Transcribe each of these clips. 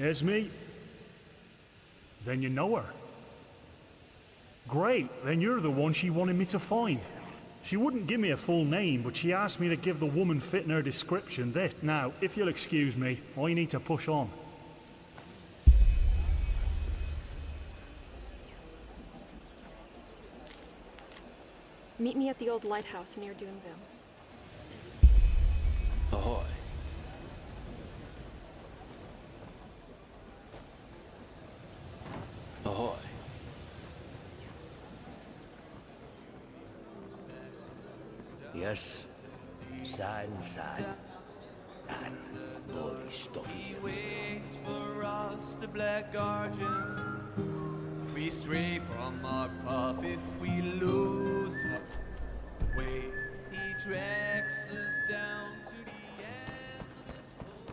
Esme? Then you know her. Great, then you're the one she wanted me to find. She wouldn't give me a full name, but she asked me to give the woman fitting her description this. Now, if you'll excuse me, I need to push on. Meet me at the old lighthouse near Duneville. Ahoy. Ahoy. Yes. Sign. Bloody stuffy. Waits for us, the black guardian. If we stray from our path, if we lose our way, he drags us down to the endless cold.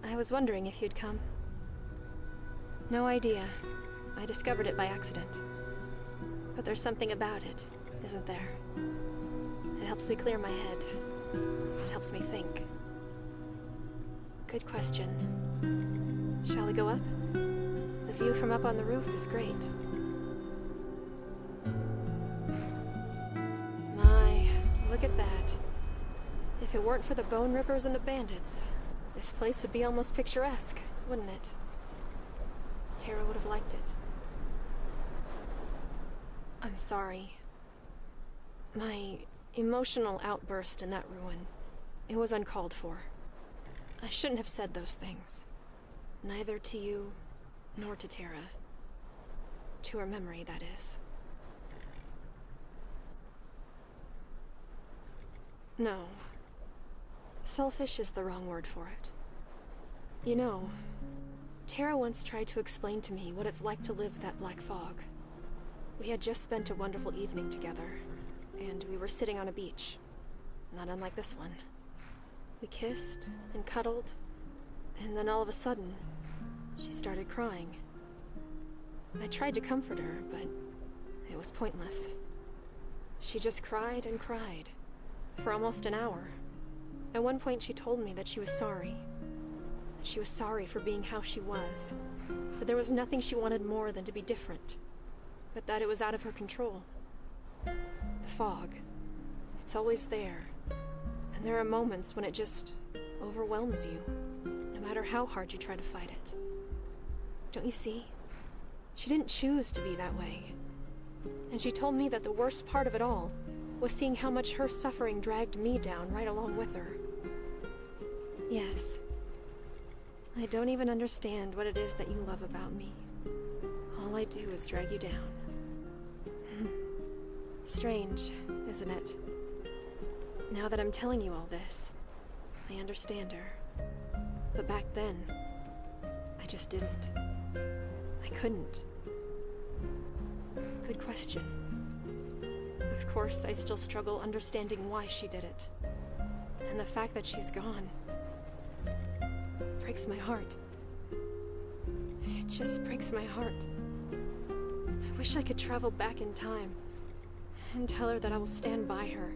I was wondering if you'd come. No idea. I discovered it by accident. But there's something about it, isn't there? It helps me clear my head. It helps me think. Good question. Shall we go up? The view from up on the roof is great. My, look at that. If it weren't for the bone rippers and the bandits, this place would be almost picturesque, wouldn't it? Tara would have liked it. I'm sorry. My emotional outburst in that ruin, it was uncalled for. I shouldn't have said those things. Neither to you, nor to Tara. To her memory, that is. No. Selfish is the wrong word for it. You know, Tara once tried to explain to me what it's like to live that black fog. We had just spent a wonderful evening together, and we were sitting on a beach, not unlike this one. We kissed and cuddled, and then all of a sudden, she started crying. I tried to comfort her, but it was pointless. She just cried and cried, for almost an hour. At one point she told me that she was sorry. That she was sorry for being how she was. That there was nothing she wanted more than to be different. But that it was out of her control. The fog. It's always there. And there are moments when it just overwhelms you, no matter how hard you try to fight it. Don't you see? She didn't choose to be that way. And she told me that the worst part of it all was seeing how much her suffering dragged me down right along with her. Yes. I don't even understand what it is that you love about me. All I do is drag you down. Strange, isn't it? Now that I'm telling you all this, I understand her. But back then, I just didn't. I couldn't. Good question. Of course, I still struggle understanding why she did it. And the fact that she's gone breaks my heart. It just breaks my heart. I wish I could travel back in time and tell her that I will stand by her,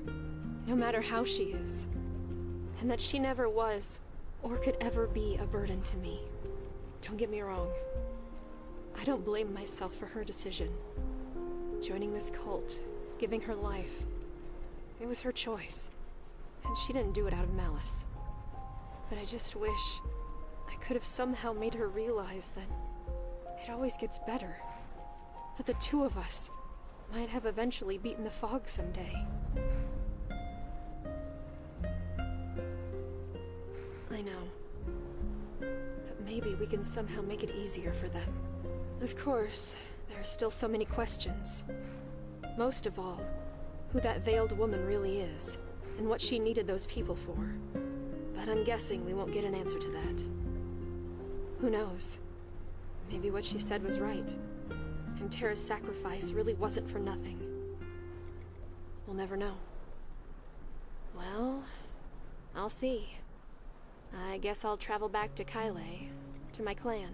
no matter how she is, and that she never was or could ever be a burden to me. Don't get me wrong. I don't blame myself for her decision. Joining this cult, giving her life, it was her choice, and she didn't do it out of malice. But I just wish I could have somehow made her realize that it always gets better. That the two of us might have eventually beaten the fog someday. I know. But maybe we can somehow make it easier for them. Of course, there are still so many questions. Most of all, who that veiled woman really is, and what she needed those people for. But I'm guessing we won't get an answer to that. Who knows? Maybe what she said was right, and Tara's sacrifice really wasn't for nothing. We'll never know. Well, I'll see. I guess I'll travel back to Kyle, to my clan.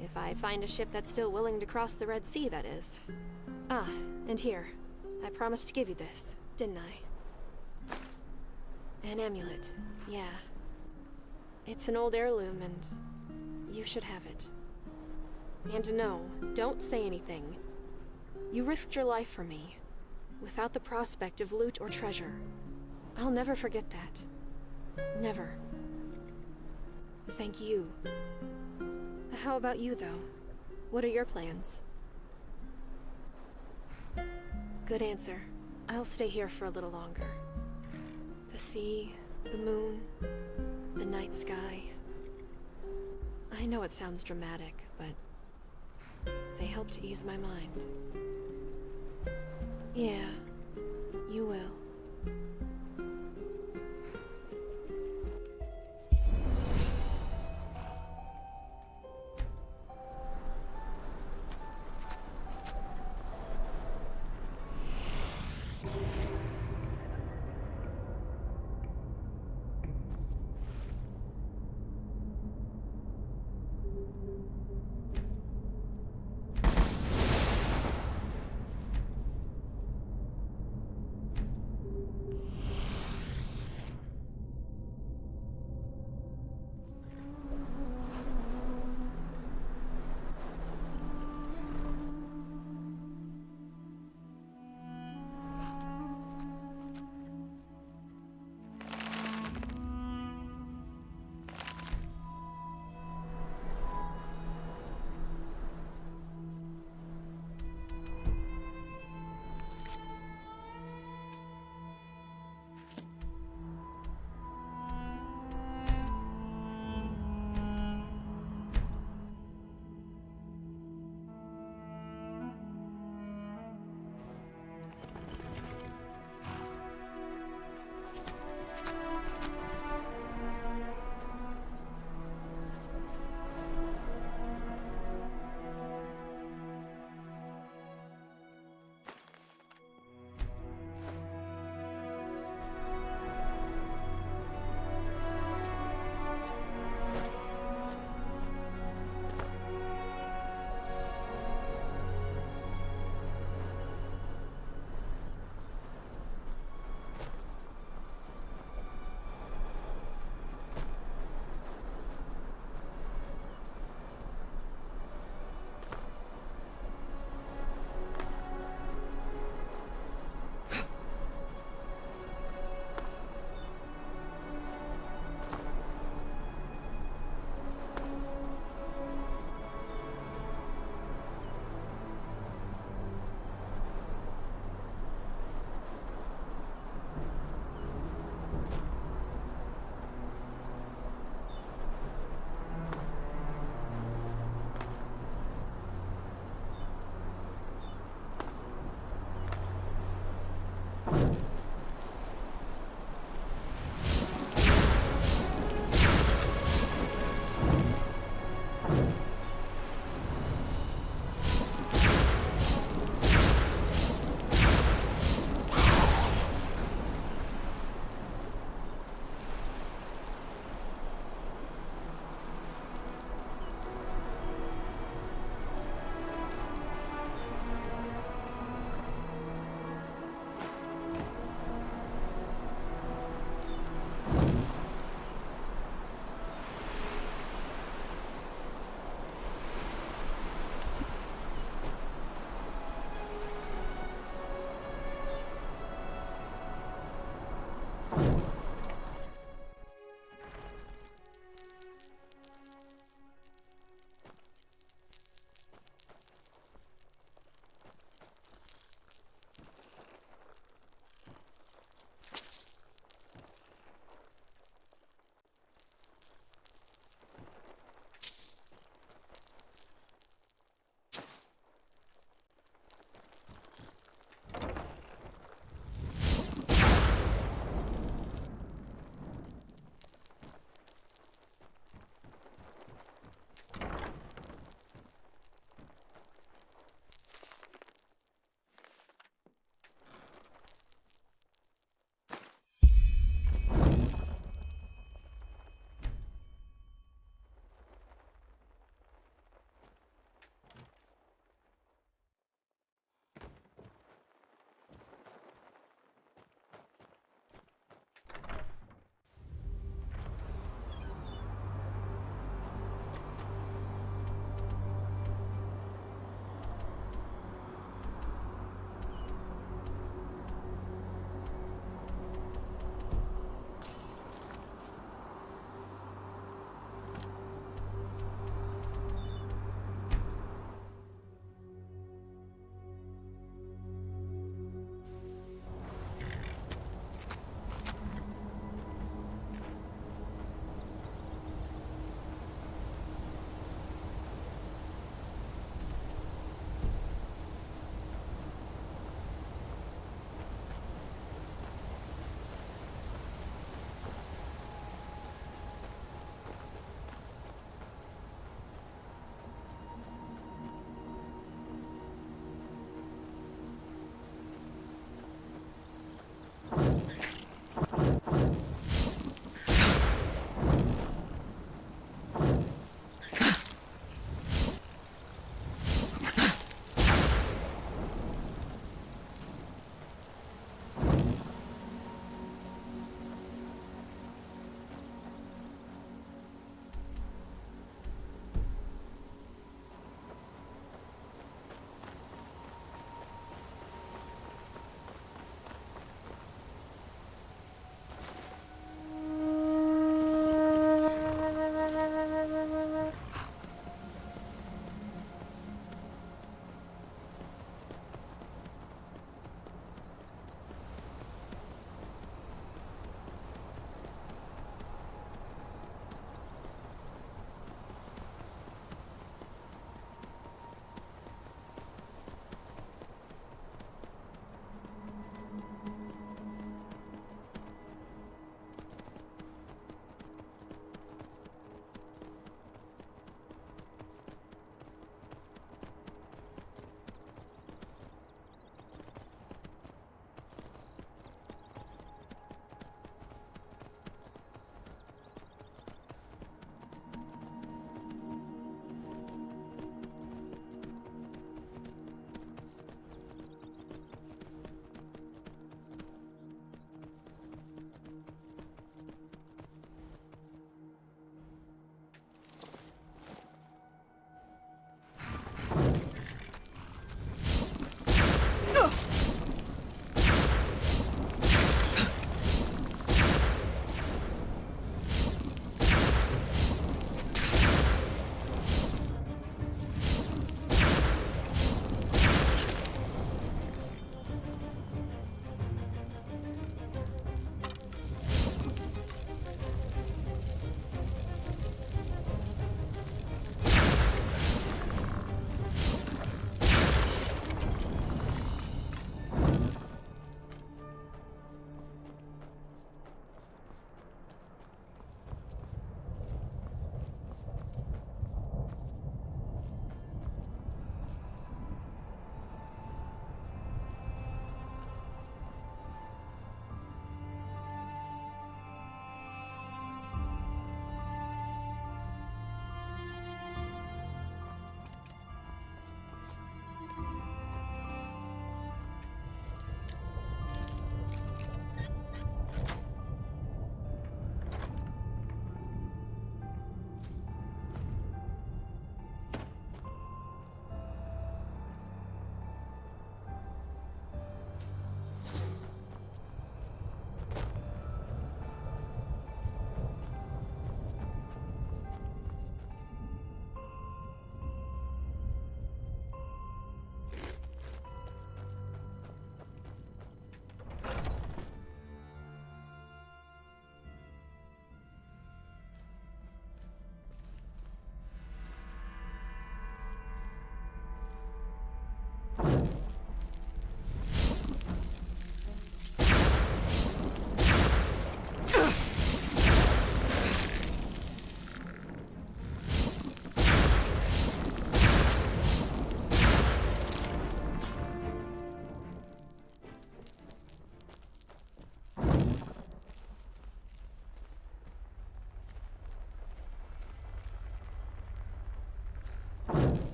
If I find a ship that's still willing to cross the Red Sea, that is. Ah, and here. I promised to give you this, didn't I? An amulet, yeah. It's an old heirloom, and you should have it. And no, don't say anything. You risked your life for me, without the prospect of loot or treasure. I'll never forget that. Never. Thank you. How about you, though? What are your plans? Good answer. I'll stay here for a little longer. The sea, the moon, the night sky. I know it sounds dramatic, but they help to ease my mind. Yeah, you will.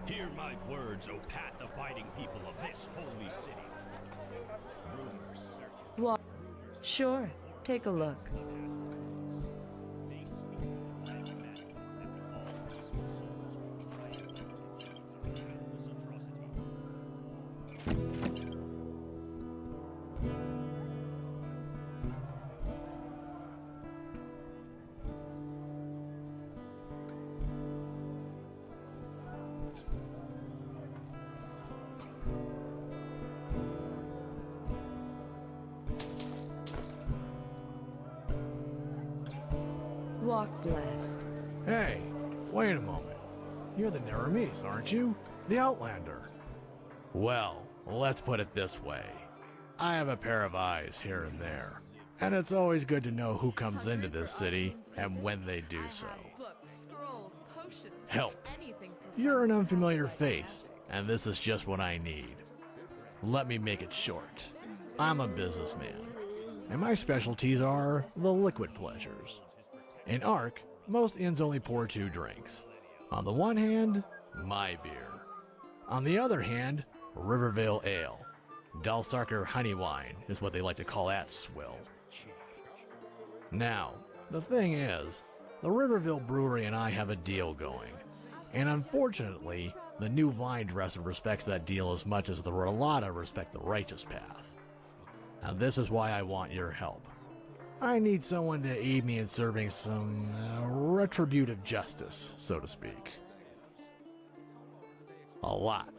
Hear my words, O path-abiding people of this holy city. Rumors circulate. What? Sure. Take a look. They speak like madness that befalls peaceful souls trying to continue to countless atrocities. Walk blessed. Hey, wait a moment. You're the Neramis, aren't you? The Outlander. Well, let's put it this way. I have a pair of eyes here and there, and it's always good to know who comes into this city and when they do so. Books, scrolls, potions, Help. anything. You're an unfamiliar face, and this is just what I need. Let me make it short. I'm a businessman, and my specialties are the liquid pleasures. In Ark, most inns only pour 2 drinks. On the one hand, my beer. On the other hand, Rivervale Ale. Dalsarker honey wine is what they like to call that swill. Now, the thing is, the Riverville Brewery and I have a deal going, and unfortunately, the new vine dresser respects that deal as much as the Rolata respect the righteous path. Now this is why I want your help. I need someone to aid me in serving some retributive justice, so to speak. A lot.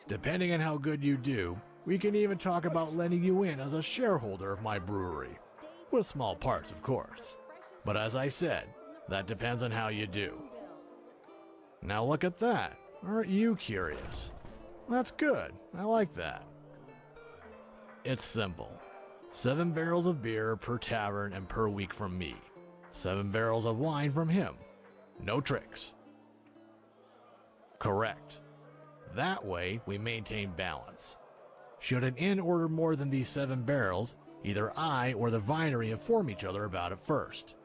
Depending on how good you do, we can even talk about letting you in as a shareholder of my brewery. With small parts, of course. But as I said, that depends on how you do. Now look at that. Aren't you curious? That's good. I like that. It's simple. 7 barrels of beer per tavern and per week from me. 7 barrels of wine from him. No tricks. Correct. That way, we maintain balance. Should an inn order more than these 7 barrels, either I or the vinery inform each other about it first.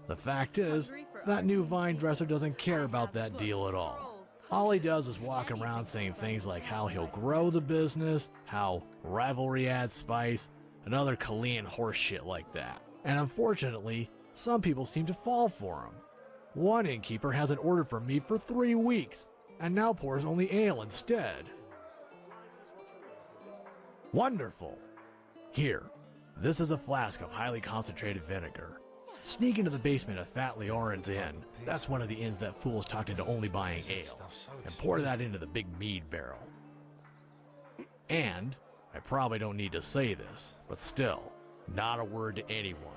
The fact is, that new vine dresser doesn't care about that deal at all. All he does is walk around saying things like how he'll grow the business, how rivalry adds spice, and other Kalian horse shit like that. And unfortunately, some people seem to fall for him. One innkeeper hasn't ordered from me for 3 weeks, and now pours only ale instead. Wonderful! Here, this is a flask of highly concentrated vinegar. Sneak into the basement of Fat Leorin's Inn, that's one of the inns that fools talked into only buying ale, and pour that into the big mead barrel. And, I probably don't need to say this, but still, not a word to anyone.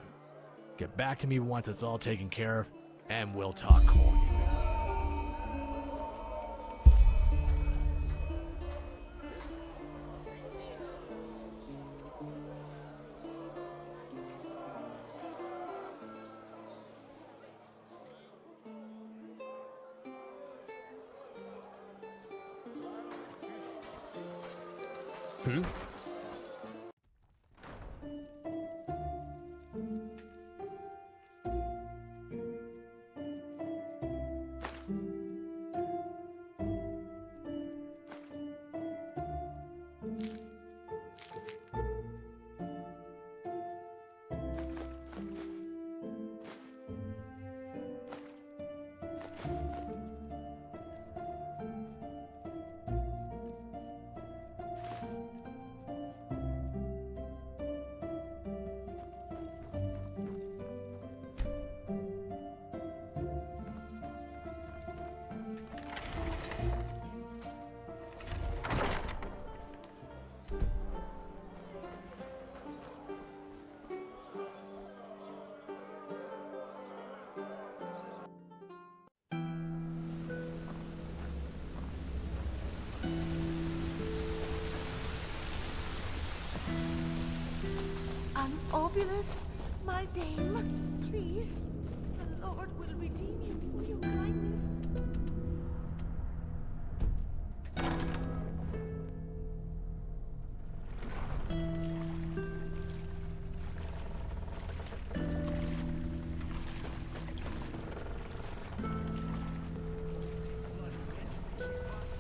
Get back to me once it's all taken care of, and we'll talk coin. Obulus, my dame, please. The Lord will redeem you for your kindness.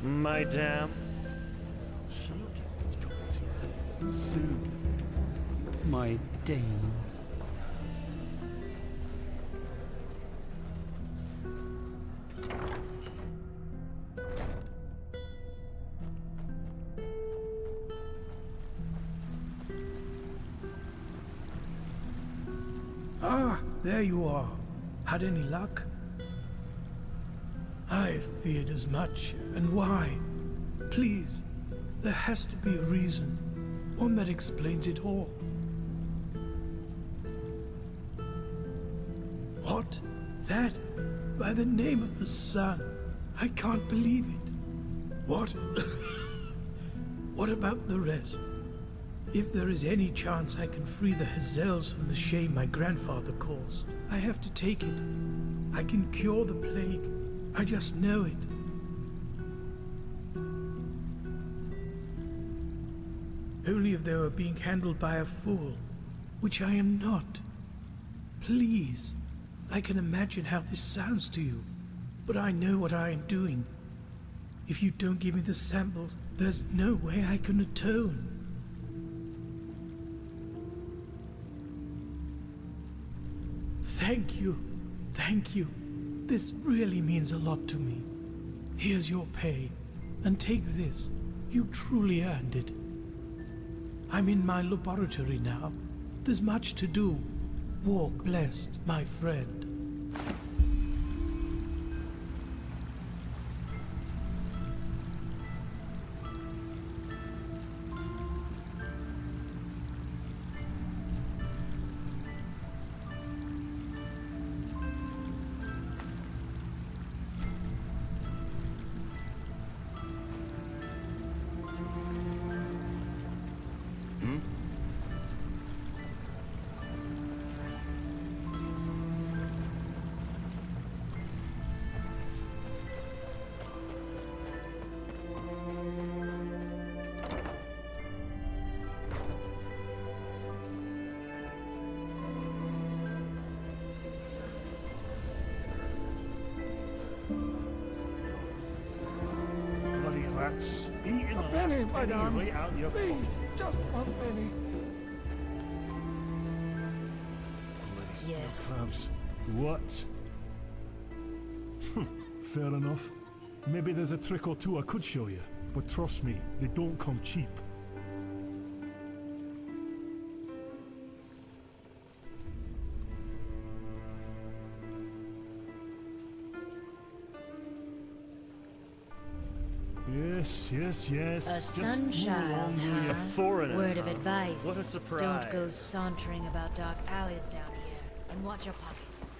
Madame. She'll get what's coming to her soon. My dame. Ah, there you are. Had any luck? I feared as much. And why? Please, there has to be a reason. One that explains it all. What? That? By the name of the sun. I can't believe it. What? What about the rest? If there is any chance I can free the Hazels from the shame my grandfather caused, I have to take it. I can cure the plague. I just know it. Only if they were being handled by a fool, which I am not. Please, I can imagine how this sounds to you, but I know what I am doing. If you don't give me the samples, there's no way I can atone. Thank you. Thank you. This really means a lot to me. Here's your pay, and take this. You truly earned it. I'm in my laboratory now. There's much to do. Walk blessed, my friend. Bloody rats. Eating A the penny, last penny madame. right out your Please, pocket. just one penny. Bloody steel Yes. crabs. What? Fair enough. Maybe there's a trick or two I could show you, but trust me, they don't come cheap. Yes. A Just sun move child, along, will you? huh? foreigner, Word of huh? advice. What a surprise. Don't go sauntering about dark alleys down here. And watch your pockets.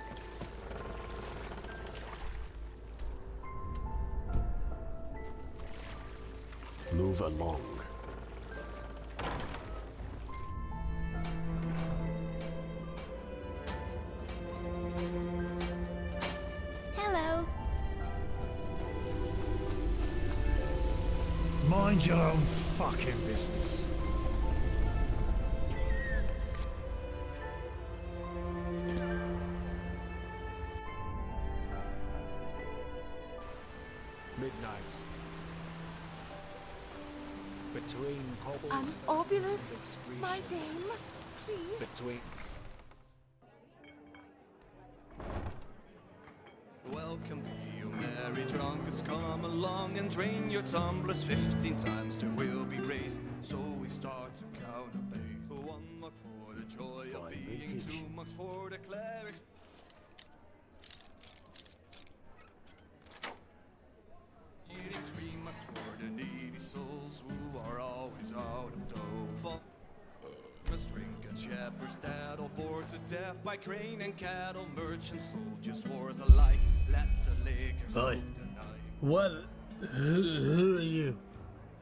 Move along. Hello. Mind your own fucking business. Midnight. Between cobbles. An obulus, my dame, please. Between. Welcome, you merry drunkards, come along and drain your tumblers 15 times. There will be raised, so we start to count a bay. 1 mug for the joy of Fine being, vintage. 2 mugs for the clerics. Eating 3 mugs for the needy souls who are always out of dough. Must drink at shepherds that all bored to death by crane and cattle, merchants, soldiers, wars alike. Let the liquor soak Oi. the night. What? Who are you?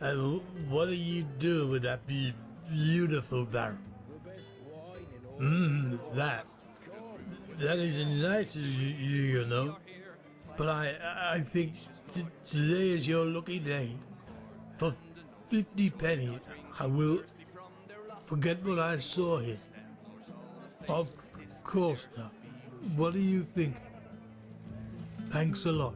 And what are you doing with that beautiful barrel? That is nice of you, you know. But I think today is your lucky day. For 50 pennies, I will forget what I saw here. Of course not. What do you think? Thanks a lot.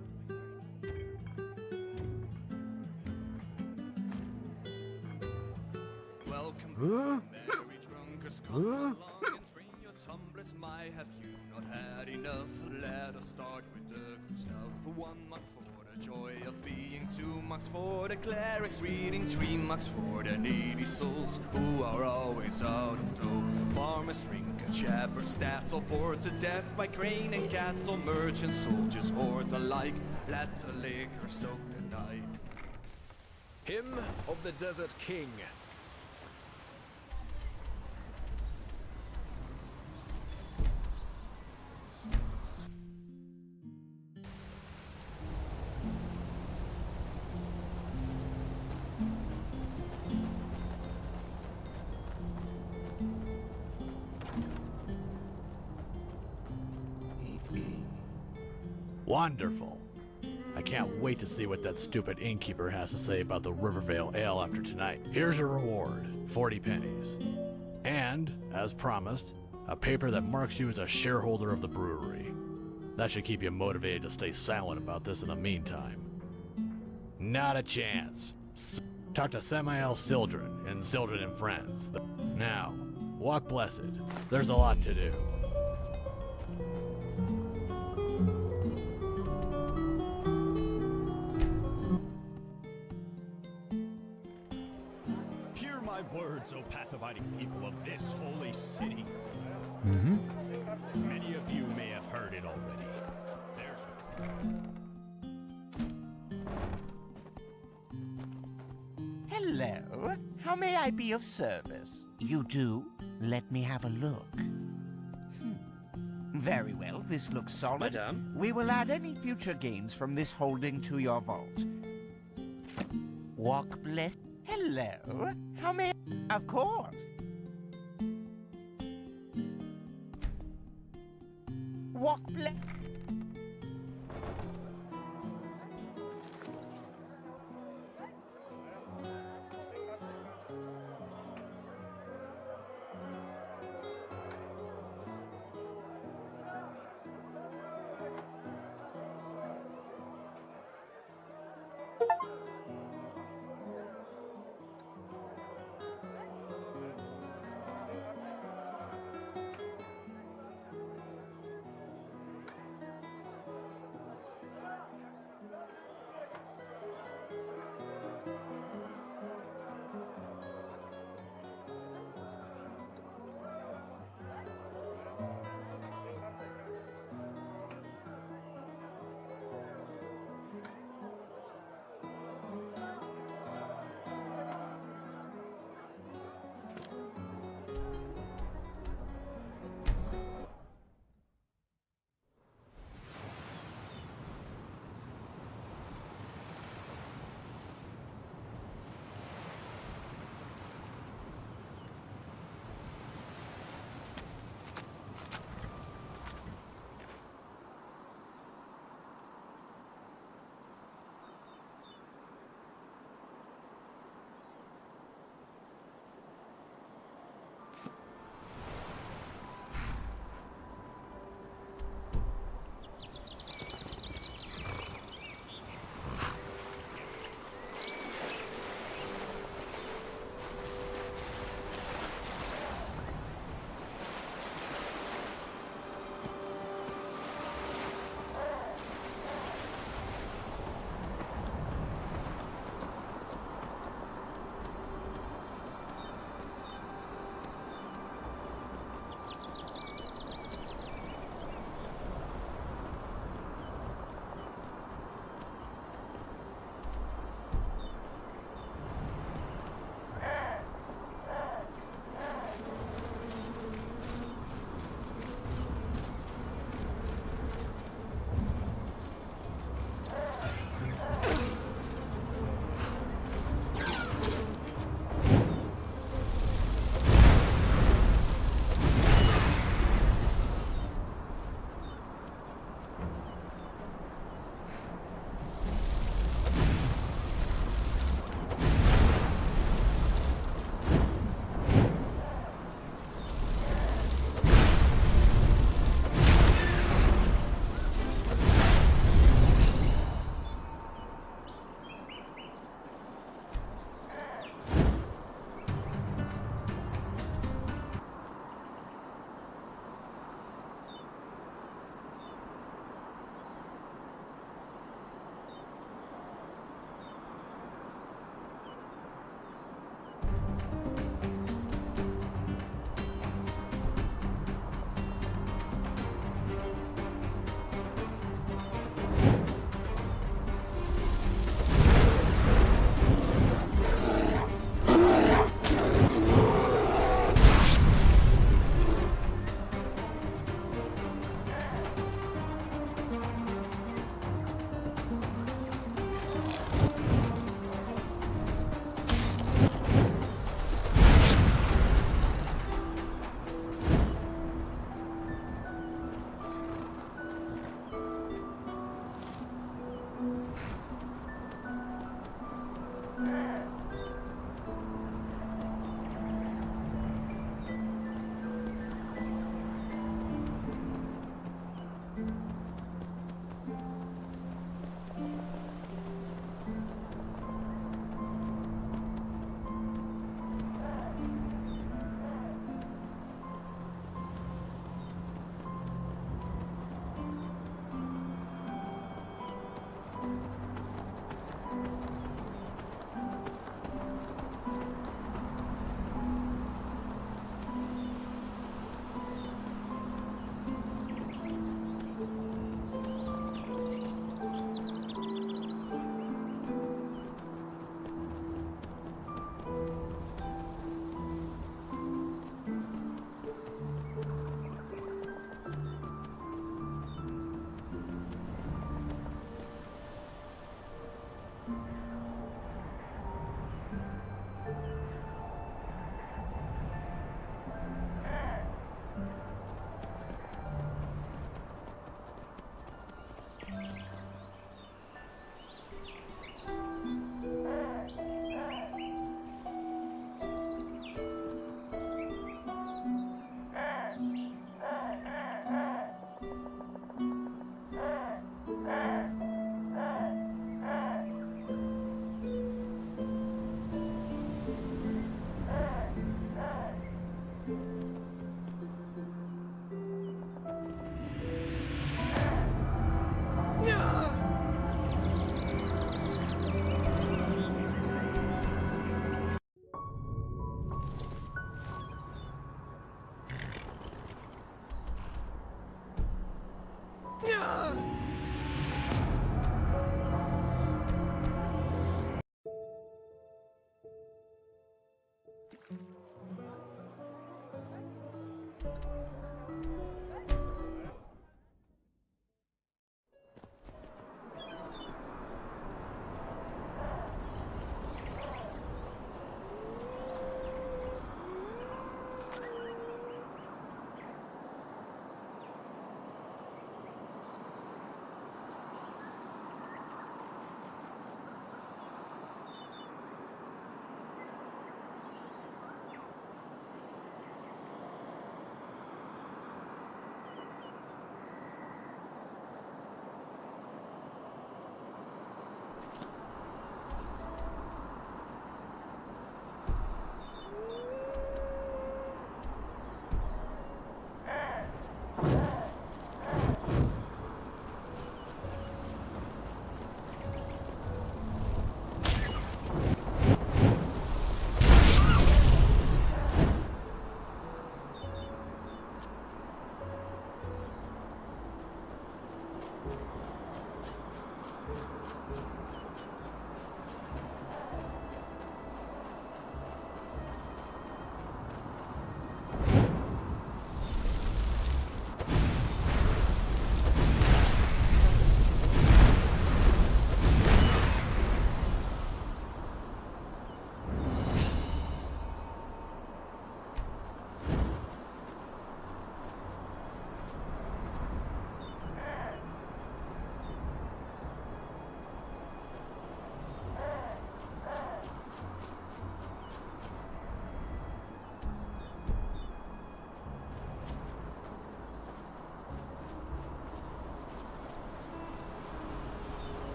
Welcome, merry drunkards, come along and drain your tumblers. My, have you not had enough? Let us start with the good stuff. 1 mug for the joy of being, 2 mugs for the clerics, reading 3 mugs for the needy souls who are always out of dough. Farmers drink and shepherds that's all bored to death by crane and cattle, merchants, soldiers, hordes alike. Let the liquor soak the night. Hymn of the Desert King. Wonderful. I can't wait to see what that stupid innkeeper has to say about the Rivervale Ale after tonight. Here's your reward, 40 pennies. And, as promised, a paper that marks you as a shareholder of the brewery. That should keep you motivated to stay silent about this in the meantime. Not a chance. Talk to Samael Sildren and Sildren and Friends. Now, walk blessed. There's a lot to do. Hear my words, O path-abiding people of this holy city. Many of you may have heard it already. There's... Hello. How may I be of service? You do? Let me have a look. Very well, this looks solid. Madame? We will add any future gains from this holding to your vault. Walk blessed. Hello. How may I... Of course. Walk blessed.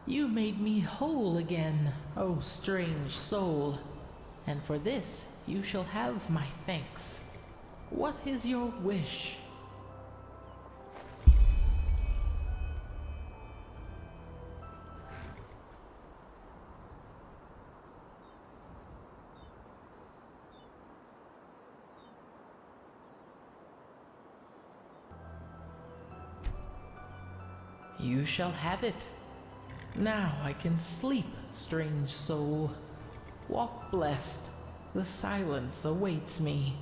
You made me whole again, O strange soul, and for this you shall have my thanks. What is your wish? You shall have it. Now I can sleep, strange soul. Walk blessed. The silence awaits me.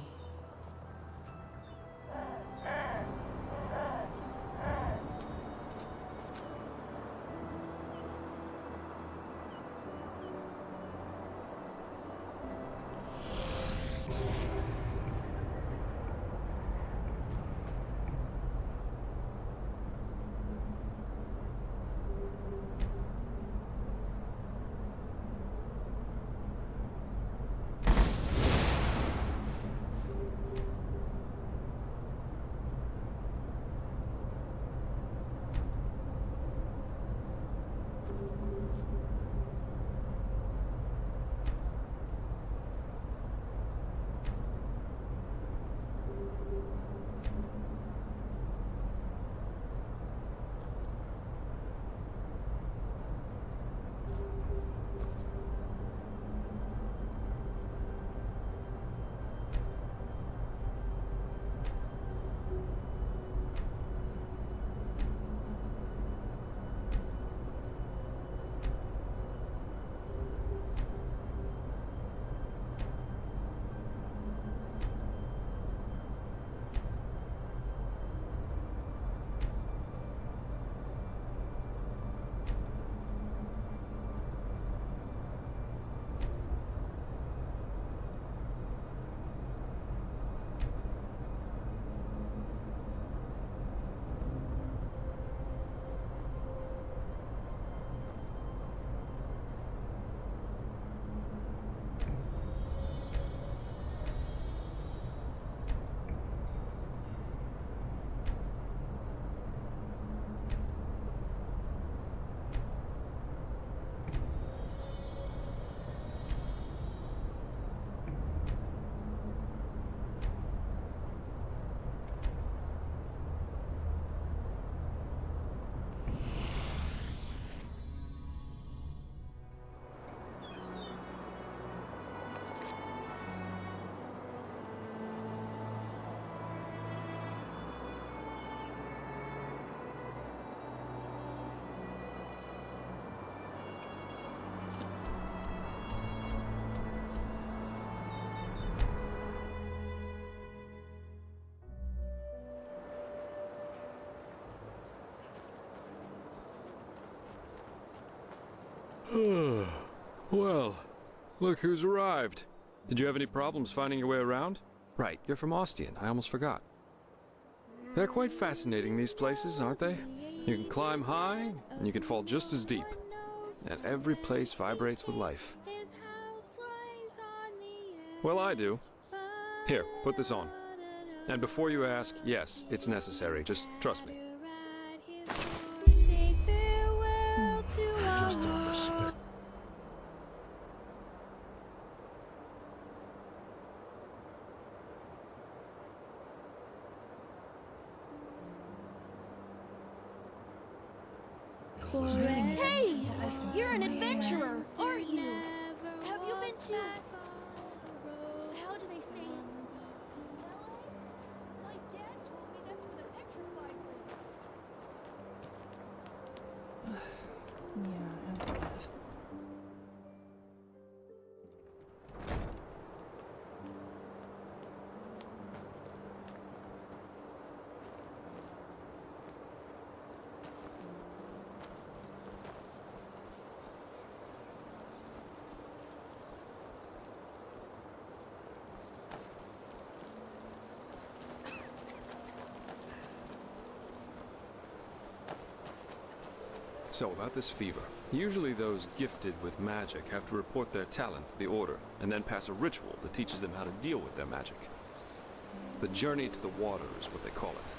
Well, look who's arrived. Did you have any problems finding your way around? Right, you're from Ostian, I almost forgot. They're quite fascinating, these places, aren't they? You can climb high, and you can fall just as deep. And every place vibrates with life. Well, I do. Here, put this on. And before you ask, yes, it's necessary. Just trust me. Just a respect. Hey! You're an adventurer, aren't you? Have you been to... How do they say it? LA? My dad told me that's where the petrified live. Yeah, as if. So, about this fever. Usually those gifted with magic have to report their talent to the Order, and then pass a ritual that teaches them how to deal with their magic. The journey to the water is what they call it.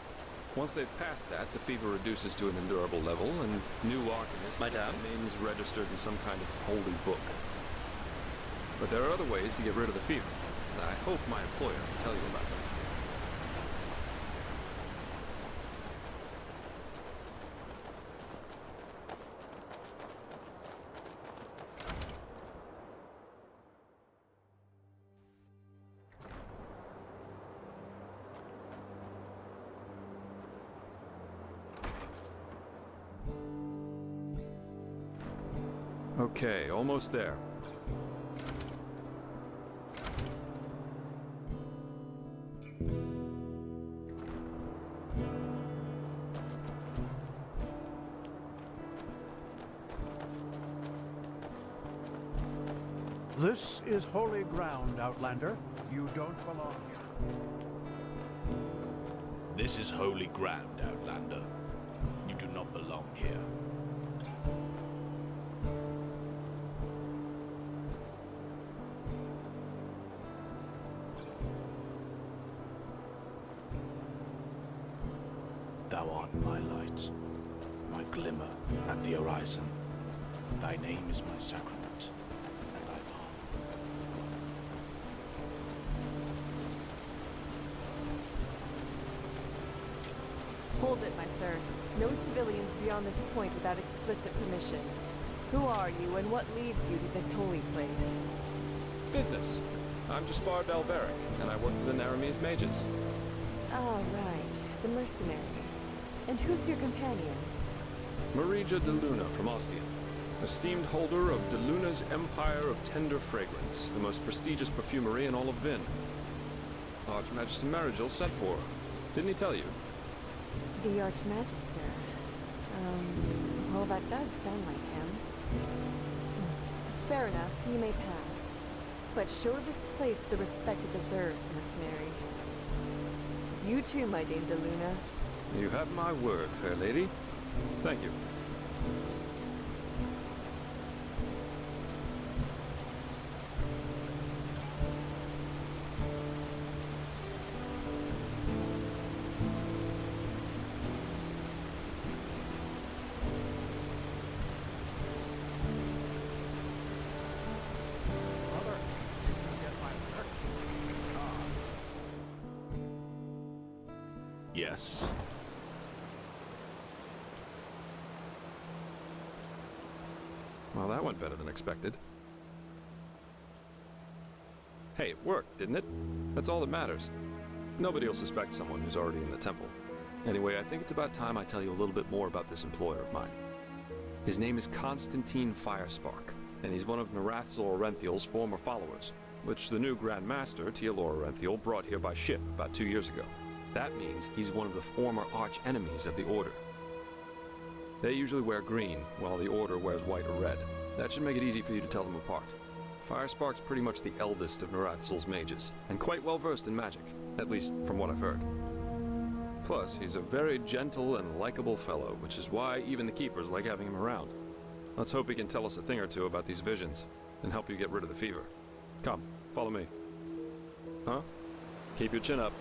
Once they've passed that, the fever reduces to an endurable level, and new alchemists have their names registered in some kind of holy book. But there are other ways to get rid of the fever, and I hope my employer can tell you about them. Okay, almost there. This is holy ground, Outlander. You don't belong here. This is holy ground, Outlander. You do not belong here. Thou art my light, my glimmer at the horizon. Thy name is my sacrament, and I vow. Hold it, my sir. No civilians beyond this point without explicit permission. Who are you, and what leads you to this holy place? Business. I'm Jaspar Belveric, and I work for the Naramese mages. Ah, right. The mercenary. And who's your companion? Marija de Luna from Ostian, esteemed holder of de Luna's Empire of Tender Fragrance, the most prestigious perfumery in all of Vin. Archmagister Marigil sent for her. Didn't he tell you? The Archmagister. Well, that does sound like him. Fair enough, you may pass. But show this place the respect it deserves, mercenary. You too, my Dame de Luna. You have my word, fair lady. Thank you. Yes. Well, that went better than expected. Hey, it worked, didn't it? That's all that matters. Nobody will suspect someone who's already in the temple. Anyway, I think it's about time I tell you a little bit more about this employer of mine. His name is Constantine Firespark, and he's one of Narathzor Orenthiel's former followers, which the new Grand Master, Tealor Orenthiel, brought here by ship about 2 years ago. That means he's one of the former arch-enemies of the Order. They usually wear green, while the Order wears white or red. That should make it easy for you to tell them apart. Firespark's pretty much the eldest of Narathzul's mages, and quite well versed in magic, at least from what I've heard. Plus, he's a very gentle and likable fellow, which is why even the keepers like having him around. Let's hope he can tell us a thing or two about these visions, and help you get rid of the fever. Come, follow me. Huh? Keep your chin up.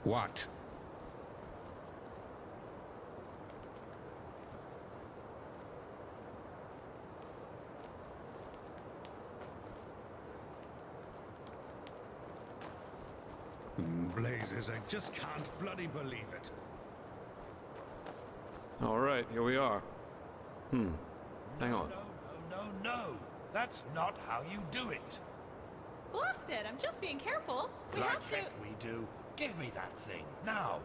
What? Blazes, I just can't bloody believe it. All right, here we are. Hang on. No. That's not how you do it. Blast it! I'm just being careful. We Like have to. heck we do. Give me that thing, now.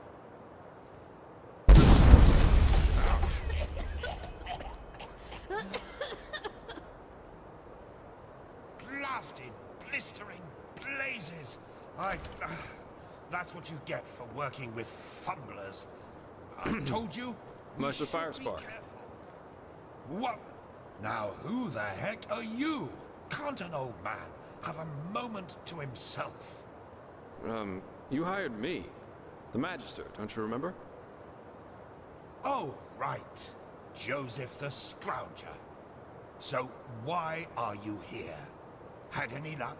Blasted, blistering blazes. That's what you get for working with fumblers. I told you. Meister Firespark. What? Now who the heck are you? Can't an old man have a moment to himself? You hired me. The Magister, don't you remember? Oh, right. Joseph the Scrounger. So why are you here? Had any luck?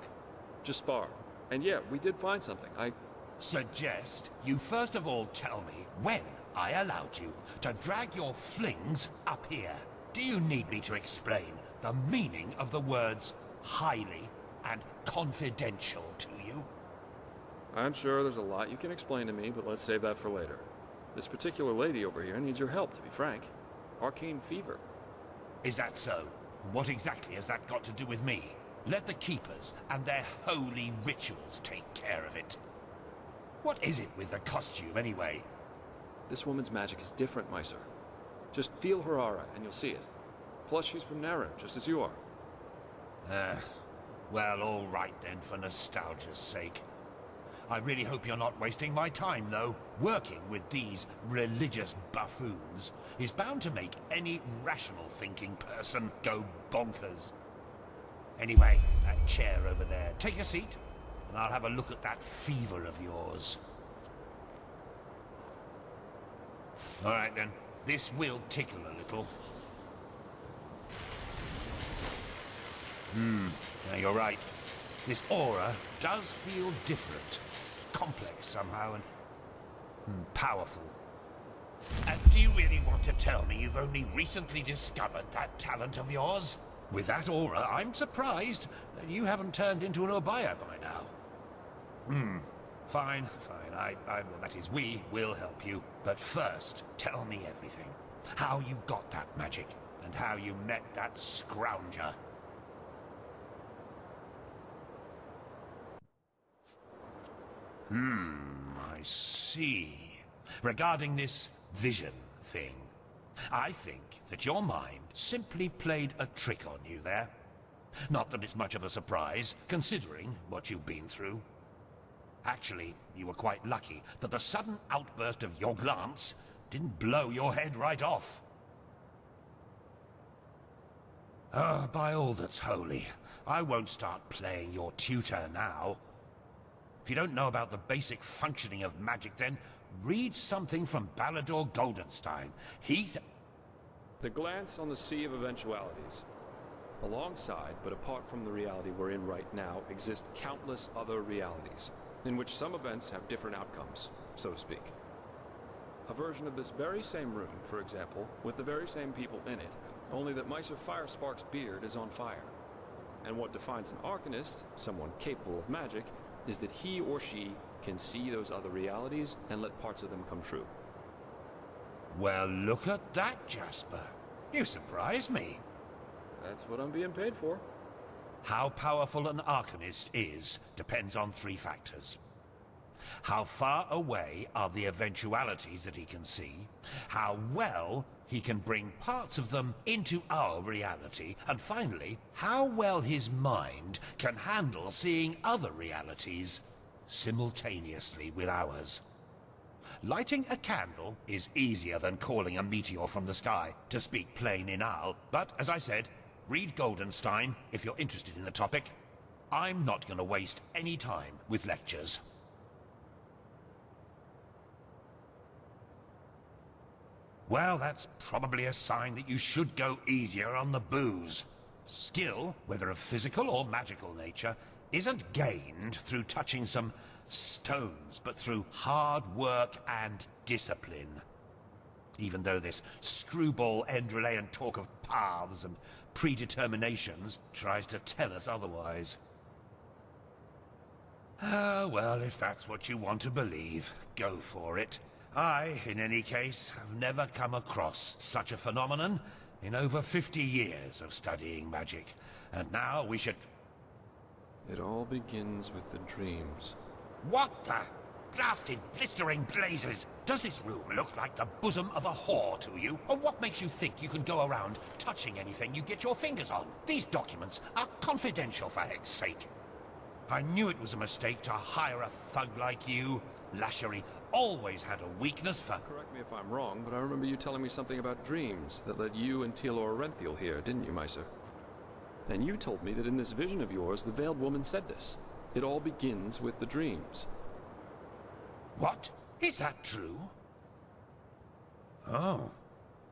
Just spar. And yeah, we did find something. I suggest you first of all tell me when I allowed you to drag your flings up here. Do you need me to explain the meaning of the words highly and confidential to you? I'm sure there's a lot you can explain to me, but let's save that for later. This particular lady over here needs your help, to be frank. Arcane fever. Is that so? What exactly has that got to do with me? Let the Keepers and their holy rituals take care of it. What is it with the costume, anyway? This woman's magic is different, Meister. Just feel her aura, and you'll see it. Plus, she's from Narim, just as you are. Well, all right then, for nostalgia's sake. I really hope you're not wasting my time, though. Working with these religious buffoons is bound to make any rational thinking person go bonkers. Anyway, that chair over there. Take a seat, and I'll have a look at that fever of yours. All right, then. This will tickle a little. Yeah, you're right. This aura does feel different. Complex somehow, and powerful. And do you really want to tell me you've only recently discovered that talent of yours? With that aura, I'm surprised that you haven't turned into an Obaya by now. Fine. Well, that is, we will help you. But first, tell me everything. How you got that magic, and how you met that Scrounger. I see. Regarding this vision thing, I think that your mind simply played a trick on you there. Not that it's much of a surprise, considering what you've been through. Actually, you were quite lucky that the sudden outburst of your glance didn't blow your head right off. By all that's holy, I won't start playing your tutor now. If you don't know about the basic functioning of magic, then read something from Balador Goldenstein. The glance on the sea of eventualities. Alongside, but apart from the reality we're in right now, exist countless other realities, in which some events have different outcomes, so to speak. A version of this very same room, for example, with the very same people in it, only that Meister Firespark's beard is on fire. And what defines an Arcanist, someone capable of magic, is that he or she can see those other realities and let parts of them come true. Well, look at that, Jasper. You surprised me. That's what I'm being paid for. How powerful an Arcanist is depends on 3 factors. How far away are the eventualities that he can see, how well he can bring parts of them into our reality, and finally, how well his mind can handle seeing other realities simultaneously with ours. Lighting a candle is easier than calling a meteor from the sky, to speak plain inal. But, as I said, read Goldenstein if you're interested in the topic. I'm not going to waste any time with lectures. Well, that's probably a sign that you should go easier on the booze. Skill, whether of physical or magical nature, isn't gained through touching some stones, but through hard work and discipline. Even though this screwball Endralean talk of paths and predeterminations tries to tell us otherwise. Ah, well, if that's what you want to believe, go for it. I, in any case, have never come across such a phenomenon in over 50 years of studying magic. And now we should... It all begins with the dreams. What the blasted blistering blazes? Does this room look like the bosom of a whore to you? Or what makes you think you can go around touching anything you get your fingers on? These documents are confidential, for heck's sake. I knew it was a mistake to hire a thug like you. Lashery always had a weakness for... Correct me if I'm wrong, but I remember you telling me something about dreams that led you and Tealor Renthiel here, didn't you, Meiser? And you told me that in this vision of yours, the Veiled Woman said this. It all begins with the dreams. What? Is that true? Oh.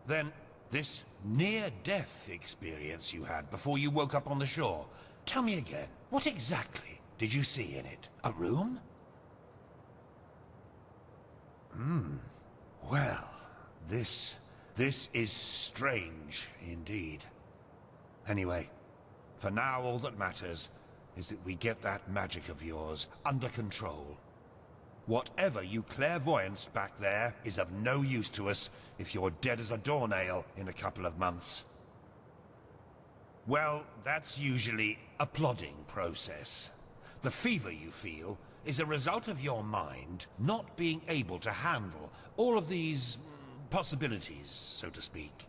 Then, this near-death experience you had before you woke up on the shore. Tell me again, what exactly did you see in it? A room? Well, this is strange indeed. Anyway, for now all that matters is that we get that magic of yours under control. Whatever you clairvoyanced back there is of no use to us if you're dead as a doornail in a couple of months. Well, that's usually a plodding process. The fever you feel is a result of your mind not being able to handle all of these possibilities, so to speak.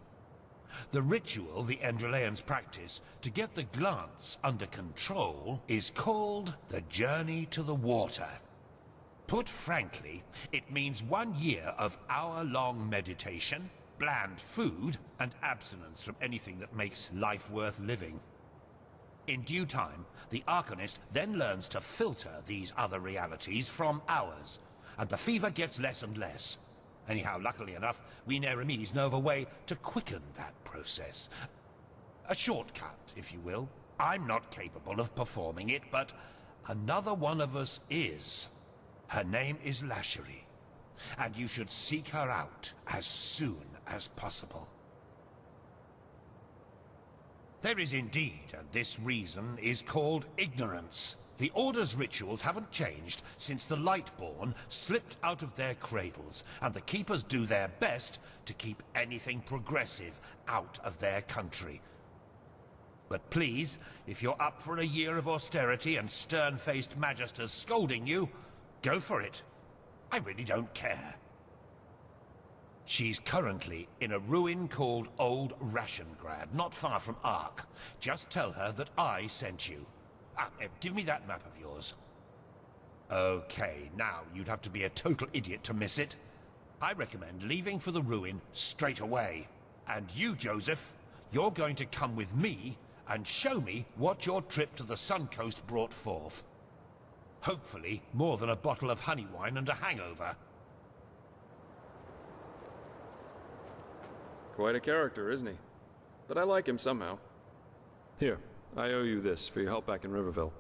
The ritual the Endraleans practice to get the glance under control is called the Journey to the Water. Put frankly, it means 1 year of hour-long meditation, bland food, and abstinence from anything that makes life worth living. In due time, the Arcanist then learns to filter these other realities from ours, and the fever gets less and less. Anyhow, luckily enough, we Nehrimese know of a way to quicken that process. A shortcut, if you will. I'm not capable of performing it, but another one of us is. Her name is Lashery, and you should seek her out as soon as possible. There is indeed, and this reason is called ignorance. The Order's rituals haven't changed since the Lightborn slipped out of their cradles, and the Keepers do their best to keep anything progressive out of their country. But please, if you're up for a year of austerity and stern-faced magisters scolding you, go for it. I really don't care. She's currently in a ruin called Old Rashengrad, not far from Ark. Just tell her that I sent you. Give me that map of yours. Okay, now you'd have to be a total idiot to miss it. I recommend leaving for the ruin straight away. And you, Joseph, you're going to come with me and show me what your trip to the Sun Coast brought forth. Hopefully, more than a bottle of honey wine and a hangover. Quite a character, isn't he? But I like him somehow. Here, I owe you this for your help back in Riverville.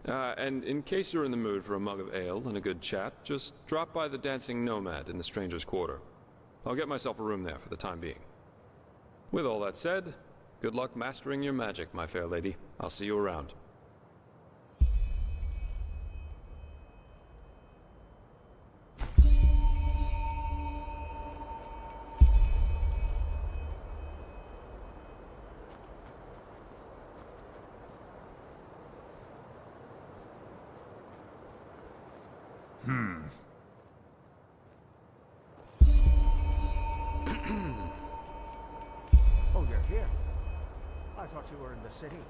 And in case you're in the mood for a mug of ale and a good chat, just drop by the Dancing Nomad in the Stranger's Quarter. I'll get myself a room there for the time being. With all that said, good luck mastering your magic, my fair lady. I'll see you around. Oh, you're here. I thought you were in the city.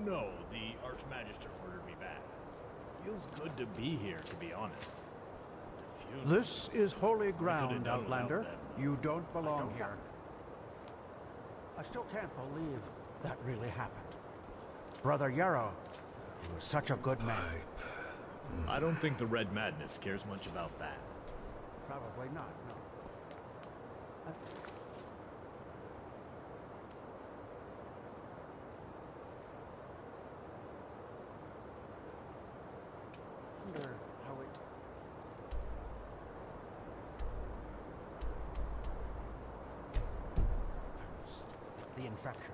No, the Archmagister ordered me back. Feels good to be here, to be honest. A This is holy ground, Outlander. You don't belong here. I still can't believe that really happened. Brother Yarrow, he was such a good man. I don't think the Red Madness cares much about that. Probably not, no. I wonder how it... The infection.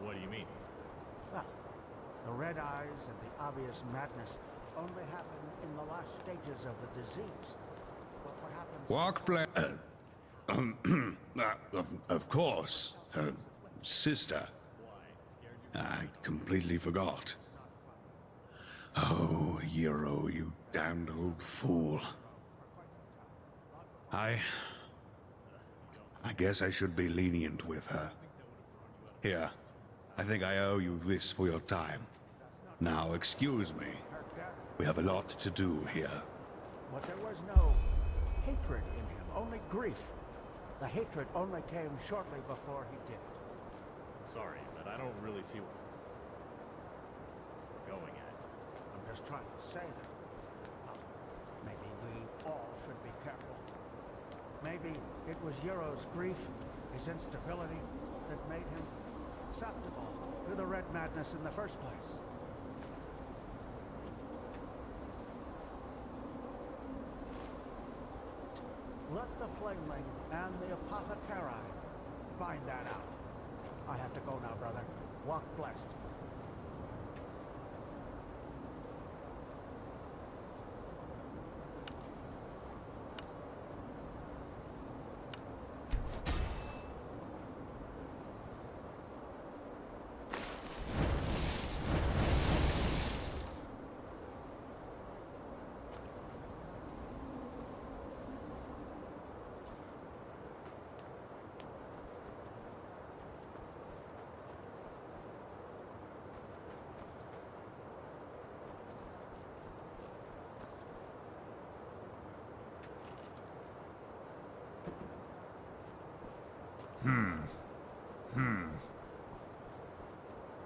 What do you mean? Well, the red eyes and the obvious madness only happen in the last stages of the disease. But what happens... Walk, of course. Sister. I completely forgot. Oh, Yarrow, you damned old fool. I guess I should be lenient with her. Here, I think I owe you this for your time. Now, excuse me. We have a lot to do here. But there was no hatred in him, only grief. The hatred only came shortly before he did it. Sorry, but I don't really see what you're going at. I'm just trying to say that maybe we all should be careful. Maybe it was Yarrow's grief, his instability, that made him susceptible to the red madness in the first place. Let the Flameling and the Apothecari find that out. I have to go now, brother. Walk blessed.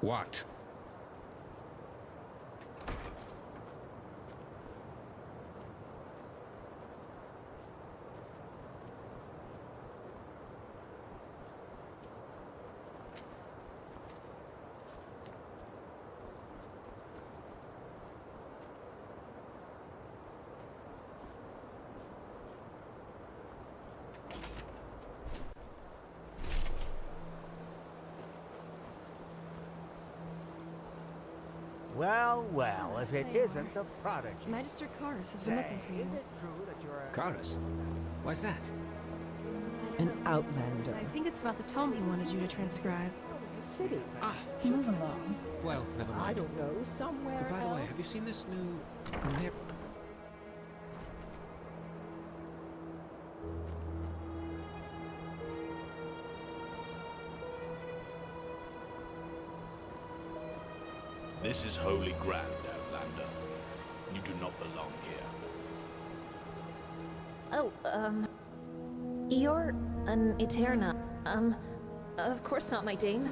What? Well, well, if it isn't the prodigy. Magister Karus has been looking for you. Is it true that you're a... Karus? Why's that? An outlander. I think it's about the tome he wanted you to transcribe. The city. Ah, Move along. Well, never mind. I don't know, somewhere By the way, else. have you seen this new... This is holy ground, Outlander. You do not belong here. Oh, you're an Eterna. Of course not, my dame.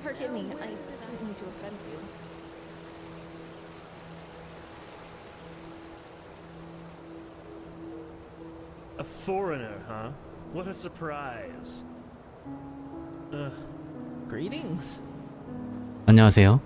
Forgive me, I didn't mean to offend you. A foreigner, huh? What a surprise. Greetings. 안녕하세요.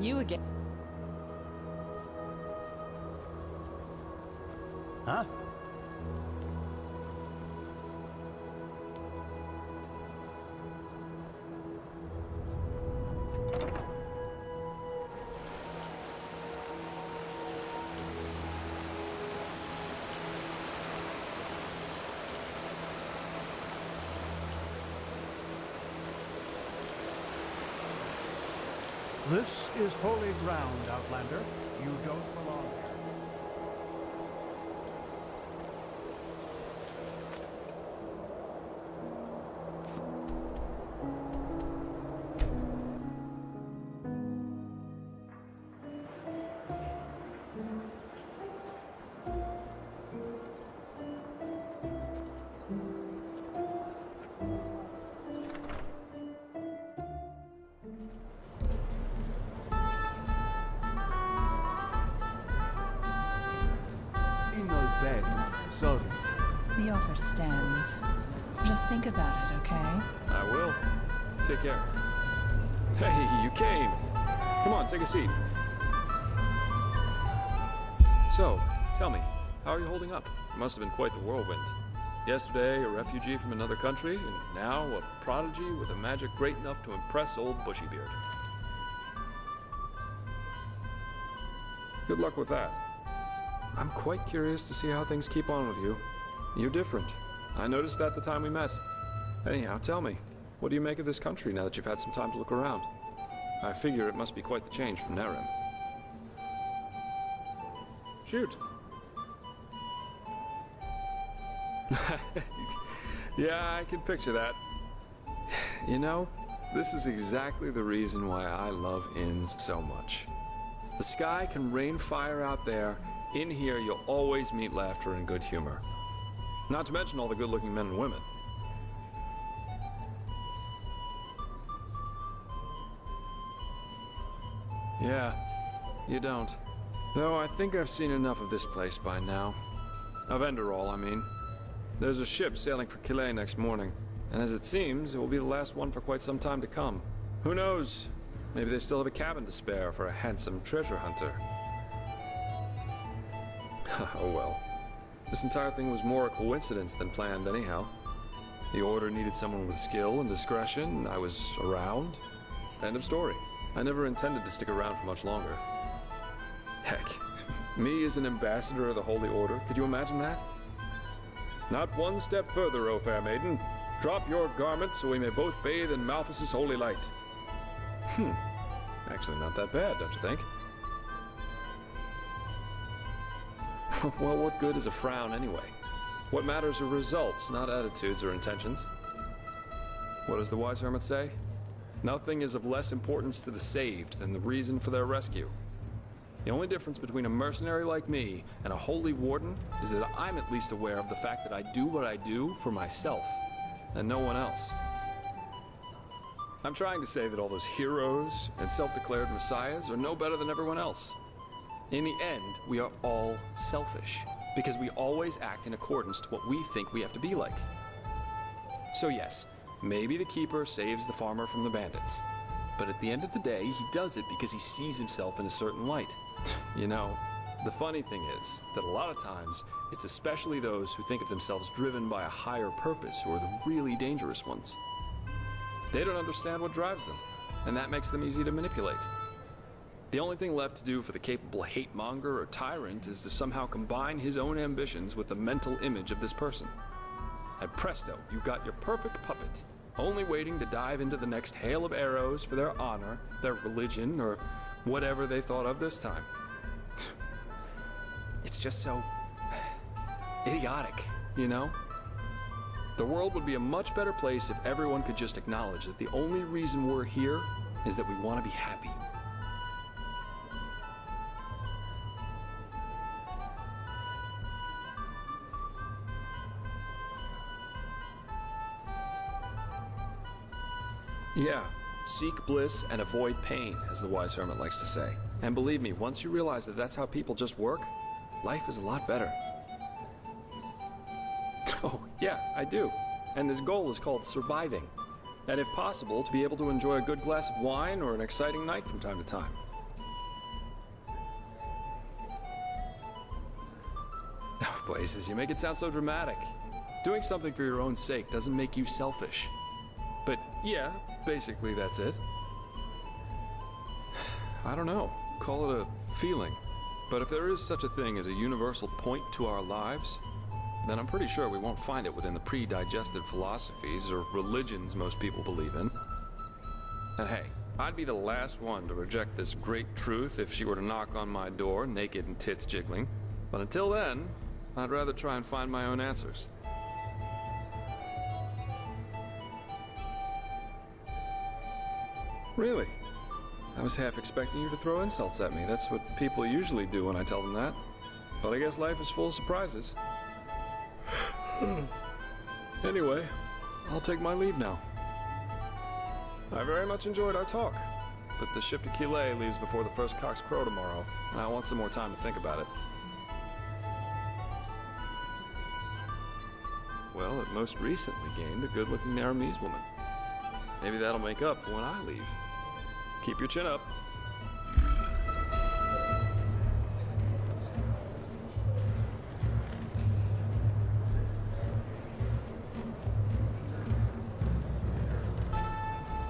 You again. Huh? This is holy ground, Outlander. You don't belong here. Sorry. The offer stands. Just think about it, okay? I will. Take care. Hey, you came. Come on, take a seat. So, tell me, how are you holding up? It must have been quite the whirlwind. Yesterday, a refugee from another country, and now a prodigy with a magic great enough to impress old Bushybeard. Good luck with that. I'm quite curious to see how things keep on with you. You're different. I noticed that the time we met. Anyhow, tell me, what do you make of this country now that you've had some time to look around? I figure it must be quite the change from Nerim. Shoot. Yeah, I can picture that. You know, this is exactly the reason why I love inns so much. The sky can rain fire out there. In here, you'll always meet laughter and good humor. Not to mention all the good-looking men and women. Yeah, you don't. Though I think I've seen enough of this place by now. Of Enderall, I mean. There's a ship sailing for Calais next morning, and as it seems, it will be the last one for quite some time to come. Who knows? Maybe they still have a cabin to spare for a handsome treasure hunter. Oh well. This entire thing was more a coincidence than planned anyhow. The Order needed someone with skill and discretion. I was around. End of story. I never intended to stick around for much longer. Heck, me as an ambassador of the Holy Order, could you imagine that? Not one step further, O fair maiden. Drop your garment so we may both bathe in Malphas's holy light. Actually not that bad, don't you think? Well, what good is a frown anyway? What matters are results, not attitudes or intentions. What does the wise hermit say? Nothing is of less importance to the saved than the reason for their rescue. The only difference between a mercenary like me and a holy warden is that I'm at least aware of the fact that I do what I do for myself, and no one else. I'm trying to say that all those heroes and self-declared messiahs are no better than everyone else. In the end, we are all selfish, because we always act in accordance to what we think we have to be like. So yes, maybe the keeper saves the farmer from the bandits. But at the end of the day, he does it because he sees himself in a certain light. You know, the funny thing is that a lot of times, it's especially those who think of themselves driven by a higher purpose who are the really dangerous ones. They don't understand what drives them, and that makes them easy to manipulate. The only thing left to do for the capable hate-monger or tyrant is to somehow combine his own ambitions with the mental image of this person. And presto, you've got your perfect puppet, only waiting to dive into the next hail of arrows for their honor, their religion, or whatever they thought of this time. It's just so idiotic, you know? The world would be a much better place if everyone could just acknowledge that the only reason we're here is that we want to be happy. Yeah, seek bliss and avoid pain, as the wise hermit likes to say. And believe me, once you realize that that's how people just work, life is a lot better. Oh, yeah, I do. And this goal is called surviving. And if possible, to be able to enjoy a good glass of wine or an exciting night from time to time. Oh, Blazes, you make it sound so dramatic. Doing something for your own sake doesn't make you selfish. But yeah, basically that's it. I don't know, call it a feeling. But if there is such a thing as a universal point to our lives, then I'm pretty sure we won't find it within the pre-digested philosophies or religions most people believe in. And hey, I'd be the last one to reject this great truth if she were to knock on my door, naked and tits jiggling. But until then, I'd rather try and find my own answers. Really? I was half expecting you to throw insults at me. That's what people usually do when I tell them that. But I guess life is full of surprises. Anyway, I'll take my leave now. I very much enjoyed our talk, but the ship to Killet leaves before the first cocks crow tomorrow, and I want some more time to think about it. Well, it most recently gained a good-looking Naramese woman. Maybe that'll make up for when I leave. Keep your chin up.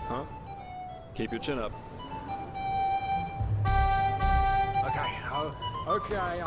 Huh? Keep your chin up. Okay,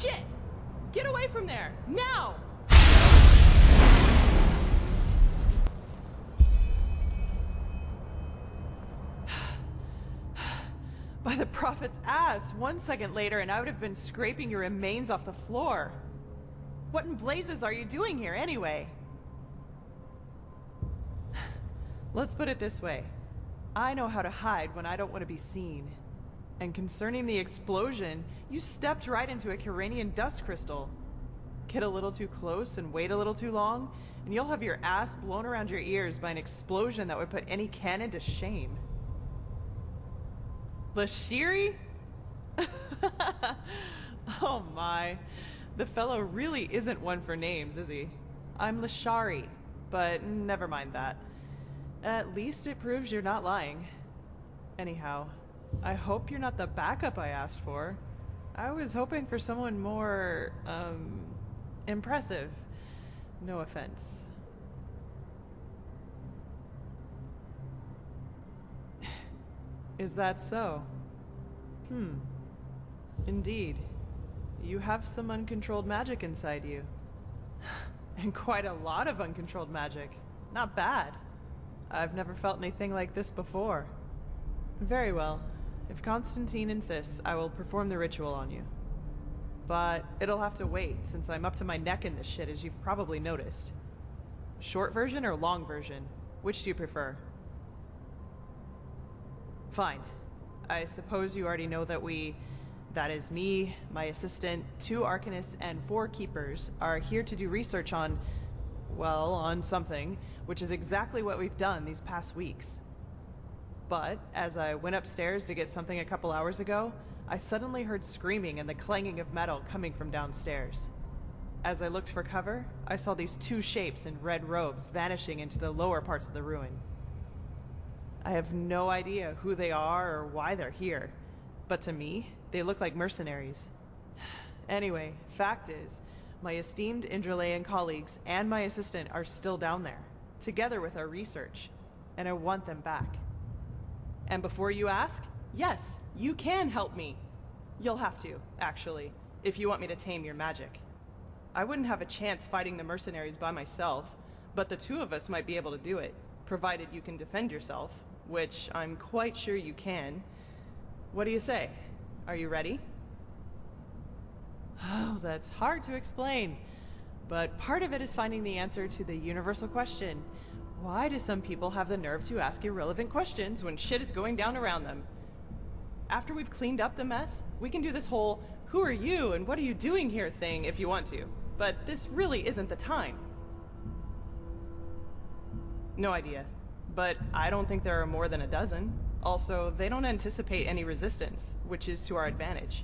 Shit! Get away from there! Now! By the prophet's ass, 1 second later and I would have been scraping your remains off the floor. What in blazes are you doing here anyway? Let's put it this way. I know how to hide when I don't want to be seen. And concerning the explosion, you stepped right into a Kiranian dust crystal. Get a little too close and wait a little too long, and you'll have your ass blown around your ears by an explosion that would put any cannon to shame. Lashiri? Oh my. The fellow really isn't one for names, is he? I'm Lashari, but never mind that. At least it proves you're not lying. Anyhow, I hope you're not the backup I asked for. I was hoping for someone more, impressive. No offense. Is that so? Indeed. You have some uncontrolled magic inside you. And quite a lot of uncontrolled magic. Not bad. I've never felt anything like this before. Very well. If Constantine insists, I will perform the ritual on you. But it'll have to wait, since I'm up to my neck in this shit, as you've probably noticed. Short version or long version? Which do you prefer? Fine. I suppose you already know that we That is me, my assistant, 2 arcanists, and 4 keepers are here to do research on, well, on something, which is exactly what we've done these past weeks. But as I went upstairs to get something a couple hours ago, I suddenly heard screaming and the clanging of metal coming from downstairs. As I looked for cover, I saw these 2 shapes in red robes vanishing into the lower parts of the ruin. I have no idea who they are or why they're here, but to me, they look like mercenaries. Anyway, fact is, my esteemed Indralean colleagues and my assistant are still down there, together with our research, and I want them back. And before you ask, yes, you can help me. You'll have to, actually, if you want me to tame your magic. I wouldn't have a chance fighting the mercenaries by myself, but the 2 of us might be able to do it, provided you can defend yourself, which I'm quite sure you can. What do you say? Are you ready? Oh, that's hard to explain, but part of it is finding the answer to the universal question. Why do some people have the nerve to ask irrelevant questions when shit is going down around them? After we've cleaned up the mess, we can do this whole "who are you and what are you doing here" thing if you want to, but this really isn't the time. No idea, but I don't think there are more than a dozen. Also, they don't anticipate any resistance, which is to our advantage.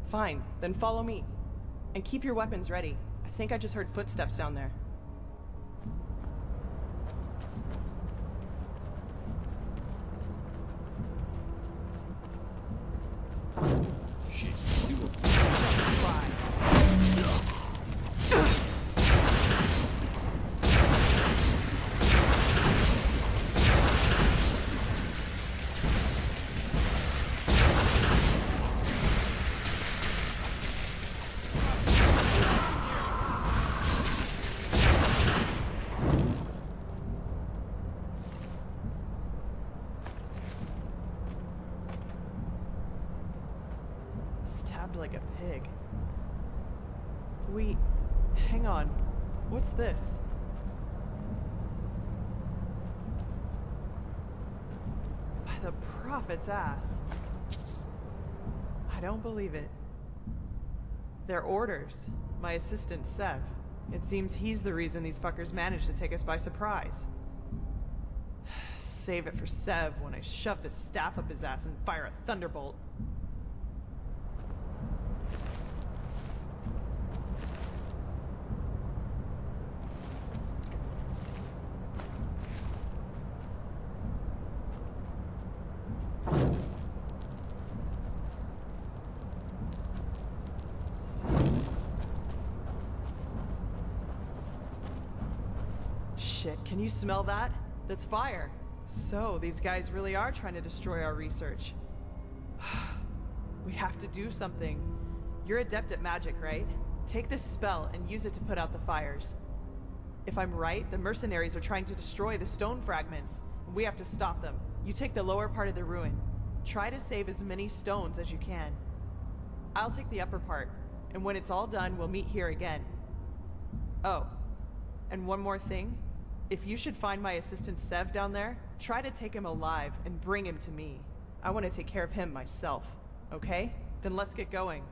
Fine, then follow me. And keep your weapons ready. I think I just heard footsteps down there. Shit. Stabbed like a pig. Hang on. What's this? By the prophet's ass. I don't believe it. They're orders. My assistant, Sev. It seems he's the reason these fuckers managed to take us by surprise. Save it for Sev when I shove this staff up his ass and fire a thunderbolt. Shit, can you smell that? That's fire. So, these guys really are trying to destroy our research. We have to do something. You're adept at magic, right? Take this spell and use it to put out the fires. If I'm right, the mercenaries are trying to destroy the stone fragments. We have to stop them. You take the lower part of the ruin. Try to save as many stones as you can. I'll take the upper part, and when it's all done, we'll meet here again. Oh, and one more thing. If you should find my assistant Sev down there, try to take him alive and bring him to me. I want to take care of him myself, okay? Then let's get going.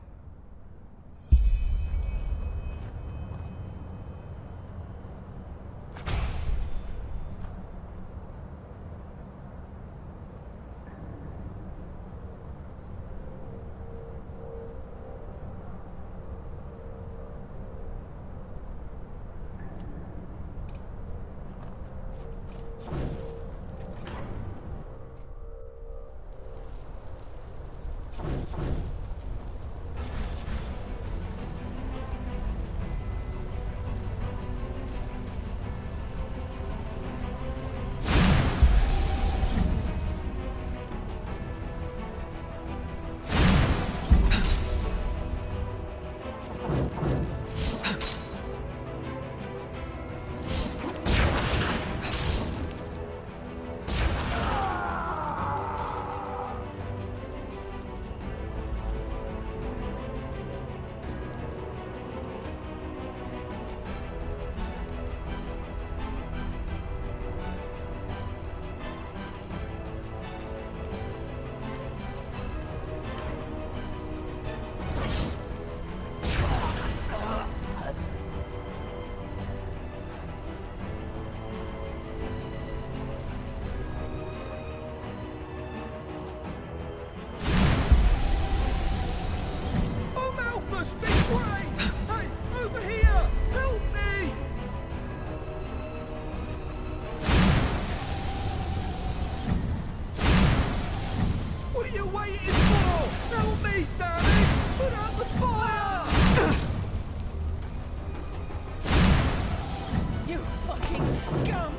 you waiting for? Help me, damn it! Put out the fire! You fucking scum!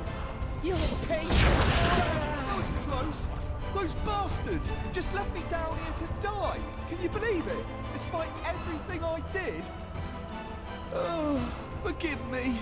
You'll pay. That was close. Those bastards just left me down here to die. Can you believe it? Despite everything I did. Oh, forgive me.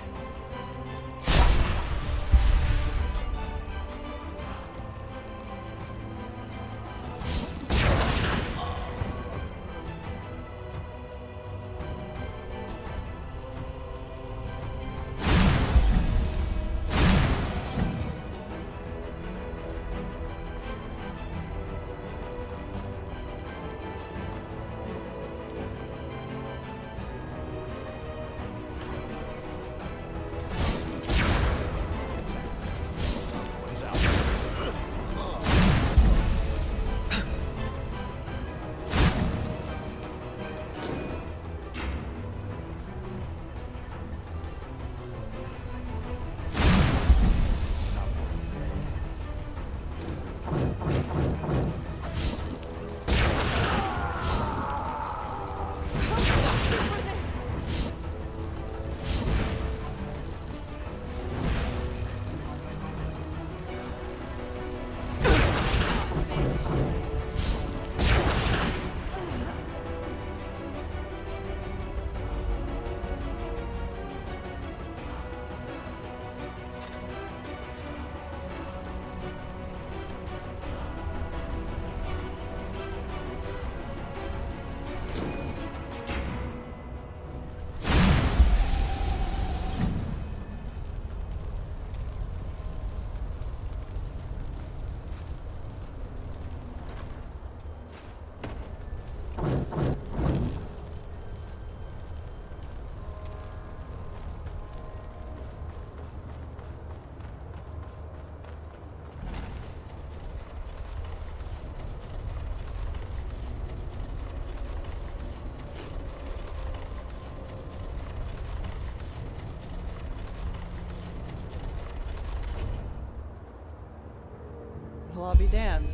Well, I'll be damned.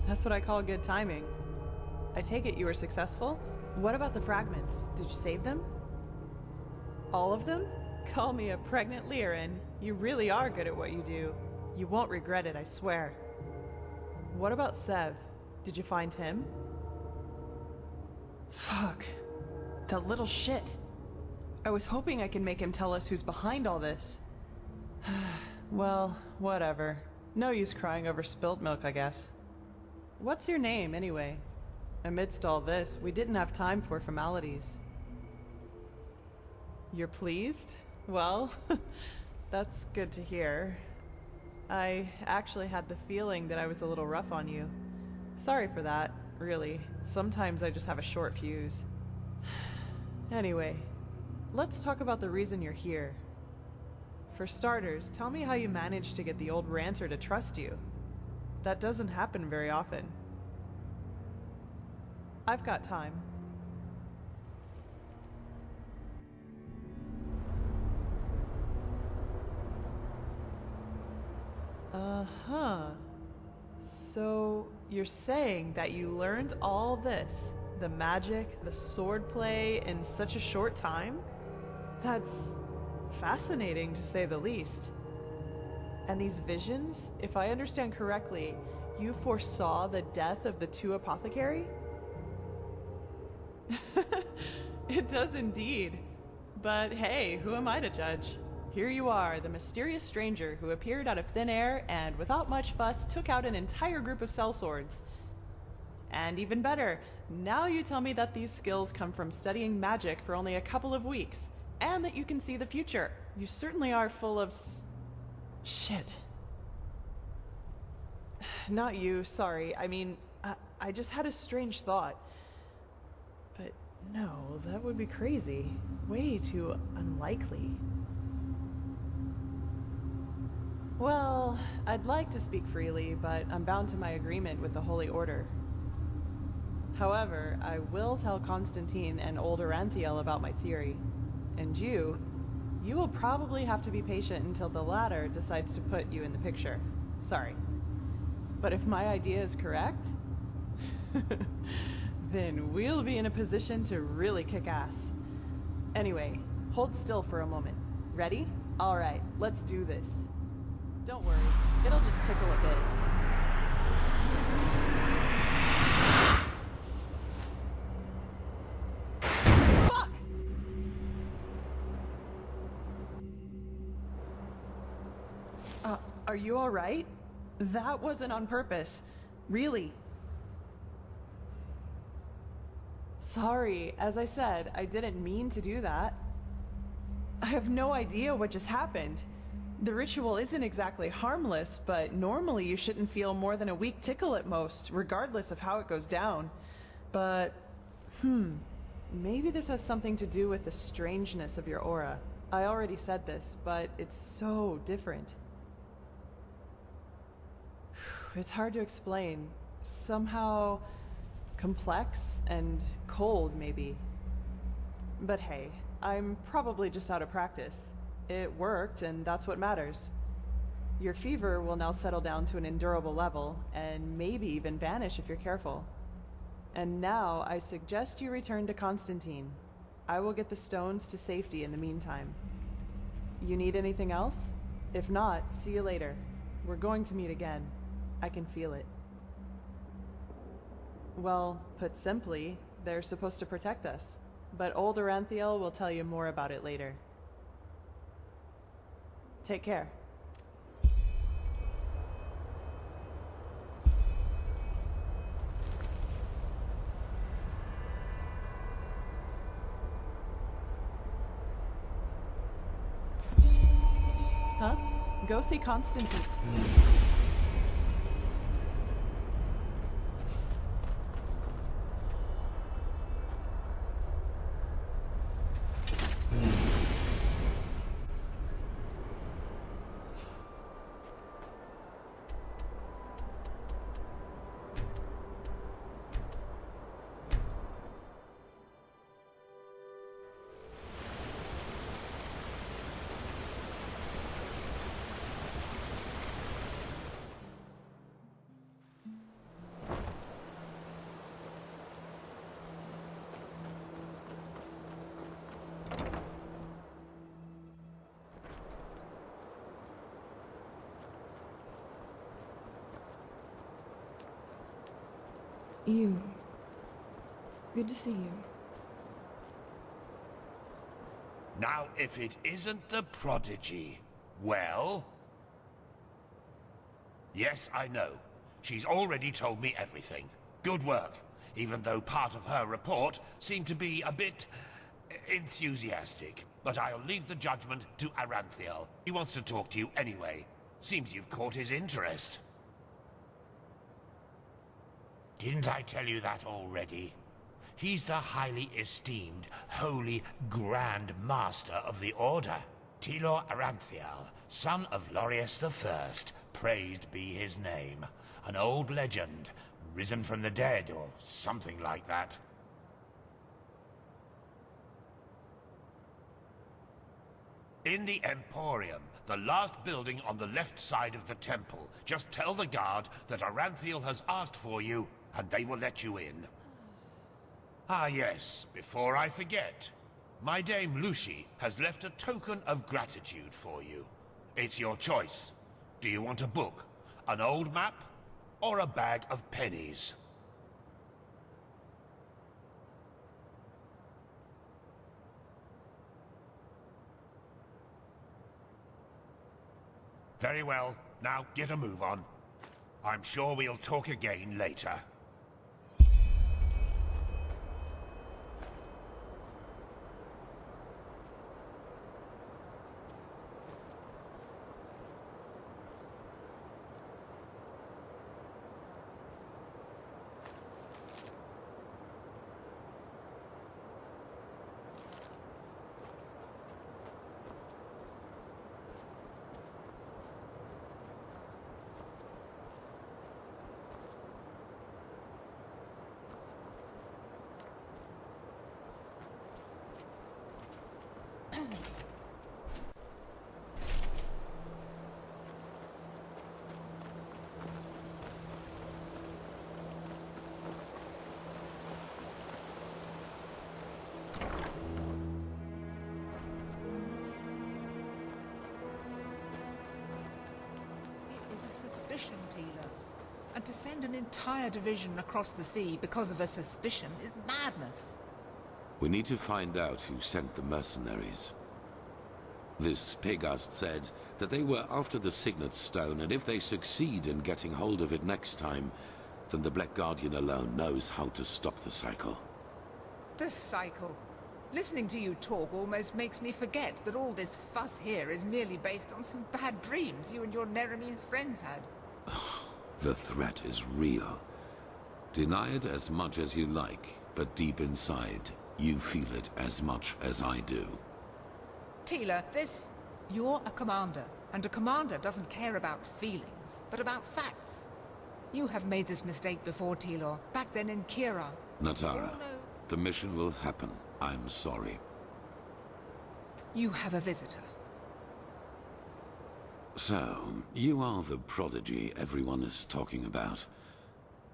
That's what I call good timing. I take it you were successful? What about the fragments? Did you save them? All of them? Call me a pregnant Lyran. You really are good at what you do. You won't regret it, I swear. What about Sev? Did you find him? Fuck. That little shit. I was hoping I could make him tell us who's behind all this. Well, whatever. No use crying over spilt milk, I guess. What's your name, anyway? Amidst all this, we didn't have time for formalities. You're pleased? Well, that's good to hear. I actually had the feeling that I was a little rough on you. Sorry for that, really. Sometimes I just have a short fuse. Anyway, let's talk about the reason you're here. For starters, tell me how you managed to get the old ranter to trust you. That doesn't happen very often. I've got time. Uh-huh. So, you're saying that you learned all this, the magic, the swordplay, in such a short time? That's fascinating, to say the least. And these visions, if I understand correctly, you foresaw the death of the two apothecary? It does indeed. But hey, who am I to judge? Here you are, the mysterious stranger who appeared out of thin air and, without much fuss, took out an entire group of sellswords. And even better, now you tell me that these skills come from studying magic for only a couple of weeks, and that you can see the future. You certainly are full of shit. Not you, sorry. I mean, I just had a strange thought. But no, that would be crazy. Way too unlikely. Well, I'd like to speak freely, but I'm bound to my agreement with the Holy Order. However, I will tell Constantine and old Aranthiel about my theory. And you will probably have to be patient until the latter decides to put you in the picture. Sorry. But if my idea is correct, Then we'll be in a position to really kick ass. Anyway, hold still for a moment. Ready? Alright, let's do this. Don't worry, it'll just tickle a bit. Fuck! Are you alright? That wasn't on purpose. Really. Sorry, as I said, I didn't mean to do that. I have no idea what just happened. The ritual isn't exactly harmless, but normally you shouldn't feel more than a weak tickle at most, regardless of how it goes down. But, maybe this has something to do with the strangeness of your aura. I already said this, but it's so different. It's hard to explain. Somehow complex and cold, maybe. But hey, I'm probably just out of practice. It worked, and that's what matters. Your fever will now settle down to an endurable level, and maybe even vanish if you're careful. And now, I suggest you return to Constantine. I will get the stones to safety in the meantime. You need anything else? If not, see you later. We're going to meet again. I can feel it. Well, put simply, they're supposed to protect us. But old Aranthiel will tell you more about it later. Take care. Huh? Go see Constantine. You. Good to see you. Now, if it isn't the prodigy, well? Yes, I know. She's already told me everything. Good work, even though part of her report seemed to be a bit enthusiastic. But I'll leave the judgment to Aranthiel. He wants to talk to you anyway. Seems you've caught his interest. Didn't I tell you that already? He's the highly esteemed, holy Grand Master of the Order. Tilor Aranthiel, son of Lorius I, praised be his name. An old legend, risen from the dead, or something like that. In the Emporium, the last building on the left side of the temple. Just tell the guard that Aranthiel has asked for you, and they will let you in. Ah yes, before I forget. My dame Lucy has left a token of gratitude for you. It's your choice. Do you want a book, an old map, or a bag of pennies? Very well. Now get a move on. I'm sure we'll talk again later. suspicion, Tila. And to send an entire division across the sea because of a suspicion is madness. We need to find out who sent the mercenaries. This Pegast said that they were after the Signet Stone, and if they succeed in getting hold of it next time, then the Black Guardian alone knows how to stop the cycle. The cycle. Listening to you talk almost makes me forget that all this fuss here is merely based on some bad dreams you and your Neremese friends had. The threat is real. Deny it as much as you like, but deep inside, you feel it as much as I do. Tila, you're a commander, and a commander doesn't care about feelings, but about facts. You have made this mistake before, Tilor, back then in Kira. Natara, the mission will happen. I'm sorry. You have a visitor. So, you are the prodigy everyone is talking about.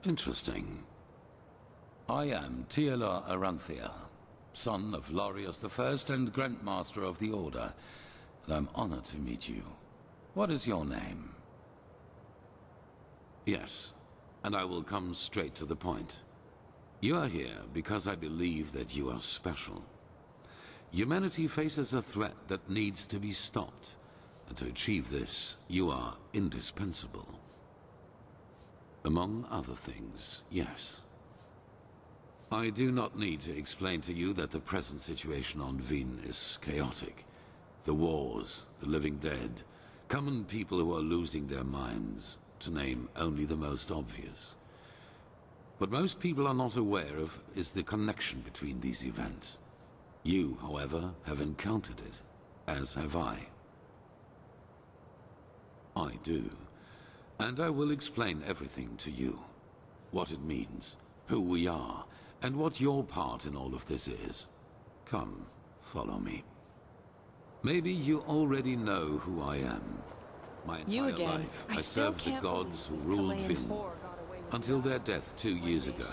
Interesting. I am Tiela Aranthia, son of Lorius I and Grandmaster of the Order, and I'm honored to meet you. What is your name? Yes, and I will come straight to the point. You are here because I believe that you are special. Humanity faces a threat that needs to be stopped, and to achieve this, you are indispensable. Among other things, yes. I do not need to explain to you that the present situation on Veen is chaotic. The wars, the living dead, common people who are losing their minds, to name only the most obvious. What most people are not aware of is the connection between these events. You, however, have encountered it, as have I. I do, and I will explain everything to you. What it means, who we are, and what your part in all of this is. Come, follow me. Maybe you already know who I am. My entire life, I served the gods who ruled Vin, until their death 2 years ago.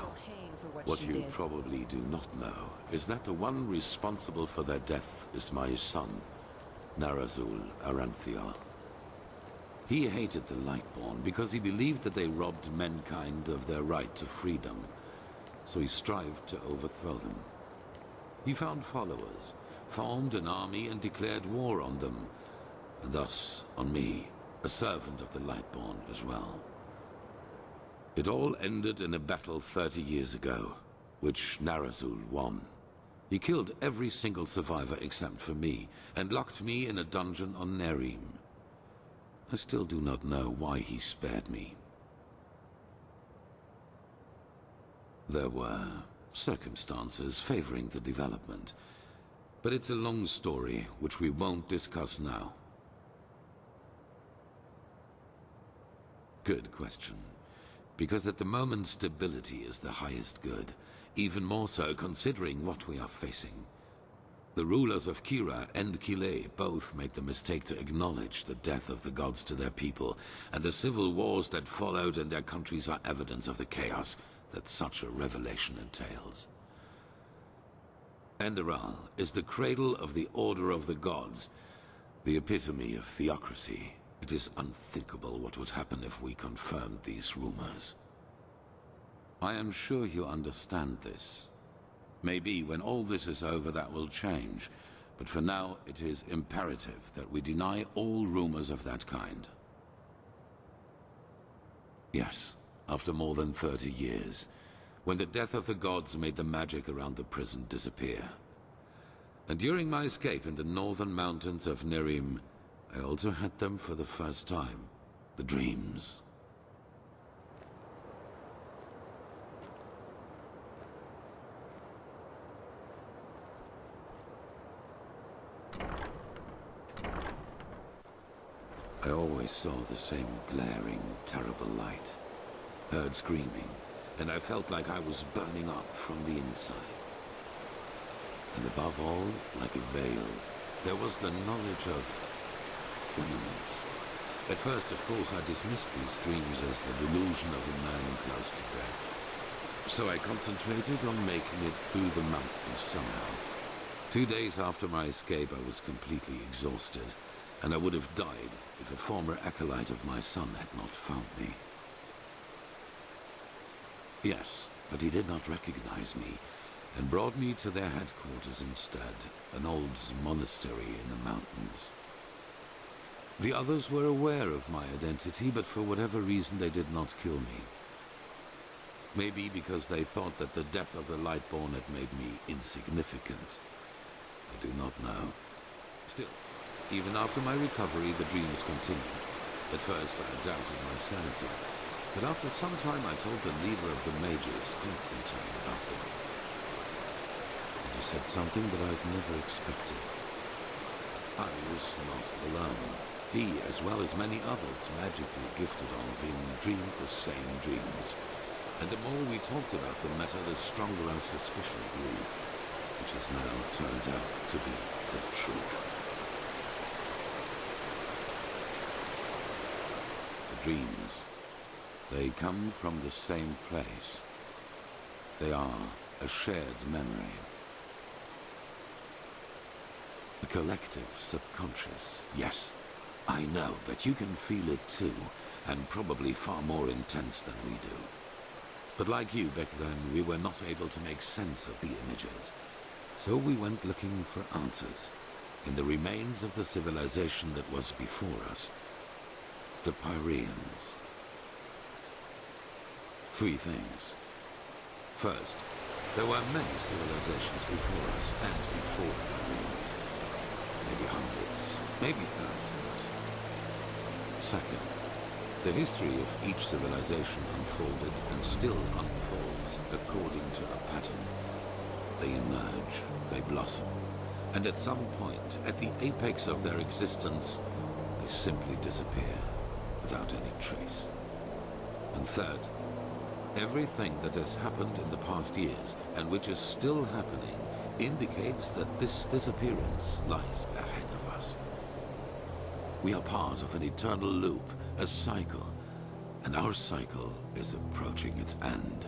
What you probably do not know is that the one responsible for their death is my son, Narazul Aranthia. He hated the Lightborn because he believed that they robbed mankind of their right to freedom, so he strived to overthrow them. He found followers, formed an army and declared war on them, and thus on me, a servant of the Lightborn as well. It all ended in a battle 30 years ago, which Narazul won. He killed every single survivor except for me, and locked me in a dungeon on Nerim. I still do not know why he spared me. There were circumstances favoring the development, but it's a long story which we won't discuss now. Good question. Because at the moment stability is the highest good, even more so considering what we are facing. The rulers of Kira and Kile both made the mistake to acknowledge the death of the gods to their people, and the civil wars that followed in their countries are evidence of the chaos that such a revelation entails. Enderal is the cradle of the Order of the Gods, the epitome of theocracy. It is unthinkable what would happen if we confirmed these rumors. I am sure you understand this. Maybe when all this is over that will change, but for now it is imperative that we deny all rumors of that kind. Yes, after more than 30 years, when the death of the gods made the magic around the prison disappear. And during my escape in the northern mountains of Nerim, I also had them for the first time, the dreams. I always saw the same glaring, terrible light, heard screaming, and I felt like I was burning up from the inside. And above all, like a veil, there was the knowledge of imminence. At first, of course, I dismissed these dreams as the delusion of a man close to death. So I concentrated on making it through the mountains somehow. 2 days after my escape, I was completely exhausted, and I would have died if a former acolyte of my son had not found me. Yes, but he did not recognize me, and brought me to their headquarters instead, an old monastery in the mountains. The others were aware of my identity, but for whatever reason they did not kill me. Maybe because they thought that the death of the Lightborn had made me insignificant. I do not know. Still, even after my recovery, the dreams continued. At first, I doubted my sanity, but after some time I told the leader of the mages, Constantine, about them. And he said something that I'd never expected. I was not alone. He, as well as many others magically gifted on Vin, dreamed the same dreams. And the more we talked about the matter, the stronger our suspicion grew, which has now turned out to be the truth. The dreams, they come from the same place. They are a shared memory. The collective subconscious, yes. I know that you can feel it too, and probably far more intense than we do. But like you back then, we were not able to make sense of the images. So we went looking for answers in the remains of the civilization that was before us. The Pyreans. 3 things. First, there were many civilizations before us and before the Pyreans. Maybe hundreds, maybe thousands. Second, the history of each civilization unfolded and still unfolds according to a pattern. They emerge, they blossom, and at some point, at the apex of their existence, they simply disappear without any trace. And third, everything that has happened in the past years, and which is still happening, indicates that this disappearance lies ahead of us. We are part of an eternal loop, a cycle, and our cycle is approaching its end.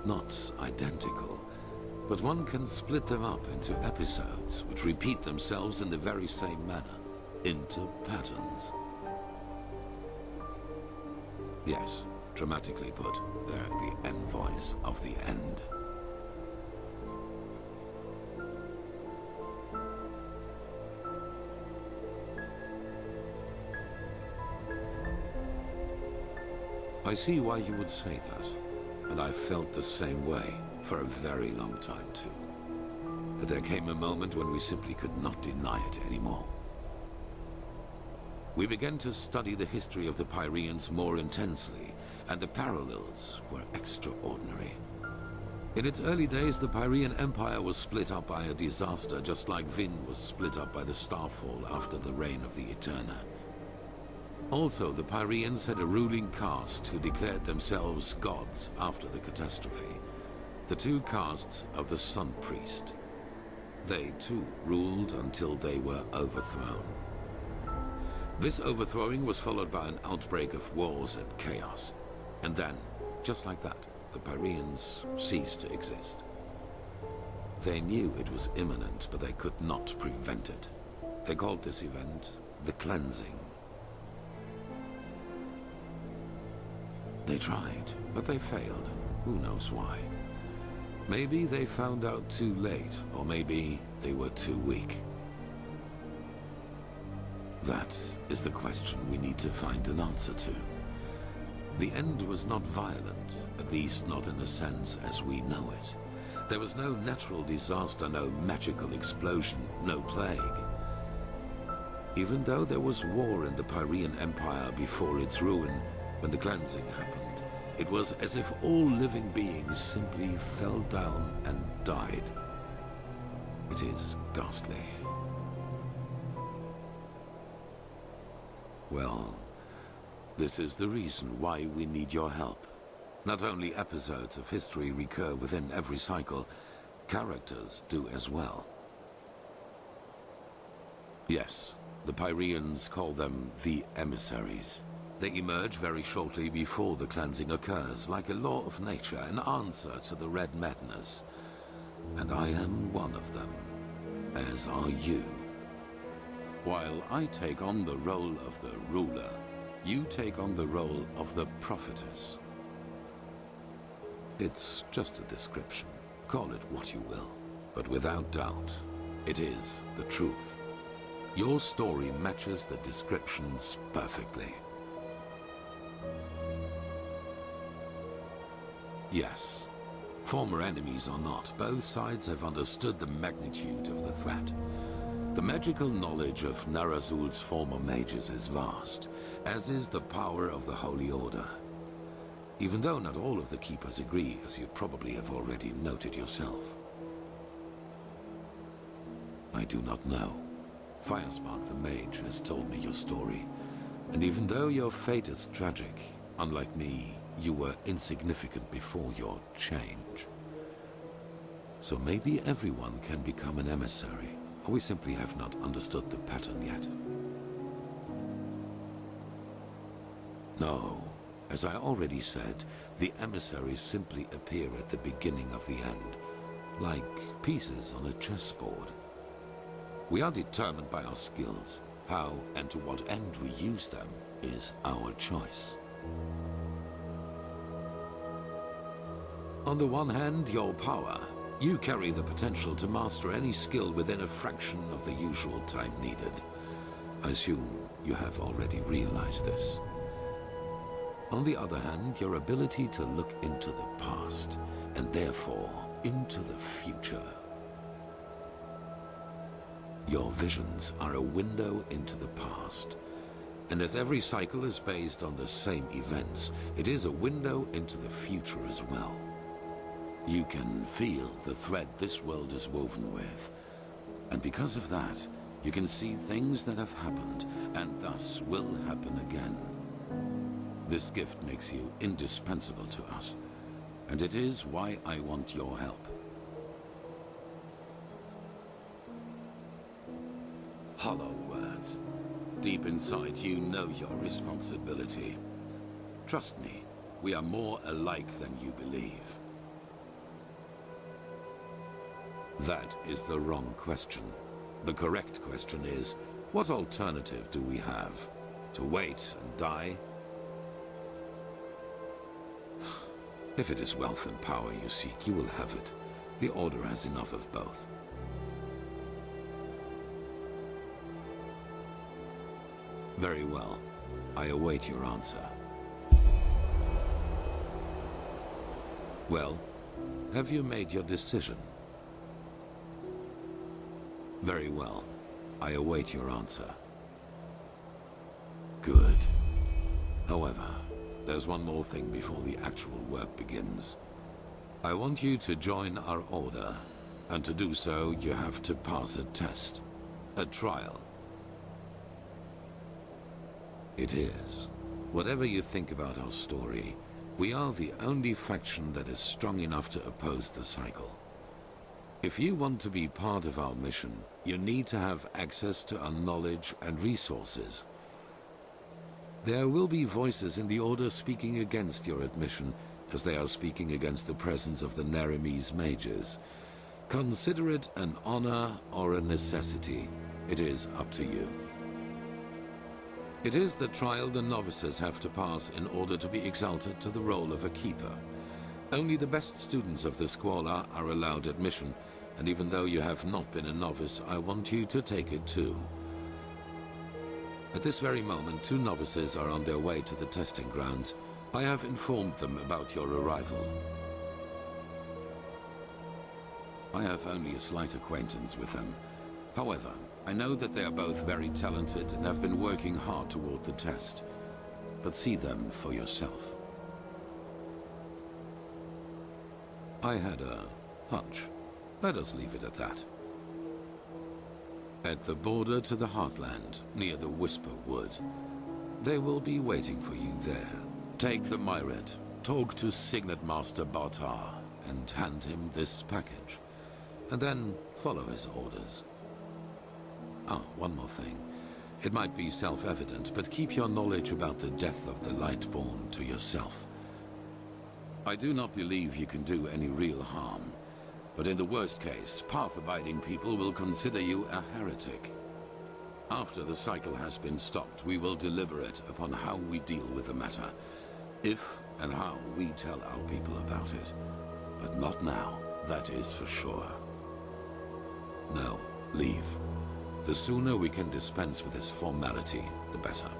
Not identical, but one can split them up into episodes which repeat themselves in the very same manner, into patterns. Yes, dramatically put, they're the envoys of the end. I see why you would say that, and I felt the same way for a very long time too. But there came a moment when we simply could not deny it anymore. We began to study the history of the Pyreans more intensely, and the parallels were extraordinary. In its early days, the Pyrean Empire was split up by a disaster, just like Vin was split up by the Starfall after the reign of the Eterna. Also, the Pyreans had a ruling caste who declared themselves gods after the catastrophe. The 2 castes of the Sun Priest. They, too, ruled until they were overthrown. This overthrowing was followed by an outbreak of wars and chaos. And then, just like that, the Pyreans ceased to exist. They knew it was imminent, but they could not prevent it. They called this event the Cleansing. They tried, but they failed. Who knows why? Maybe they found out too late, or maybe they were too weak. That is the question we need to find an answer to. The end was not violent, at least not in a sense as we know it. There was no natural disaster, no magical explosion, no plague. Even though there was war in the Pyrean Empire before its ruin, when the cleansing happened, it was as if all living beings simply fell down and died. It is ghastly. Well, this is the reason why we need your help. Not only episodes of history recur within every cycle, characters do as well. Yes, the Pyreans call them the emissaries. They emerge very shortly before the cleansing occurs, like a law of nature, an answer to the Red Madness. And I am one of them, as are you. While I take on the role of the ruler, you take on the role of the prophetess. It's just a description. Call it what you will. But without doubt, it is the truth. Your story matches the descriptions perfectly. Yes. Former enemies or not, both sides have understood the magnitude of the threat. The magical knowledge of Narazul's former mages is vast, as is the power of the Holy Order. Even though not all of the Keepers agree, as you probably have already noted yourself. I do not know. Firespark the Mage has told me your story, and even though your fate is tragic, unlike me, you were insignificant before your change. So maybe everyone can become an emissary, or we simply have not understood the pattern yet. No, as I already said, the emissaries simply appear at the beginning of the end, like pieces on a chessboard. We are determined by our skills. How and to what end we use them is our choice. On the one hand, your power. You carry the potential to master any skill within a fraction of the usual time needed. I assume you have already realized this. On the other hand, your ability to look into the past, and therefore into the future. Your visions are a window into the past. And as every cycle is based on the same events, it is a window into the future as well. You can feel the thread this world is woven with. And because of that, you can see things that have happened, and thus will happen again. This gift makes you indispensable to us, and it is why I want your help. Hollow words. Deep inside, you know your responsibility. Trust me, we are more alike than you believe. That is the wrong question. The correct question is, what alternative do we have? To wait and die? If it is wealth and power you seek, you will have it. The Order has enough of both. Very well. I await your answer. Well, have you made your decision? Very well. I await your answer. Good. However, there's one more thing before the actual work begins. I want you to join our Order, and to do so, you have to pass a test. A trial. It is. Whatever you think about our story, we are the only faction that is strong enough to oppose the cycle. If you want to be part of our mission, you need to have access to our knowledge and resources. There will be voices in the Order speaking against your admission, as they are speaking against the presence of the Naramese mages. Consider it an honor or a necessity. It is up to you. It is the trial the novices have to pass in order to be exalted to the role of a keeper. Only the best students of the Squalor are allowed admission, and even though you have not been a novice, I want you to take it too. At this very moment, 2 novices are on their way to the testing grounds. I have informed them about your arrival. I have only a slight acquaintance with them. However, I know that they are both very talented and have been working hard toward the test. But see them for yourself. I had a hunch. Let us leave it at that. At the border to the Heartland, near the Whisper Wood. They will be waiting for you there. Take the Myret, talk to Signet Master Bartar, and hand him this package. And then follow his orders. Ah, one more thing. It might be self-evident, but keep your knowledge about the death of the Lightborn to yourself. I do not believe you can do any real harm, but in the worst case, path-abiding people will consider you a heretic. After the cycle has been stopped, we will deliberate upon how we deal with the matter. If and how we tell our people about it. But not now, that is for sure. Now, leave. The sooner we can dispense with this formality, the better.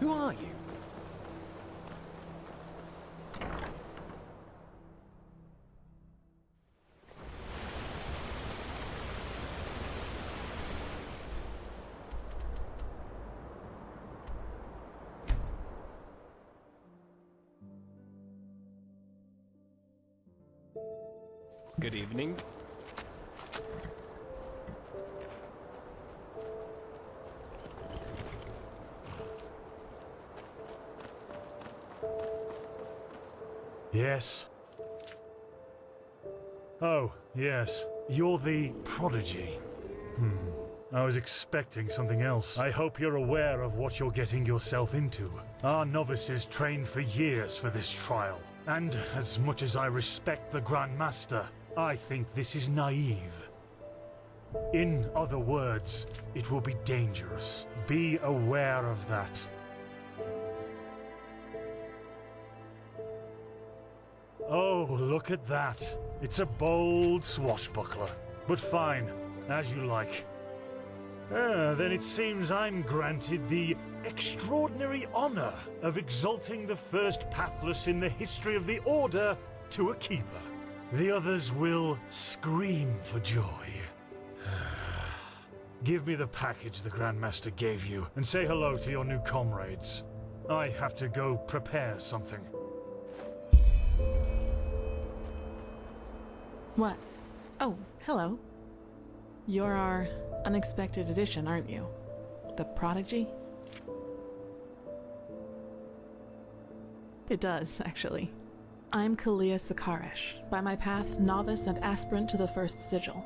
Who are you? Good evening. Yes. Oh, yes. You're the prodigy. I was expecting something else. I hope you're aware of what you're getting yourself into. Our novices trained for years for this trial. And as much as I respect the Grand Master, I think this is naive. In other words, it will be dangerous. Be aware of that. Oh, look at that. It's a bold swashbuckler. But fine, as you like. Then it seems I'm granted the extraordinary honor of exalting the first Pathless in the history of the Order to a keeper. The others will scream for joy. Give me the package the Grandmaster gave you, and say hello to your new comrades. I have to go prepare something. What? Oh, hello. You're our unexpected addition, aren't you? The prodigy? It does, actually. I'm Kalia Sakaresh, by my path novice and aspirant to the First Sigil.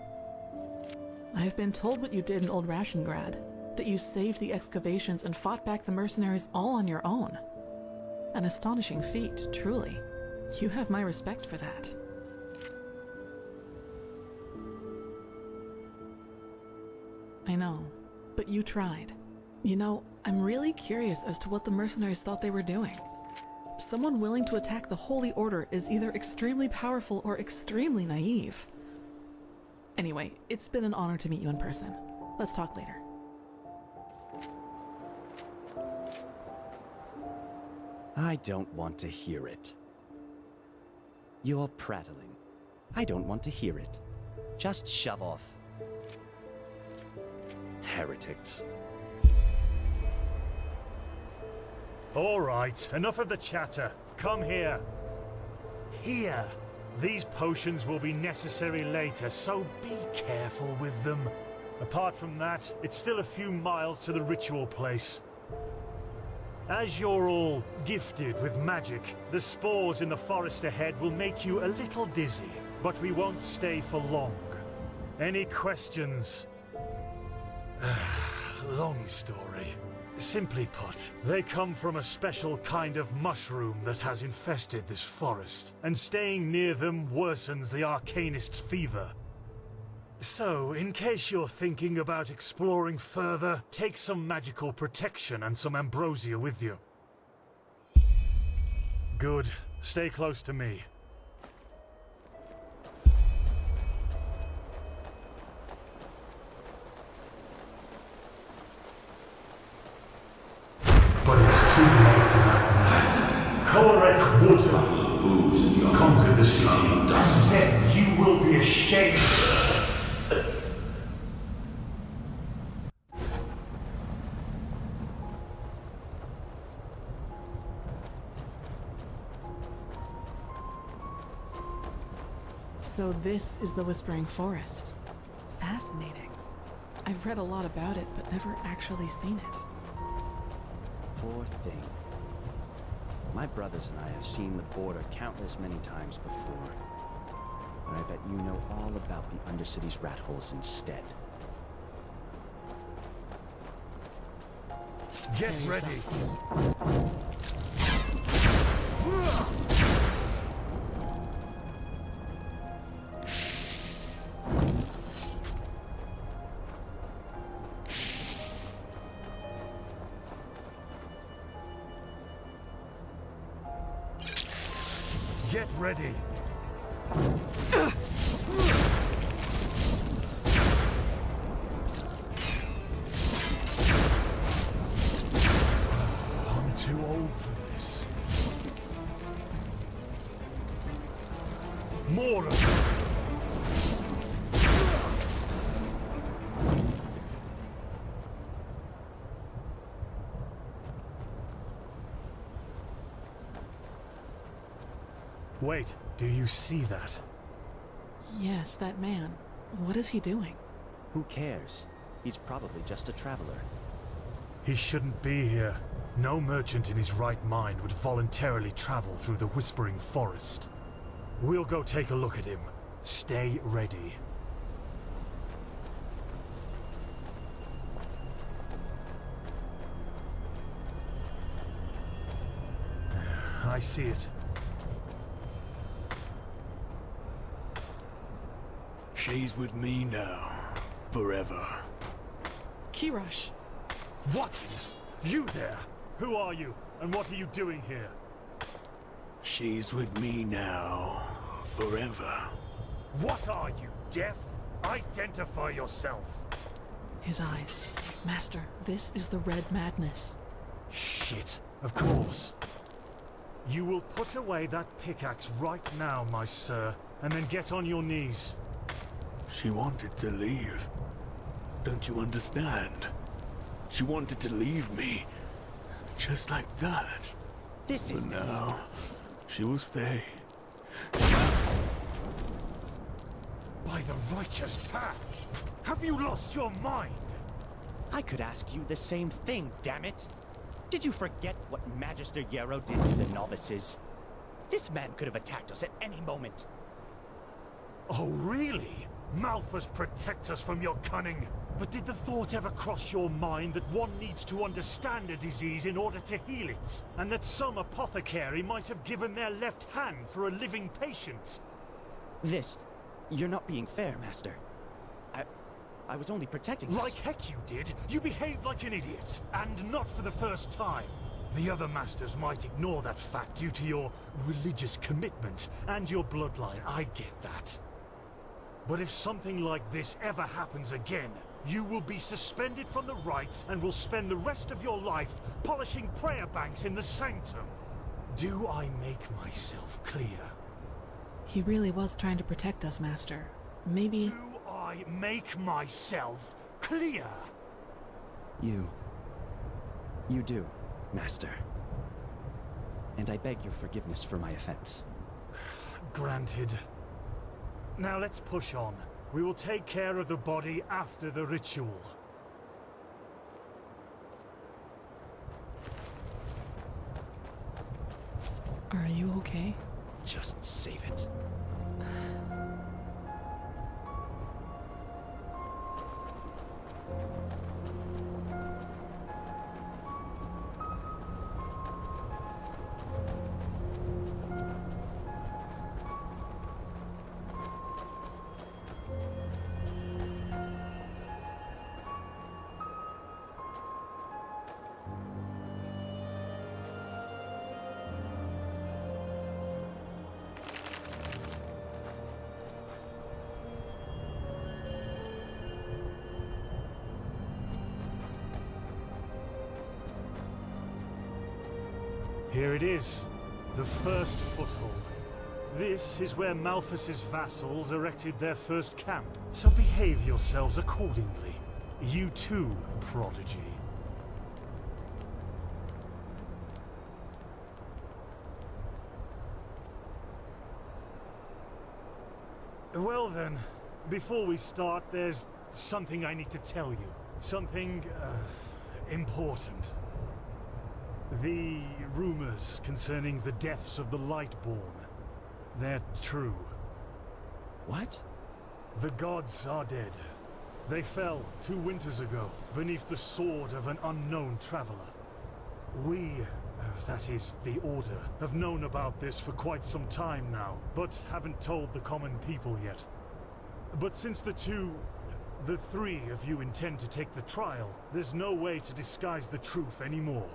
I've been told what you did in Old Rashengrad, that you saved the excavations and fought back the mercenaries all on your own. An astonishing feat, truly. You have my respect for that. I know, but you tried. You know, I'm really curious as to what the mercenaries thought they were doing. Someone willing to attack the Holy Order is either extremely powerful or extremely naive. Anyway, it's been an honor to meet you in person. Let's talk later. I don't want to hear it. You're prattling. I don't want to hear it. Just shove off. Heretics. All right, enough of the chatter. Come here. Here. These potions will be necessary later, so be careful with them. Apart from that, it's still a few miles to the ritual place. As you're all gifted with magic, the spores in the forest ahead will make you a little dizzy, but we won't stay for long. Any questions? Long story. Simply put, they come from a special kind of mushroom that has infested this forest, and staying near them worsens the arcanist's fever. So, in case you're thinking about exploring further, take some magical protection and some ambrosia with you. Good. Stay close to me. But it's too late for that now. Korek would have conquered the city, and then you will be ashamed. So this is the Whispering Forest. Fascinating. I've read a lot about it, but never actually seen it. Poor thing. My brothers and I have seen the border countless many times before. But I bet you know all about the Undercity's rat holes instead. Get ready! Get ready! I'm too old for this. More of them! Wait, do you see that? Yes, that man. What is he doing? Who cares? He's probably just a traveler. He shouldn't be here. No merchant in his right mind would voluntarily travel through the Whispering Forest. We'll go take a look at him. Stay ready. I see it. She's with me now. Forever. Kirosh! What? You there? Who are you? And what are you doing here? She's with me now. Forever. What are you, deaf? Identify yourself! His eyes. Master, this is the Red Madness. Shit, of course. You will put away that pickaxe right now, my sir, and then get on your knees. She wanted to leave. Don't you understand? She wanted to leave me. Just like that. This is But now, she will stay. By the righteous path! Have you lost your mind? I could ask you the same thing, damn it! Did you forget what Magister Yarrow did to the novices? This man could have attacked us at any moment. Oh, really? Malphus protect us from your cunning. But did the thought ever cross your mind that one needs to understand a disease in order to heal it? And that some apothecary might have given their left hand for a living patient? You're not being fair, Master. I was only protecting us. Like heck you did. You behaved like an idiot. And not for the first time. The other masters might ignore that fact due to your religious commitment and your bloodline. I get that. But if something like this ever happens again, you will be suspended from the rites and will spend the rest of your life polishing prayer banks in the sanctum. Do I make myself clear? He really was trying to protect us, Master. maybe... Do I make myself clear? You do, Master. And I beg your forgiveness for my offense. Granted. Now let's push on. We will take care of the body after the ritual. Are you okay? Just save it. Here it is, the first foothold. This is where Malphas's vassals erected their first camp, so behave yourselves accordingly. You too, prodigy. Well then, before we start, there's something I need to tell you. Something, important. The rumors concerning the deaths of the Lightborn, they're true. What? The gods are dead. They fell 2 winters ago, beneath the sword of an unknown traveler. We, that is, the Order, have known about this for quite some time now, but haven't told the common people yet. But since the 3 of you intend to take the trial, there's no way to disguise the truth anymore.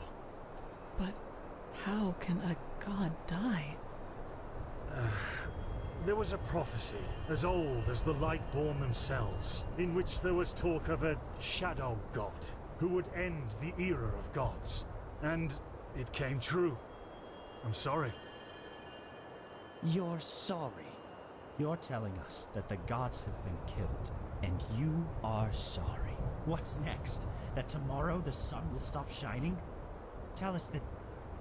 But how can a god die? There was a prophecy, as old as the Lightborn themselves, in which there was talk of a shadow god, who would end the era of gods. And it came true. I'm sorry. You're sorry? You're telling us that the gods have been killed, and you are sorry. What's next? That tomorrow the sun will stop shining? Tell us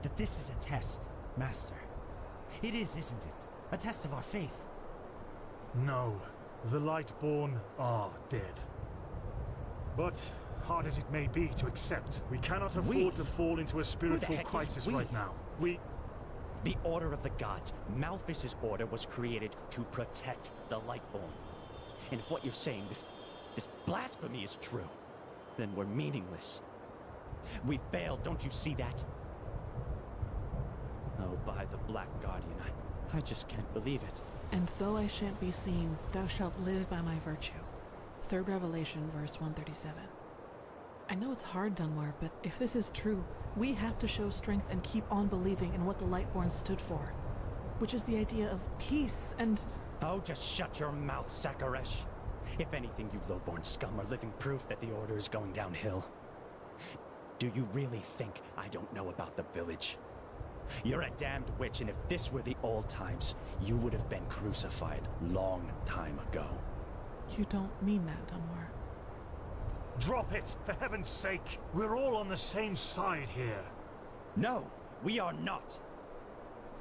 that this is a test, Master. It is, isn't it? A test of our faith. No, the Lightborn are dead. But, hard as it may be to accept, we cannot afford to fall into a spiritual crisis right now. The Order of the Gods, Malphas's order, was created to protect the Lightborn. And if what you're saying, this blasphemy is true, then we're meaningless. We failed, don't you see that? Oh, by the Black Guardian, I just can't believe it. And though I shan't be seen, thou shalt live by my virtue. 3rd Revelation, verse 137. I know it's hard, Dunmar, but if this is true, we have to show strength and keep on believing in what the Lightborn stood for. Which is the idea of peace and... Oh, just shut your mouth, Sakaresh. If anything, you lowborn scum are living proof that the Order is going downhill. Do you really think I don't know about the village? You're a damned witch, and if this were the old times, you would have been crucified long time ago. You don't mean that, Dunmar. Drop it, for heaven's sake! We're all on the same side here. No, we are not.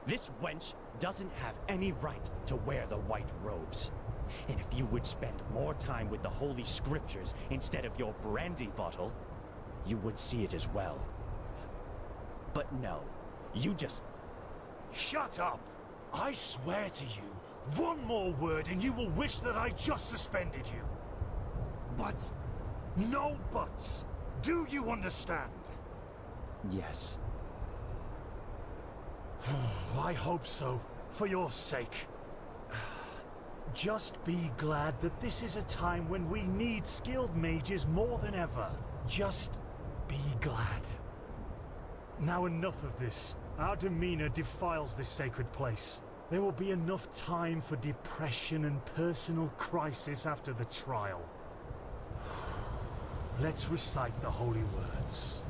This wench doesn't have any right to wear the white robes. And if you would spend more time with the Holy Scriptures instead of your brandy bottle, you would see it as well. But no, you just... Shut up! I swear to you, one more word and you will wish that I just suspended you. But... no buts! Do you understand? Yes. I hope so, for your sake. Just be glad that this is a time when we need skilled mages more than ever. Just be glad. Now enough of this. Our demeanor defiles this sacred place. There will be enough time for depression and personal crisis after the trial. Let's recite the holy words.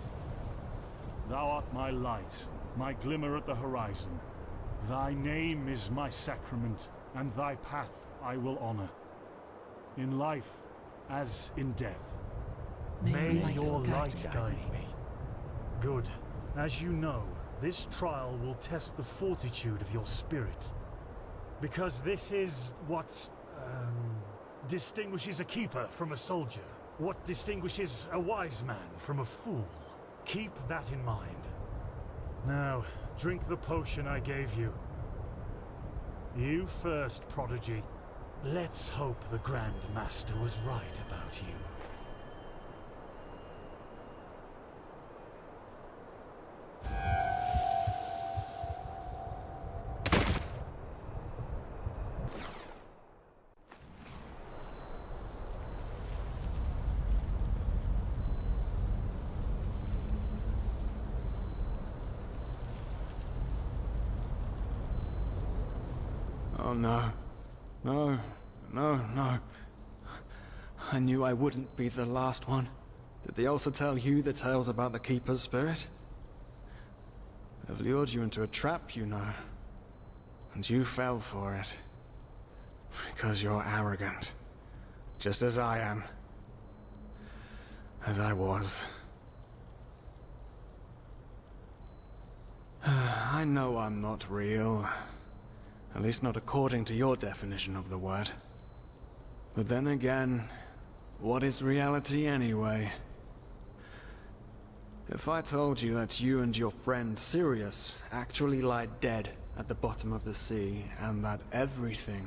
Thou art my light, my glimmer at the horizon. Thy name is my sacrament, and thy path I will honor. in life as in death. May May your your light light guide me. Good. As you know, this trial will test the fortitude of your spirit. Because this is what distinguishes a keeper from a soldier. What distinguishes a wise man from a fool. Keep that in mind. Now, drink the potion I gave you. You first, Prodigy. Let's hope the Grand Master was right about you. Oh no. No. No. I knew I wouldn't be the last one. Did they also tell you the tales about the Keeper's spirit? They've lured you into a trap, you know. And you fell for it. Because you're arrogant. Just as I am. As I was. I know I'm not real. At least not according to your definition of the word. But then again, what is reality anyway? If I told you that you and your friend Sirius actually lie dead at the bottom of the sea, and that everything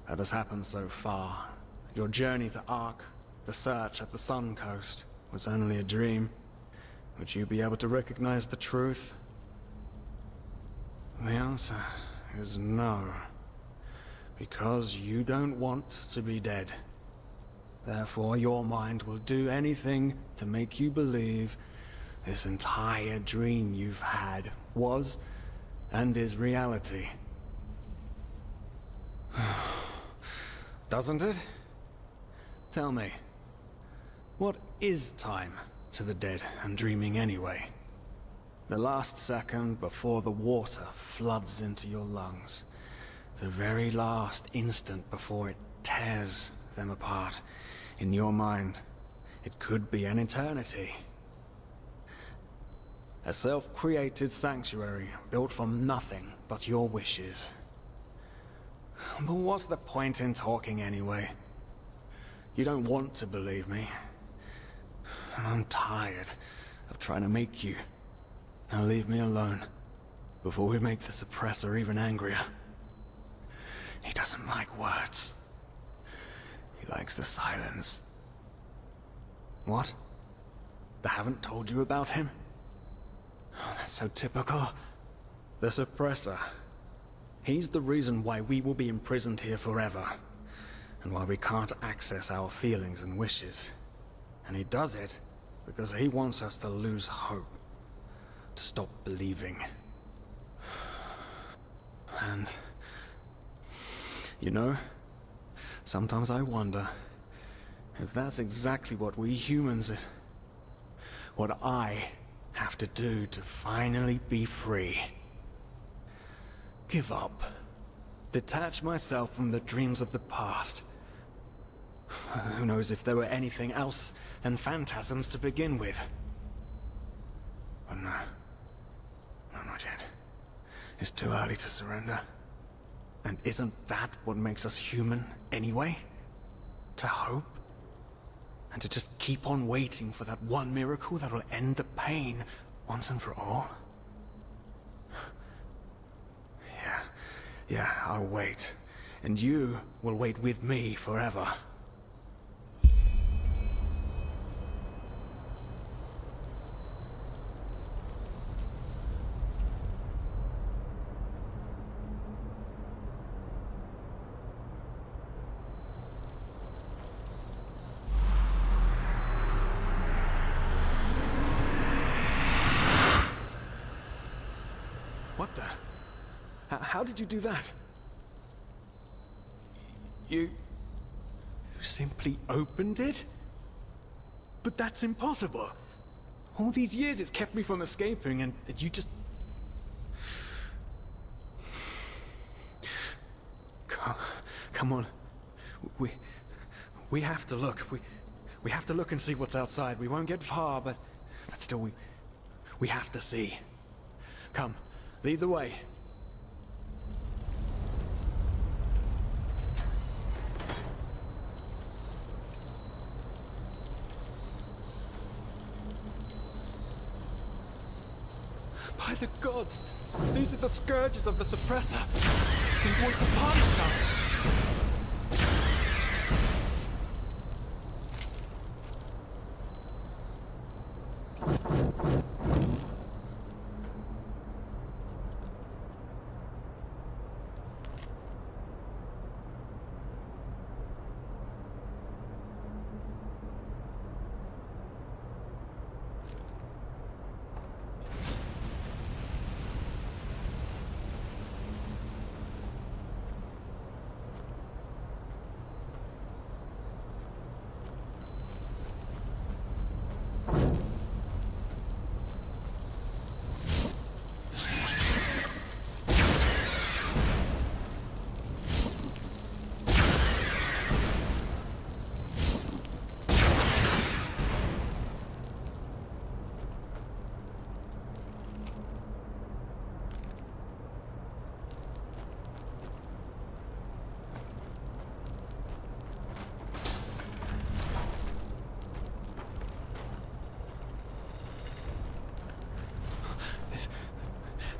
that has happened so far, your journey to Ark, the search at the Sun Coast, was only a dream, would you be able to recognize the truth? The answer is no. Because you don't want to be dead. Therefore, your mind will do anything to make you believe this entire dream you've had was and is reality. Doesn't it? Tell me, what is time to the dead and dreaming anyway? The last second before the water floods into your lungs. The very last instant before it tears them apart. In your mind, it could be an eternity. A self-created sanctuary built from nothing but your wishes. But what's the point in talking anyway? You don't want to believe me. And I'm tired of trying to make you. Now leave me alone, before we make the suppressor even angrier. He doesn't like words. He likes the silence. What? They haven't told you about him? Oh, that's so typical. The suppressor. He's the reason why we will be imprisoned here forever. And why we can't access our feelings and wishes. And he does it because he wants us to lose hope. To stop believing. And... you know, sometimes I wonder if that's exactly what we humans... what I have to do to finally be free. Give up. Detach myself from the dreams of the past. Who knows if there were anything else than phantasms to begin with. But no. No, not yet. It's too early to surrender. And isn't that what makes us human, anyway? To hope? And to just keep on waiting for that one miracle that will end the pain once and for all? Yeah, I'll wait. And you will wait with me forever. What the? How did you do that? You simply opened it? But that's impossible. All these years it's kept me from escaping, and you just... Come on. We have to look. We have to look and see what's outside. We won't get far, but still we have to see. Come, lead the way. By the gods! These are the scourges of the Suppressor! They want to punish us!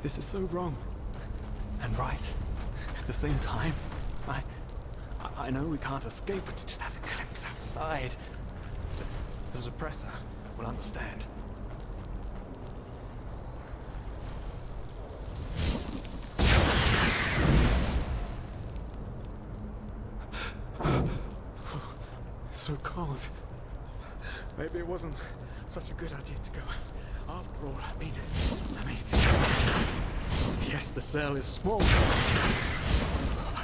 This is so wrong. And right. At the same time, I know we can't escape, but to just have a glimpse outside. The Suppressor will understand. It's so cold. Maybe it wasn't such a good idea to go out. After all, I mean, yes, the cell is small. But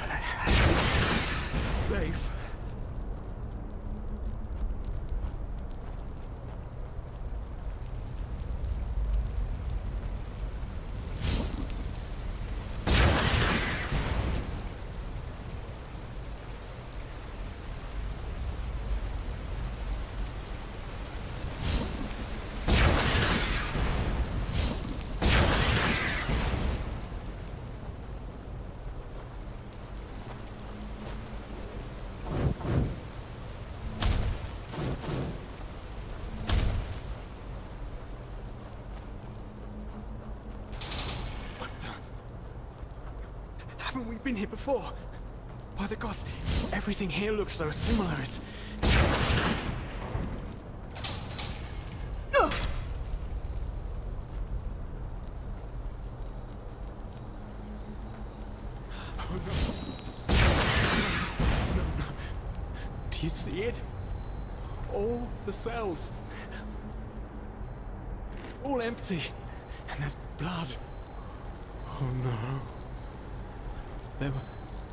at least it's safe. Haven't we been here before? By the gods, everything here looks so similar. It's... Oh no. No. Do you see it? All the cells. All empty. And there's blood. Oh no. There were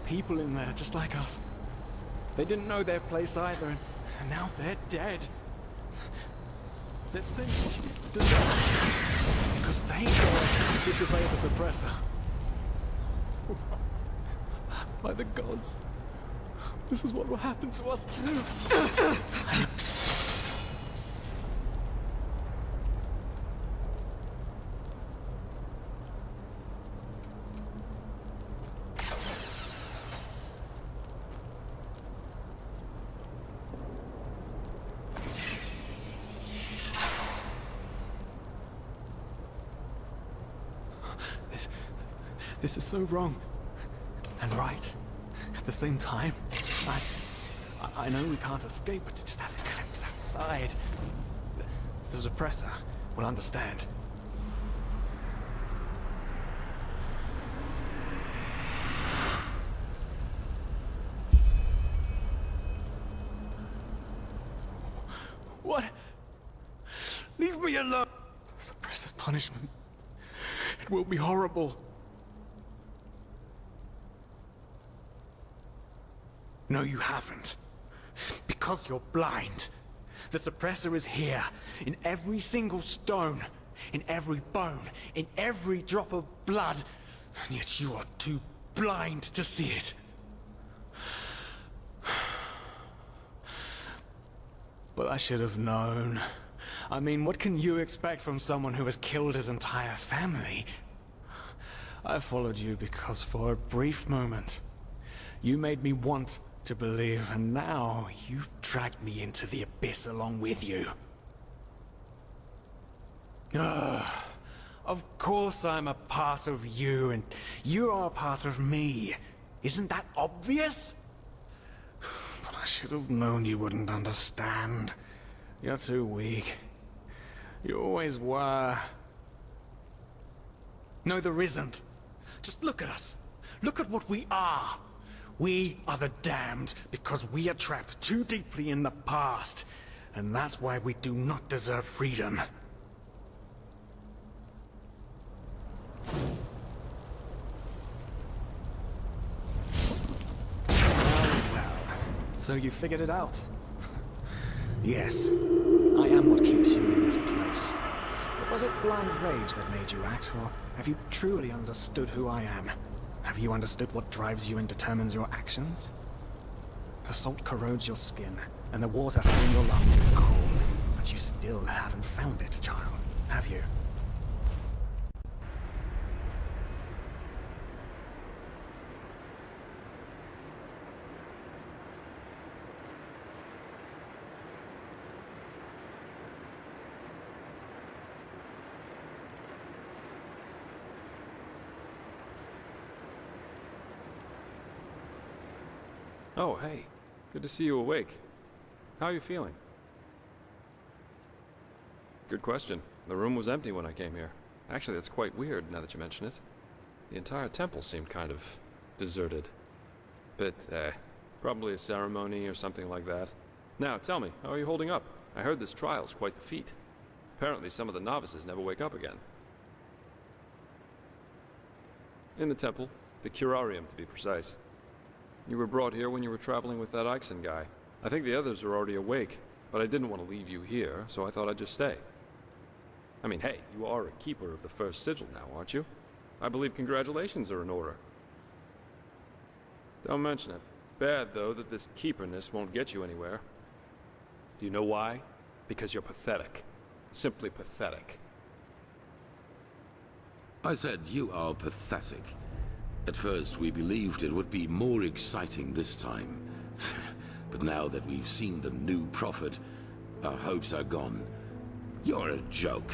people in there just like us. They didn't know their place either, and now they're dead. They've simply died because they dared disobey the Suppressor. By the gods, this is what will happen to us too. This is so wrong. And right. At the same time, I know we can't escape, but to just have a glimpse outside. The Suppressor will understand. What? Leave me alone! The Suppressor's punishment. It will be horrible. No, you haven't. Because you're blind. The Suppressor is here, in every single stone, in every bone, in every drop of blood, and yet you are too blind to see it. But I should have known. I mean, what can you expect from someone who has killed his entire family? I followed you because for a brief moment, you made me want to believe, and now you've dragged me into the abyss along with you. Ugh. Of course I'm a part of you, and you are a part of me. Isn't that obvious? But I should have known you wouldn't understand. You're too weak. You always were. No, there isn't. Just look at us. Look at what we are. We are the damned because we are trapped too deeply in the past. And that's why we do not deserve freedom. So you figured it out? Yes. I am what keeps you in this place. But was it blind rage that made you act, or have you truly understood who I am? Have you understood what drives you and determines your actions? The salt corrodes your skin, and the water filling your lungs is cold. But you still haven't found it, child, have you? Oh, hey. Good to see you awake. How are you feeling? Good question. The room was empty when I came here. Actually, that's quite weird now that you mention it. The entire temple seemed kind of deserted. But, probably a ceremony or something like that. Now, tell me, how are you holding up? I heard this trial's quite the feat. Apparently some of the novices never wake up again. In the temple, the curarium to be precise. You were brought here when you were traveling with that Ixon guy. I think the others are already awake, but I didn't want to leave you here, so I thought I'd just stay. I mean, hey, you are a keeper of the first sigil now, aren't you? I believe congratulations are in order. Don't mention it. Bad, though, that this keeperness won't get you anywhere. Do you know why? Because you're pathetic. Simply pathetic. I said you are pathetic. At first, we believed it would be more exciting this time. But now that we've seen the new prophet, our hopes are gone. You're a joke.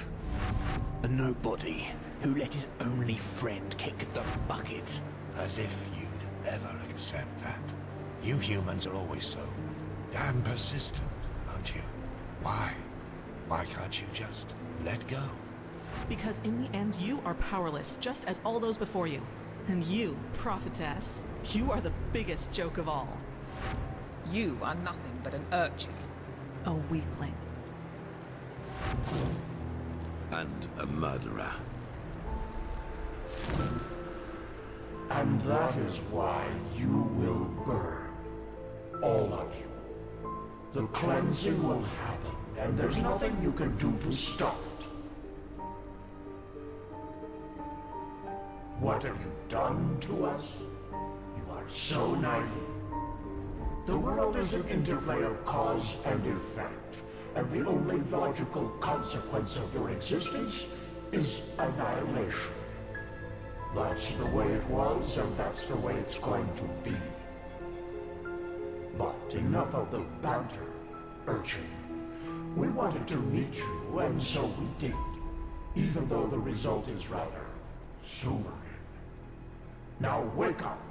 A nobody who let his only friend kick the bucket. As if you'd ever accept that. You humans are always so damn persistent, aren't you? Why? Why can't you just let go? Because in the end, you are powerless, just as all those before you. And you, prophetess, you are the biggest joke of all. You are nothing but an urchin. A weakling. And a murderer. And that is why you will burn. All of you. The cleansing will happen, and there's nothing you can do to stop it. What have you done to us? You are so naive. The world is an interplay of cause and effect, and the only logical consequence of your existence is annihilation. That's the way it was, and that's the way it's going to be. But enough of the banter, urchin. We wanted to meet you, and so we did, even though the result is rather sobering. Now wake up.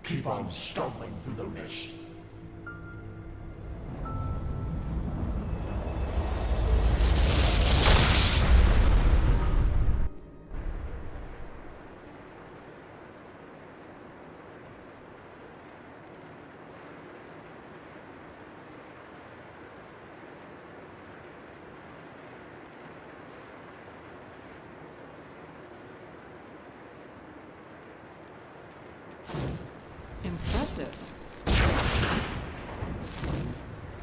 Keep on stumbling through the mist. Impressive.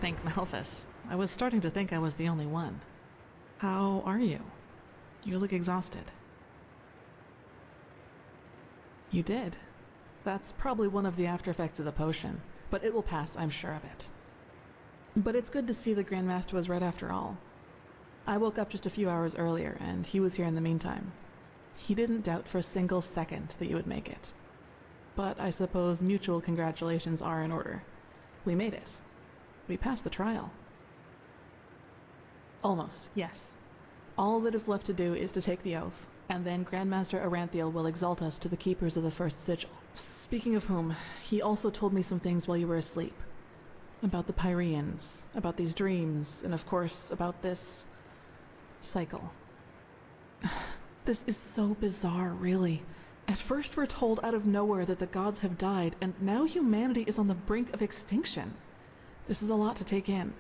Thank Malphus. I was starting to think I was the only one. How are you? You look exhausted. You did. That's probably one of the after effects of the potion, but it will pass, I'm sure of it. But it's good to see the Grandmaster was right after all. I woke up just a few hours earlier, and he was here in the meantime. He didn't doubt for a single second that you would make it. But I suppose mutual congratulations are in order. We made it. We passed the trial. Almost, yes. All that is left to do is to take the oath, and then Grandmaster Aranthiel will exalt us to the keepers of the first sigil. Speaking of whom, he also told me some things while you were asleep. About the Pyreans, about these dreams, and of course, about this cycle. This is so bizarre, really. At first we're told out of nowhere that the gods have died, and now humanity is on the brink of extinction. This is a lot to take in.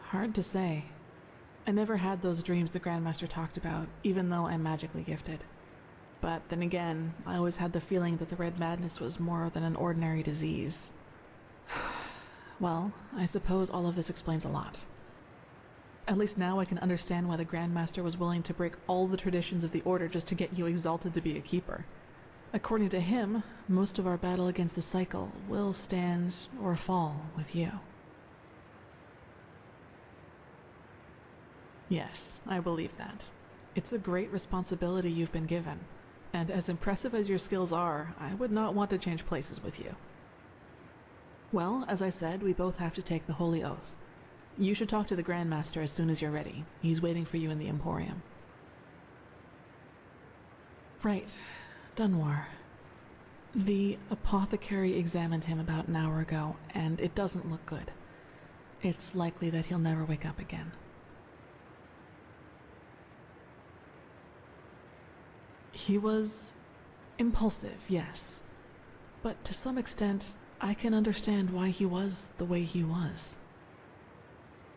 Hard to say. I never had those dreams the Grandmaster talked about, even though I'm magically gifted. But then again, I always had the feeling that the Red Madness was more than an ordinary disease. Well, I suppose all of this explains a lot. At least now I can understand why the Grandmaster was willing to break all the traditions of the Order just to get you exalted to be a keeper. According to him, most of our battle against the cycle will stand or fall with you. Yes, I believe that. It's a great responsibility you've been given, and as impressive as your skills are, I would not want to change places with you. Well, as I said, we both have to take the Holy Oath. You should talk to the Grandmaster as soon as you're ready. He's waiting for you in the Emporium. Right. Dunwar. The apothecary examined him about an hour ago, and it doesn't look good. It's likely that he'll never wake up again. He was impulsive, yes. But to some extent, I can understand why he was the way he was.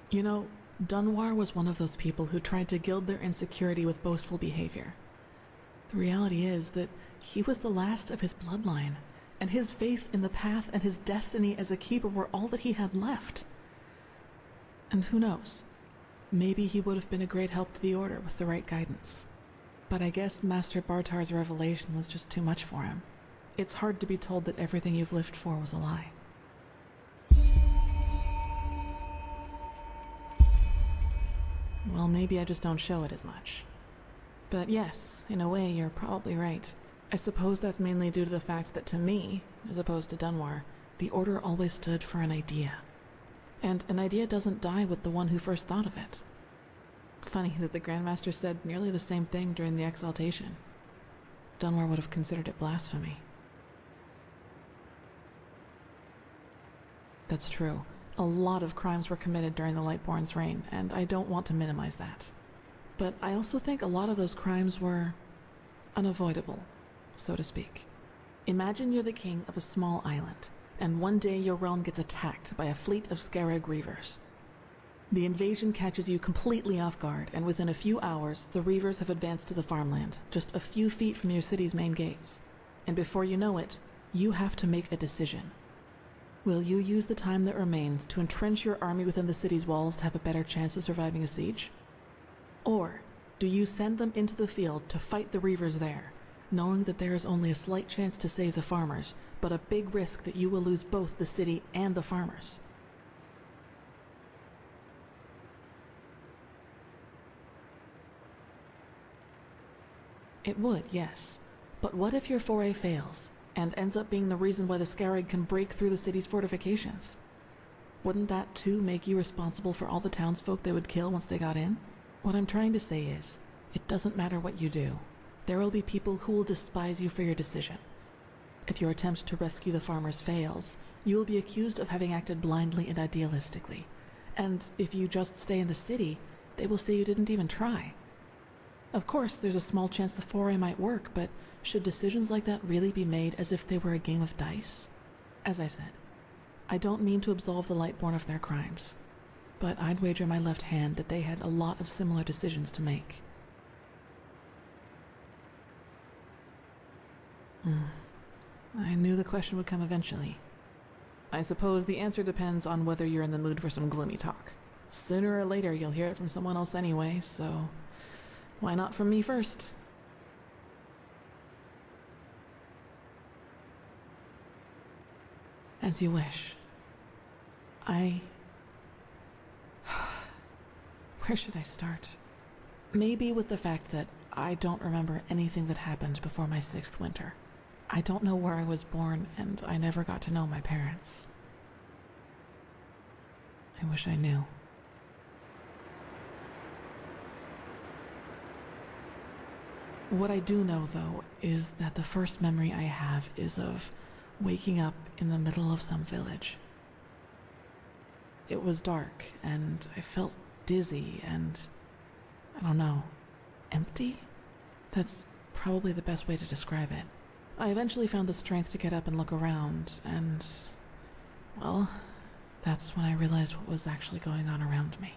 You know, Dunwar was one of those people who tried to gild their insecurity with boastful behavior. The reality is that he was the last of his bloodline, and his faith in the path and his destiny as a keeper were all that he had left. And who knows? Maybe he would have been a great help to the Order with the right guidance. But I guess Master Bartar's revelation was just too much for him. It's hard to be told that everything you've lived for was a lie. Well, maybe I just don't show it as much. But yes, in a way, you're probably right. I suppose that's mainly due to the fact that to me, as opposed to Dunwar, the Order always stood for an idea. And an idea doesn't die with the one who first thought of it. Funny that the Grandmaster said nearly the same thing during the exaltation. Dunwar would have considered it blasphemy. That's true. A lot of crimes were committed during the Lightborn's reign, and I don't want to minimize that. But I also think a lot of those crimes were unavoidable, so to speak. Imagine you're the king of a small island, and one day your realm gets attacked by a fleet of Scarab Reavers. The invasion catches you completely off guard, and within a few hours, the Reavers have advanced to the farmland, just a few feet from your city's main gates. And before you know it, you have to make a decision. Will you use the time that remains to entrench your army within the city's walls to have a better chance of surviving a siege? Or do you send them into the field to fight the Reavers there, knowing that there is only a slight chance to save the farmers, but a big risk that you will lose both the city and the farmers? It would, yes. But what if your foray fails, and ends up being the reason why the Scarab can break through the city's fortifications? Wouldn't that too make you responsible for all the townsfolk they would kill once they got in? What I'm trying to say is, it doesn't matter what you do. There will be people who will despise you for your decision. If your attempt to rescue the farmers fails, you will be accused of having acted blindly and idealistically. And if you just stay in the city, they will say you didn't even try. Of course, there's a small chance the foray might work, but should decisions like that really be made as if they were a game of dice? As I said, I don't mean to absolve the Lightborn of their crimes, but I'd wager my left hand that they had a lot of similar decisions to make. I knew the question would come eventually. I suppose the answer depends on whether you're in the mood for some gloomy talk. Sooner or later you'll hear it from someone else anyway, so why not from me first? As you wish. Where should I start? Maybe with the fact that I don't remember anything that happened before my 6th winter. I don't know where I was born, and I never got to know my parents. I wish I knew. What I do know, though, is that the first memory I have is of waking up in the middle of some village. It was dark, and I felt dizzy and, I don't know, empty? That's probably the best way to describe it. I eventually found the strength to get up and look around, and, well, that's when I realized what was actually going on around me.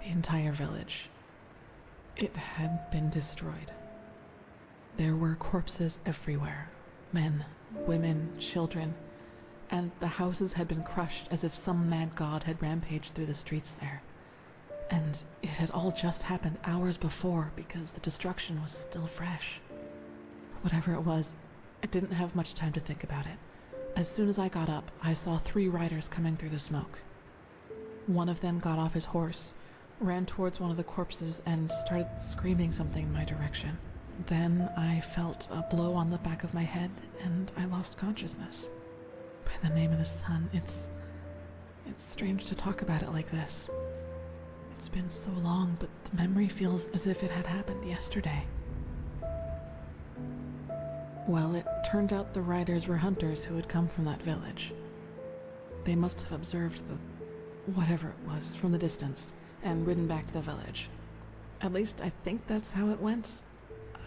The entire village. It had been destroyed. There were corpses everywhere. Men, women, children, and the houses had been crushed as if some mad god had rampaged through the streets there. And it had all just happened hours before because the destruction was still fresh. Whatever it was, I didn't have much time to think about it. As soon as I got up, I saw 3 riders coming through the smoke. One of them got off his horse, ran towards one of the corpses, and started screaming something in my direction. Then I felt a blow on the back of my head, and I lost consciousness. By the name of the sun, it's strange to talk about it like this. It's been so long, but the memory feels as if it had happened yesterday. Well, it turned out the riders were hunters who had come from that village. They must have observed the whatever it was from the distance and ridden back to the village. At least I think that's how it went.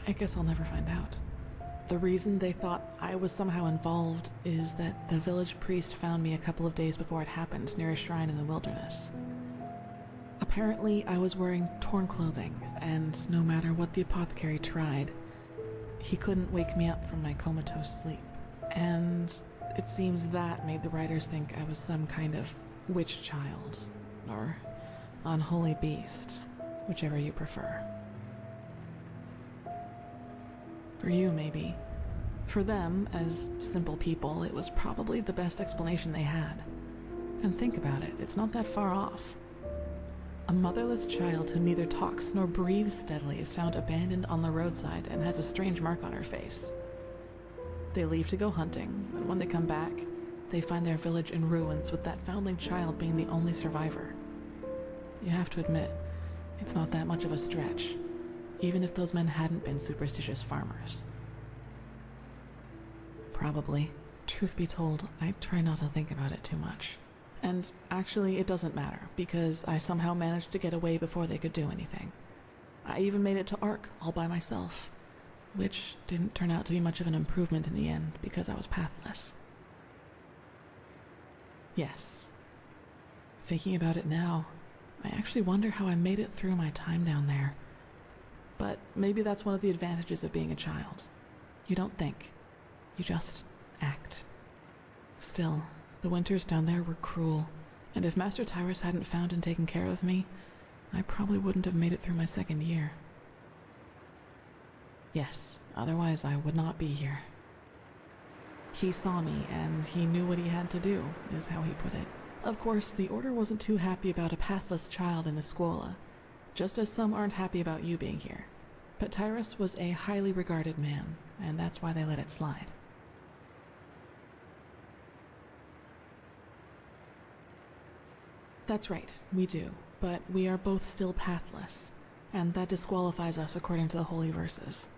I guess I'll never find out. The reason they thought I was somehow involved is that the village priest found me a couple of days before it happened near a shrine in the wilderness. Apparently, I was wearing torn clothing, and no matter what the apothecary tried, he couldn't wake me up from my comatose sleep. And it seems that made the writers think I was some kind of witch child, or unholy beast, whichever you prefer. For you, maybe. For them, as simple people, it was probably the best explanation they had. And think about it, it's not that far off. A motherless child who neither talks nor breathes steadily is found abandoned on the roadside and has a strange mark on her face. They leave to go hunting, and when they come back, they find their village in ruins with that foundling child being the only survivor. You have to admit, it's not that much of a stretch, even if those men hadn't been superstitious farmers. Probably. Truth be told, I try not to think about it too much. And actually, it doesn't matter, because I somehow managed to get away before they could do anything. I even made it to Ark all by myself, which didn't turn out to be much of an improvement in the end, because I was pathless. Yes. Thinking about it now, I actually wonder how I made it through my time down there. But maybe that's one of the advantages of being a child. You don't think. You just act. Still, the winters down there were cruel, and if Master Tyrus hadn't found and taken care of me, I probably wouldn't have made it through my 2nd year. Yes, otherwise I would not be here. He saw me, and he knew what he had to do, is how he put it. Of course, the Order wasn't too happy about a pathless child in the Scuola, just as some aren't happy about you being here. But Tyrus was a highly regarded man, and that's why they let it slide. That's right, we do, but we are both still pathless, and that disqualifies us according to the holy verses.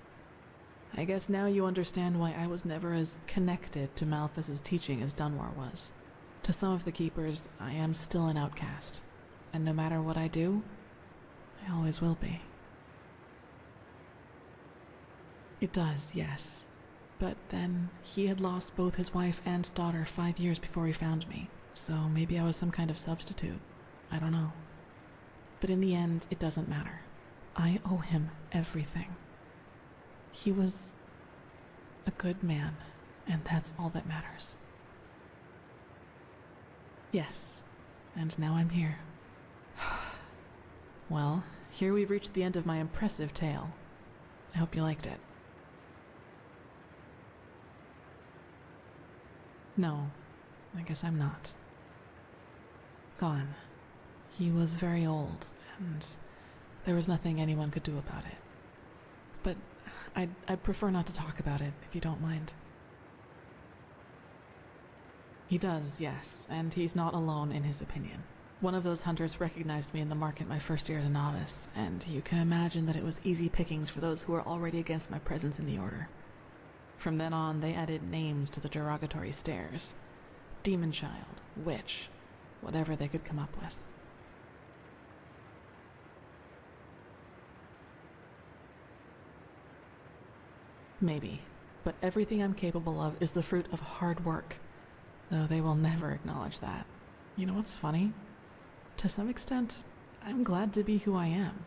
I guess now you understand why I was never as connected to Malphas's teaching as Dunwar was. To some of the Keepers, I am still an outcast, and no matter what I do, I always will be. It does, yes. But then, he had lost both his wife and daughter 5 years before he found me, so maybe I was some kind of substitute. I don't know. But in the end, it doesn't matter. I owe him everything. He was a good man, and that's all that matters. Yes, and now I'm here. Well, here we've reached the end of my impressive tale. I hope you liked it. No, I guess I'm not. Gone. He was very old, and there was nothing anyone could do about it. But I'd prefer not to talk about it, if you don't mind. He does, yes, and he's not alone in his opinion. One of those hunters recognized me in the market my first year as a novice, and you can imagine that it was easy pickings for those who were already against my presence in the Order. From then on, they added names to the derogatory stares. Demon Child, Witch, whatever they could come up with. Maybe, but everything I'm capable of is the fruit of hard work, though they will never acknowledge that. You know what's funny? To some extent, I'm glad to be who I am.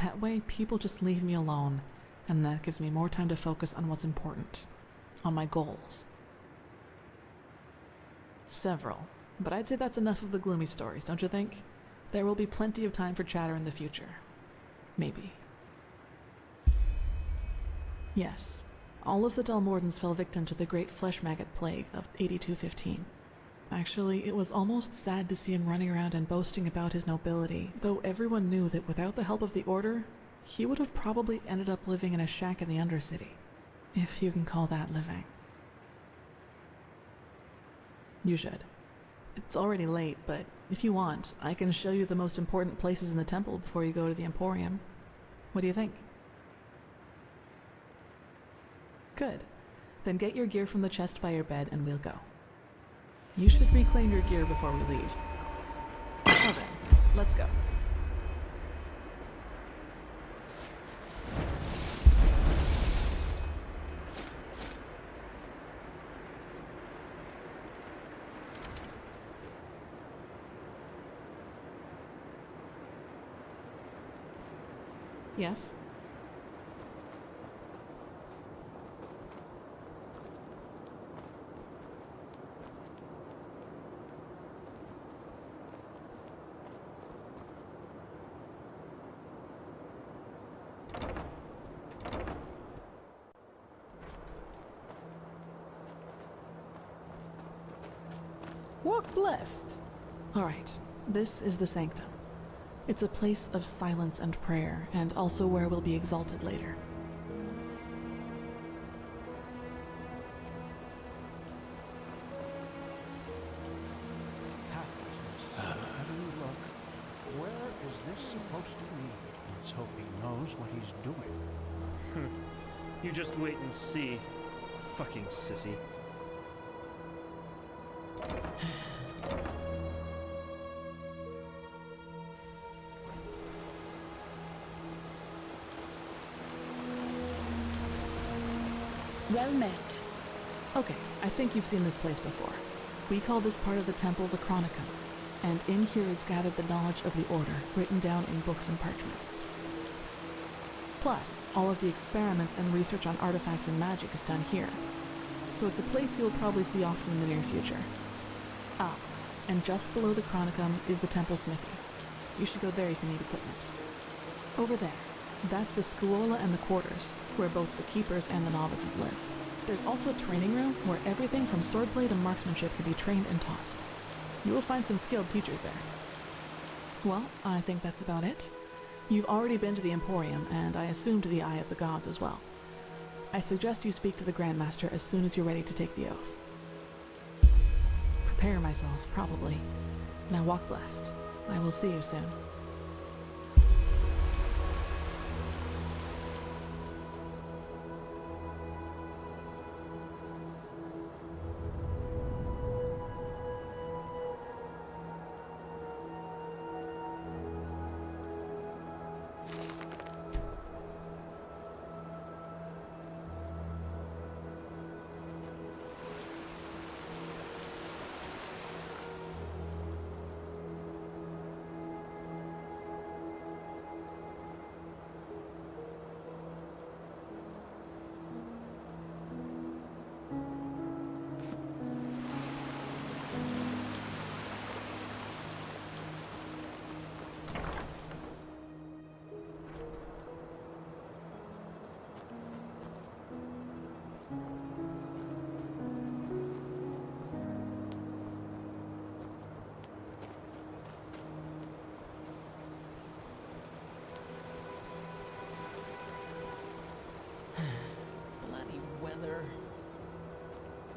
That way, people just leave me alone, and that gives me more time to focus on what's important, on my goals. Several, but I'd say that's enough of the gloomy stories, don't you think? There will be plenty of time for chatter in the future. Maybe. Yes, all of the Dalmordans fell victim to the great flesh maggot plague of 8215. Actually, it was almost sad to see him running around and boasting about his nobility, though everyone knew that without the help of the Order, he would have probably ended up living in a shack in the Undercity. If you can call that living. You should. It's already late, but if you want, I can show you the most important places in the temple before you go to the Emporium. What do you think? Good. Then get your gear from the chest by your bed and we'll go. You should reclaim your gear before we leave. Now then, let's go. Yes? Walk blessed. All right, this is the sanctum. It's a place of silence and prayer, and also where we'll be exalted later. Look, where is this supposed to lead? Let's hope he knows what he's doing. You just wait and see. Fucking sissy. Well met. Okay, I think you've seen this place before. We call this part of the temple the Chronicum, and in here is gathered the knowledge of the Order, written down in books and parchments. Plus, all of the experiments and research on artifacts and magic is done here, so it's a place you'll probably see often in the near future. Ah, and just below the Chronicum is the temple smithy. You should go there if you need equipment. Over there, that's the Scuola and the quarters, where both the keepers and the novices live. There's also a training room where everything from swordplay to marksmanship can be trained and taught. You will find some skilled teachers there. Well, I think that's about it. You've already been to the Emporium, and I assume to the Eye of the Gods as well. I suggest you speak to the Grandmaster as soon as you're ready to take the oath. Prepare myself, probably. Now walk blessed. I will see you soon.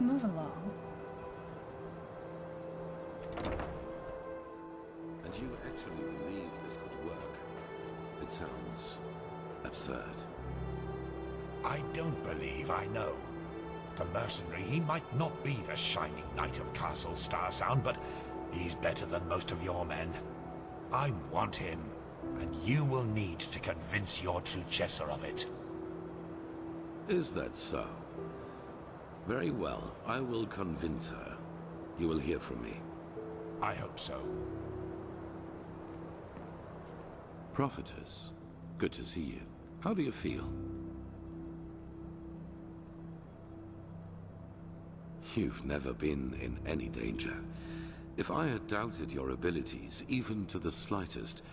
Move along. And you actually believe this could work? It sounds absurd. I don't believe I know. The mercenary, he might not be the shining knight of Castle Starsound, but he's better than most of your men. I want him, and you will need to convince your successor of it. Is that so? Very well, I will convince her. You will hear from me. I hope so. Prophetess, good to see you. How do you feel? You've never been in any danger. If I had doubted your abilities, even to the slightest,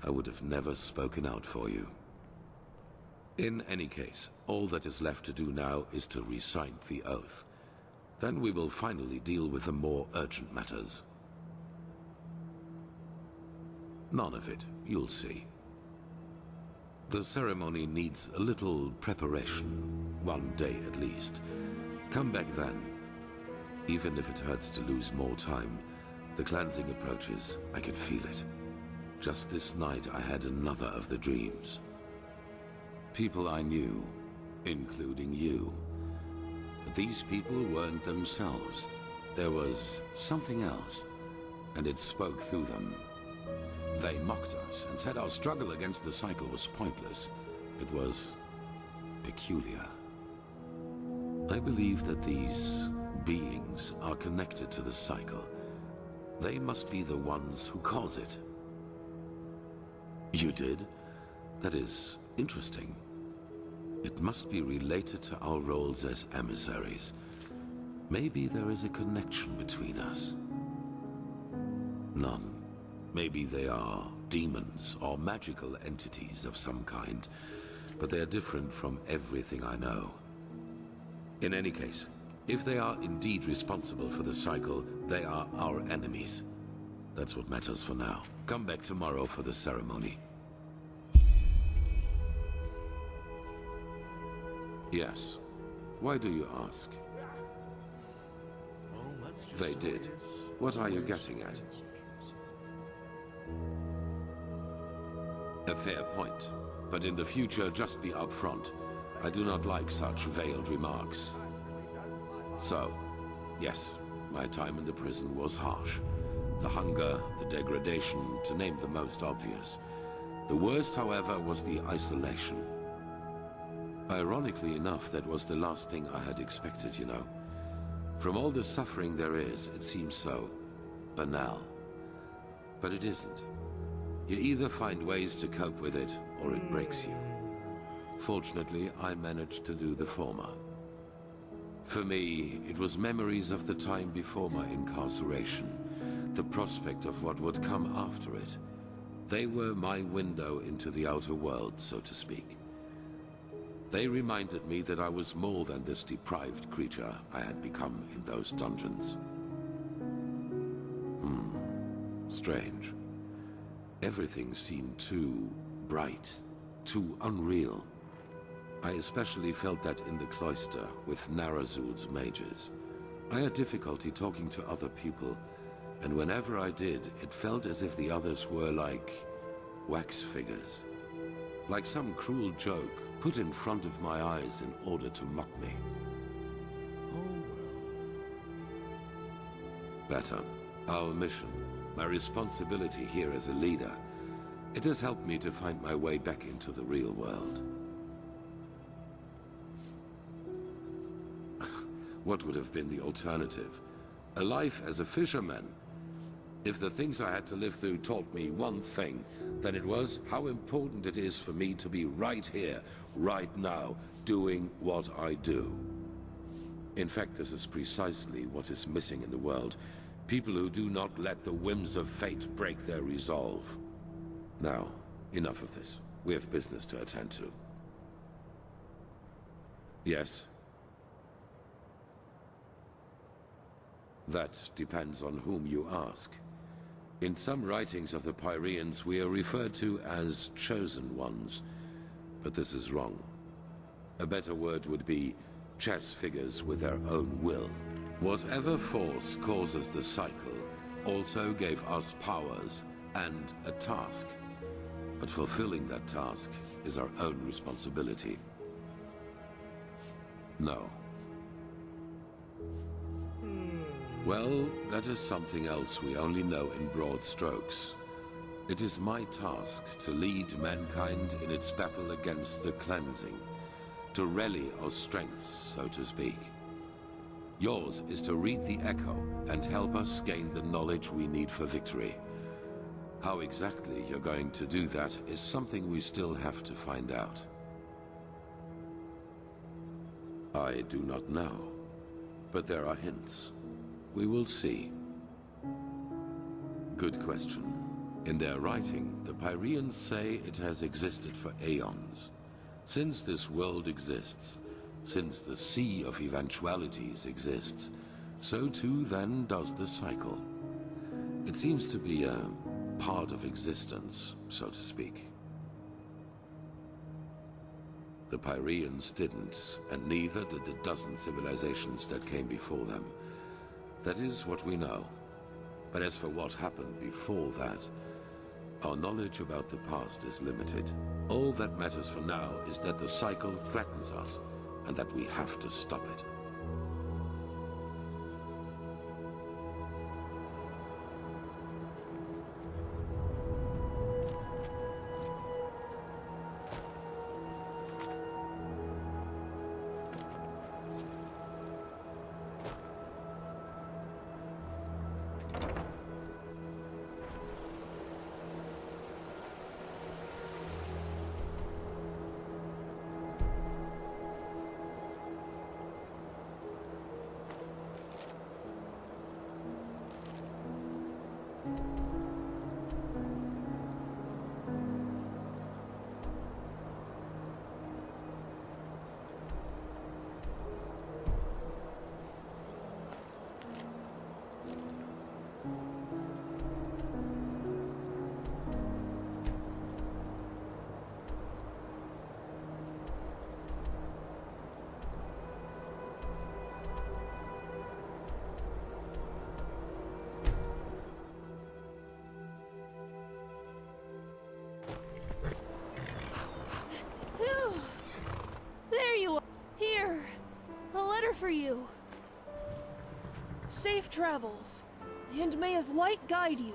I would have never spoken out for you. In any case, all that is left to do now is to recite the oath. Then we will finally deal with the more urgent matters. None of it, you'll see. The ceremony needs a little preparation, 1 day at least. Come back then. Even if it hurts to lose more time, the cleansing approaches, I can feel it. Just this night I had another of the dreams. People I knew, including you. But these people weren't themselves. There was something else, and it spoke through them. They mocked us and said our struggle against the cycle was pointless. It was peculiar. I believe that these beings are connected to the cycle. They must be the ones who cause it. You did? That is interesting. It must be related to our roles as emissaries. Maybe there is a connection between us. None. Maybe they are demons or magical entities of some kind, but they are different from everything I know. In any case, if they are indeed responsible for the cycle, they are our enemies. That's what matters for now. Come back tomorrow for the ceremony. Yes. Why do you ask? They did. What are you getting at? A fair point. But in the future, just be upfront. I do not like such veiled remarks. So, yes, my time in the prison was harsh. The hunger, the degradation, to name the most obvious. The worst, however, was the isolation. Ironically enough, that was the last thing I had expected, you know. From all the suffering there is, it seems so banal. But it isn't. You either find ways to cope with it, or it breaks you. Fortunately, I managed to do the former. For me, it was memories of the time before my incarceration, the prospect of what would come after it. They were my window into the outer world, so to speak. They reminded me that I was more than this deprived creature I had become in those dungeons. Strange. Everything seemed too bright, too unreal. I especially felt that in the cloister with Narazul's mages. I had difficulty talking to other people, and whenever I did, it felt as if the others were like wax figures. Like some cruel joke put in front of my eyes in order to mock me. Better. Our mission, my responsibility here as a leader, it has helped me to find my way back into the real world. What would have been the alternative? A life as a fisherman? If the things I had to live through taught me one thing, then it was how important it is for me to be right here, right now, doing what I do. In fact, this is precisely what is missing in the world. People who do not let the whims of fate break their resolve. Now, enough of this. We have business to attend to. Yes? That depends on whom you ask. In some writings of the Pyreans, we are referred to as chosen ones, but this is wrong. A better word would be chess figures with their own will. Whatever force causes the cycle also gave us powers and a task. But fulfilling that task is our own responsibility. No. Well, that is something else we only know in broad strokes. It is my task to lead mankind in its battle against the cleansing, to rally our strengths, so to speak. Yours is to read the echo and help us gain the knowledge we need for victory. How exactly you're going to do that is something we still have to find out. I do not know, but there are hints. We will see. Good question. In their writing, the Pyreans say it has existed for aeons. Since this world exists, since the Sea of Eventualities exists, so too then does the cycle. It seems to be a part of existence, so to speak. The Pyreans didn't, and neither did the dozen civilizations that came before them. That is what we know. But as for what happened before that, our knowledge about the past is limited. All that matters for now is that the cycle threatens us, and that we have to stop it. There you are. Here. A letter for you. Safe travels. And may his light guide you.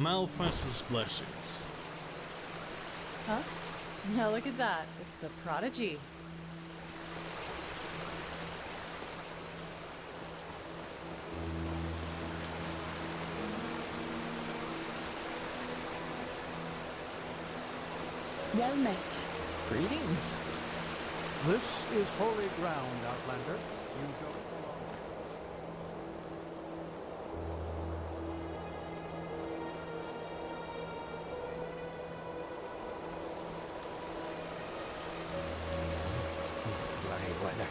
Malphas's blessings. Huh? Now look at that. It's the prodigy. Well met. Greetings. This is holy ground, Outlander. You don't belong. Bloody weather.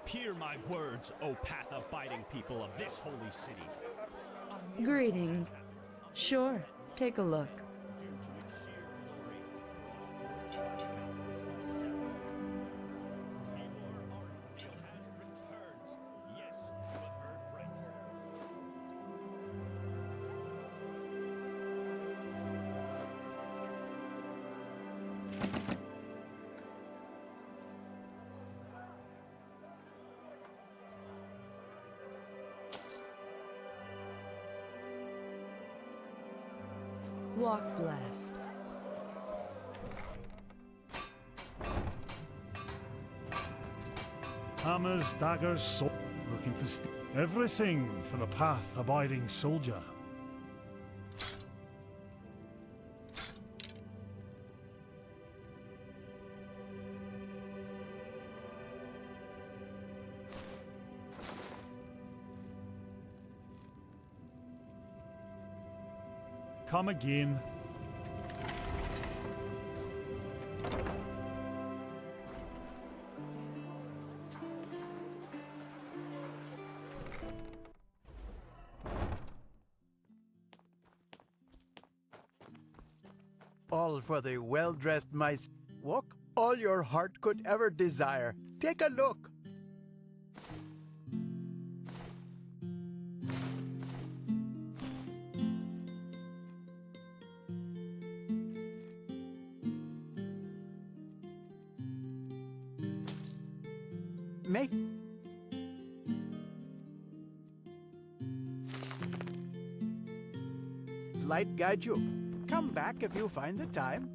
Hear my words, O path-abiding people of this holy city. Greetings. Sure, take a look. Walk blessed. Hammers, daggers, swords. Looking for everything for the path-abiding soldier. Come again. All for the well-dressed mice. Walk all your heart could ever desire. Take a look. Make light guide you. Come back if you find the time.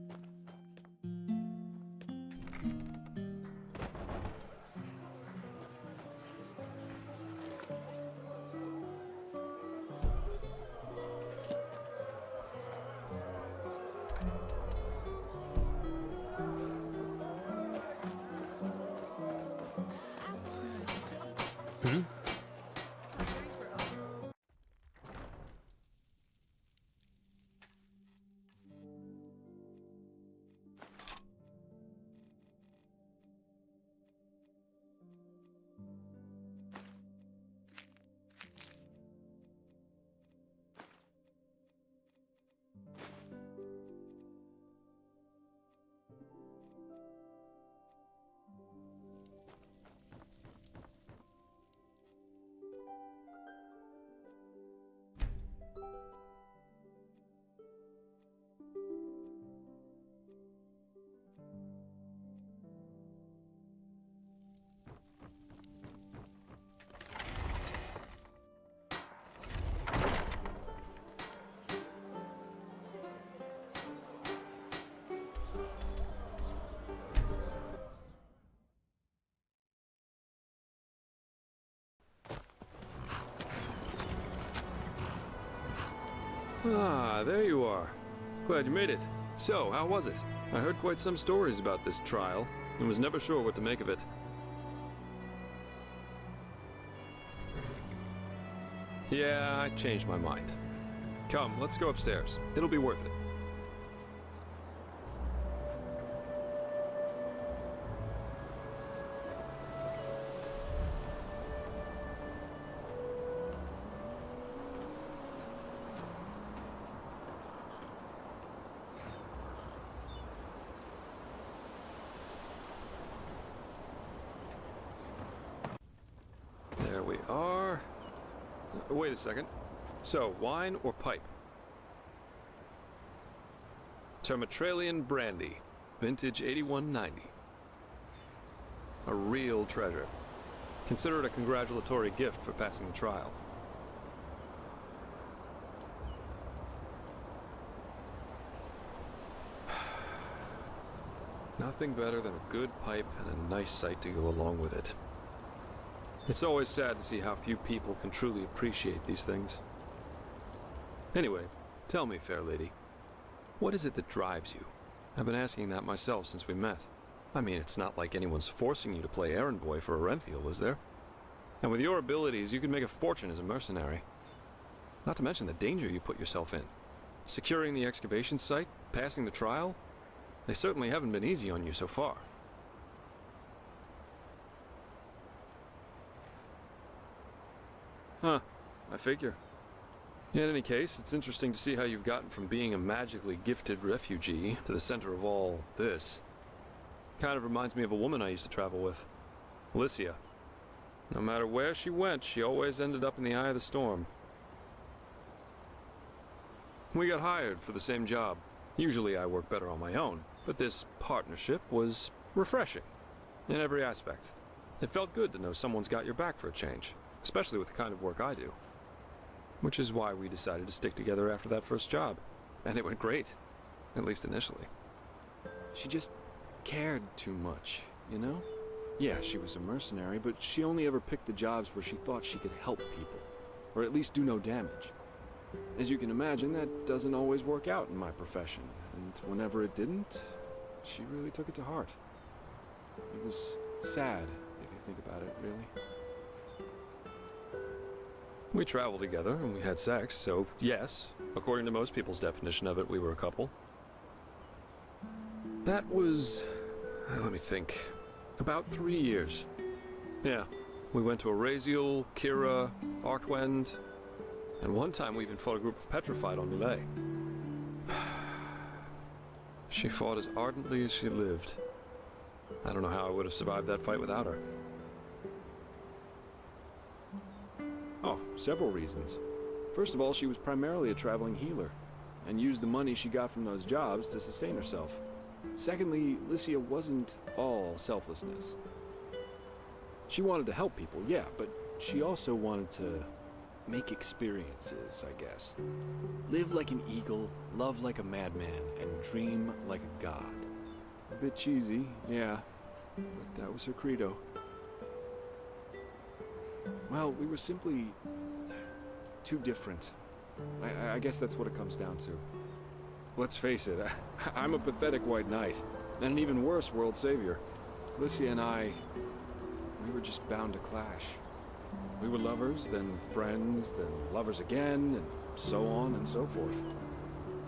Ah, there you are. Glad you made it. So, how was it? I heard quite some stories about this trial, and was never sure what to make of it. Yeah, I changed my mind. Come, let's go upstairs. It'll be worth it. There we are. Wait a second. So, wine or pipe? Termatralian brandy, vintage 8190. A real treasure. Consider it a congratulatory gift for passing the trial. Nothing better than a good pipe and a nice sight to go along with it. It's always sad to see how few people can truly appreciate these things. Anyway, tell me, fair lady, what is it that drives you? I've been asking that myself since we met. I mean, it's not like anyone's forcing you to play errand boy for Orenthiel, is there? And with your abilities, you could make a fortune as a mercenary. Not to mention the danger you put yourself in. Securing the excavation site, passing the trial, they certainly haven't been easy on you so far. Huh. I figure. In any case, it's interesting to see how you've gotten from being a magically gifted refugee to the center of all this. Kind of reminds me of a woman I used to travel with. Alicia. No matter where she went, she always ended up in the eye of the storm. We got hired for the same job. Usually I work better on my own, but this partnership was refreshing in every aspect. It felt good to know someone's got your back for a change, especially with the kind of work I do. Which is why we decided to stick together after that first job. And it went great, at least initially. She just cared too much, you know? Yeah, she was a mercenary, but she only ever picked the jobs where she thought she could help people, or at least do no damage. As you can imagine, that doesn't always work out in my profession, and whenever it didn't, she really took it to heart. It was sad, if you think about it, really. We traveled together, and we had sex, so yes, according to most people's definition of it, we were a couple. That was, let me think, about 3 years. Yeah, we went to Araziel, Kira, Arkwend, and one time we even fought a group of Petrified on Lille. She fought as ardently as she lived. I don't know how I would have survived that fight without her. Oh, several reasons. First of all, she was primarily a traveling healer, and used the money she got from those jobs to sustain herself. Secondly, Alicia wasn't all selflessness. She wanted to help people, yeah, but she also wanted to make experiences, I guess. Live like an eagle, love like a madman, and dream like a god. A bit cheesy, yeah, but that was her credo. Well, we were simply too different. I guess that's what it comes down to. Let's face it, I'm a pathetic white knight, and an even worse world savior. Alicia and I, we were just bound to clash. We were lovers, then friends, then lovers again, and so on and so forth.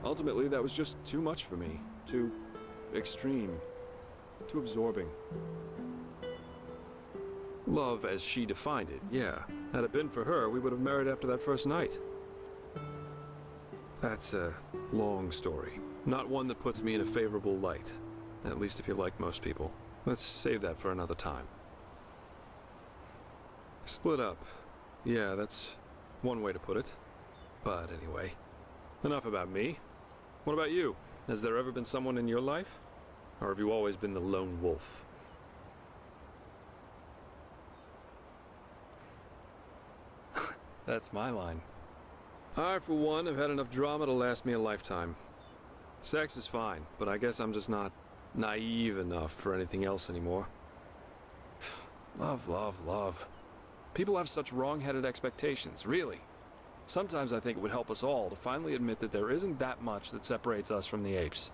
Ultimately, that was just too much for me. Too extreme. Too absorbing. Love as she defined it, yeah. Had it been for her, we would have married after that first night. That's a long story. Not one that puts me in a favorable light. At least if you like most people. Let's save that for another time. Split up. Yeah, that's one way to put it. But anyway, enough about me. What about you? Has there ever been someone in your life? Or have you always been the lone wolf? That's my line. I, for one, have had enough drama to last me a lifetime. Sex is fine, but I guess I'm just not naive enough for anything else anymore. Love, love, love. People have such wrong-headed expectations, really. Sometimes I think it would help us all to finally admit that there isn't that much that separates us from the apes.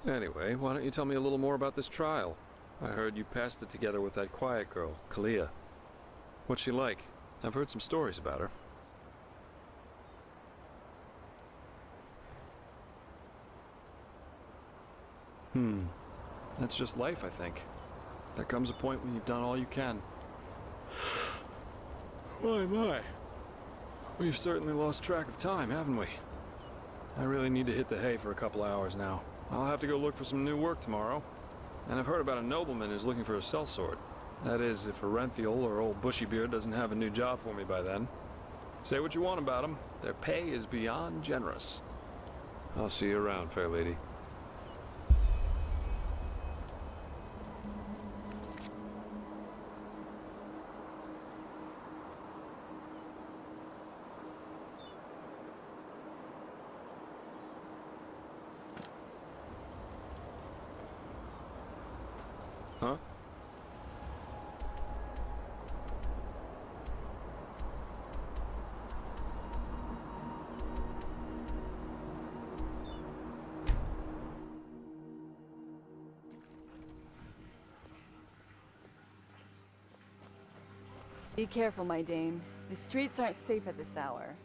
Anyway, why don't you tell me a little more about this trial? I heard you passed it together with that quiet girl, Kalia. What's she like? I've heard some stories about her. That's just life, I think. There comes a point when you've done all you can. My. We've certainly lost track of time, haven't we? I really need to hit the hay for a couple hours now. I'll have to go look for some new work tomorrow. And I've heard about a nobleman who's looking for a sellsword. That is, if Arenthiel or old Bushybeard doesn't have a new job for me by then. Say what you want about them. Their pay is beyond generous. I'll see you around, fair lady. Huh? Be careful, my dame. The streets aren't safe at this hour.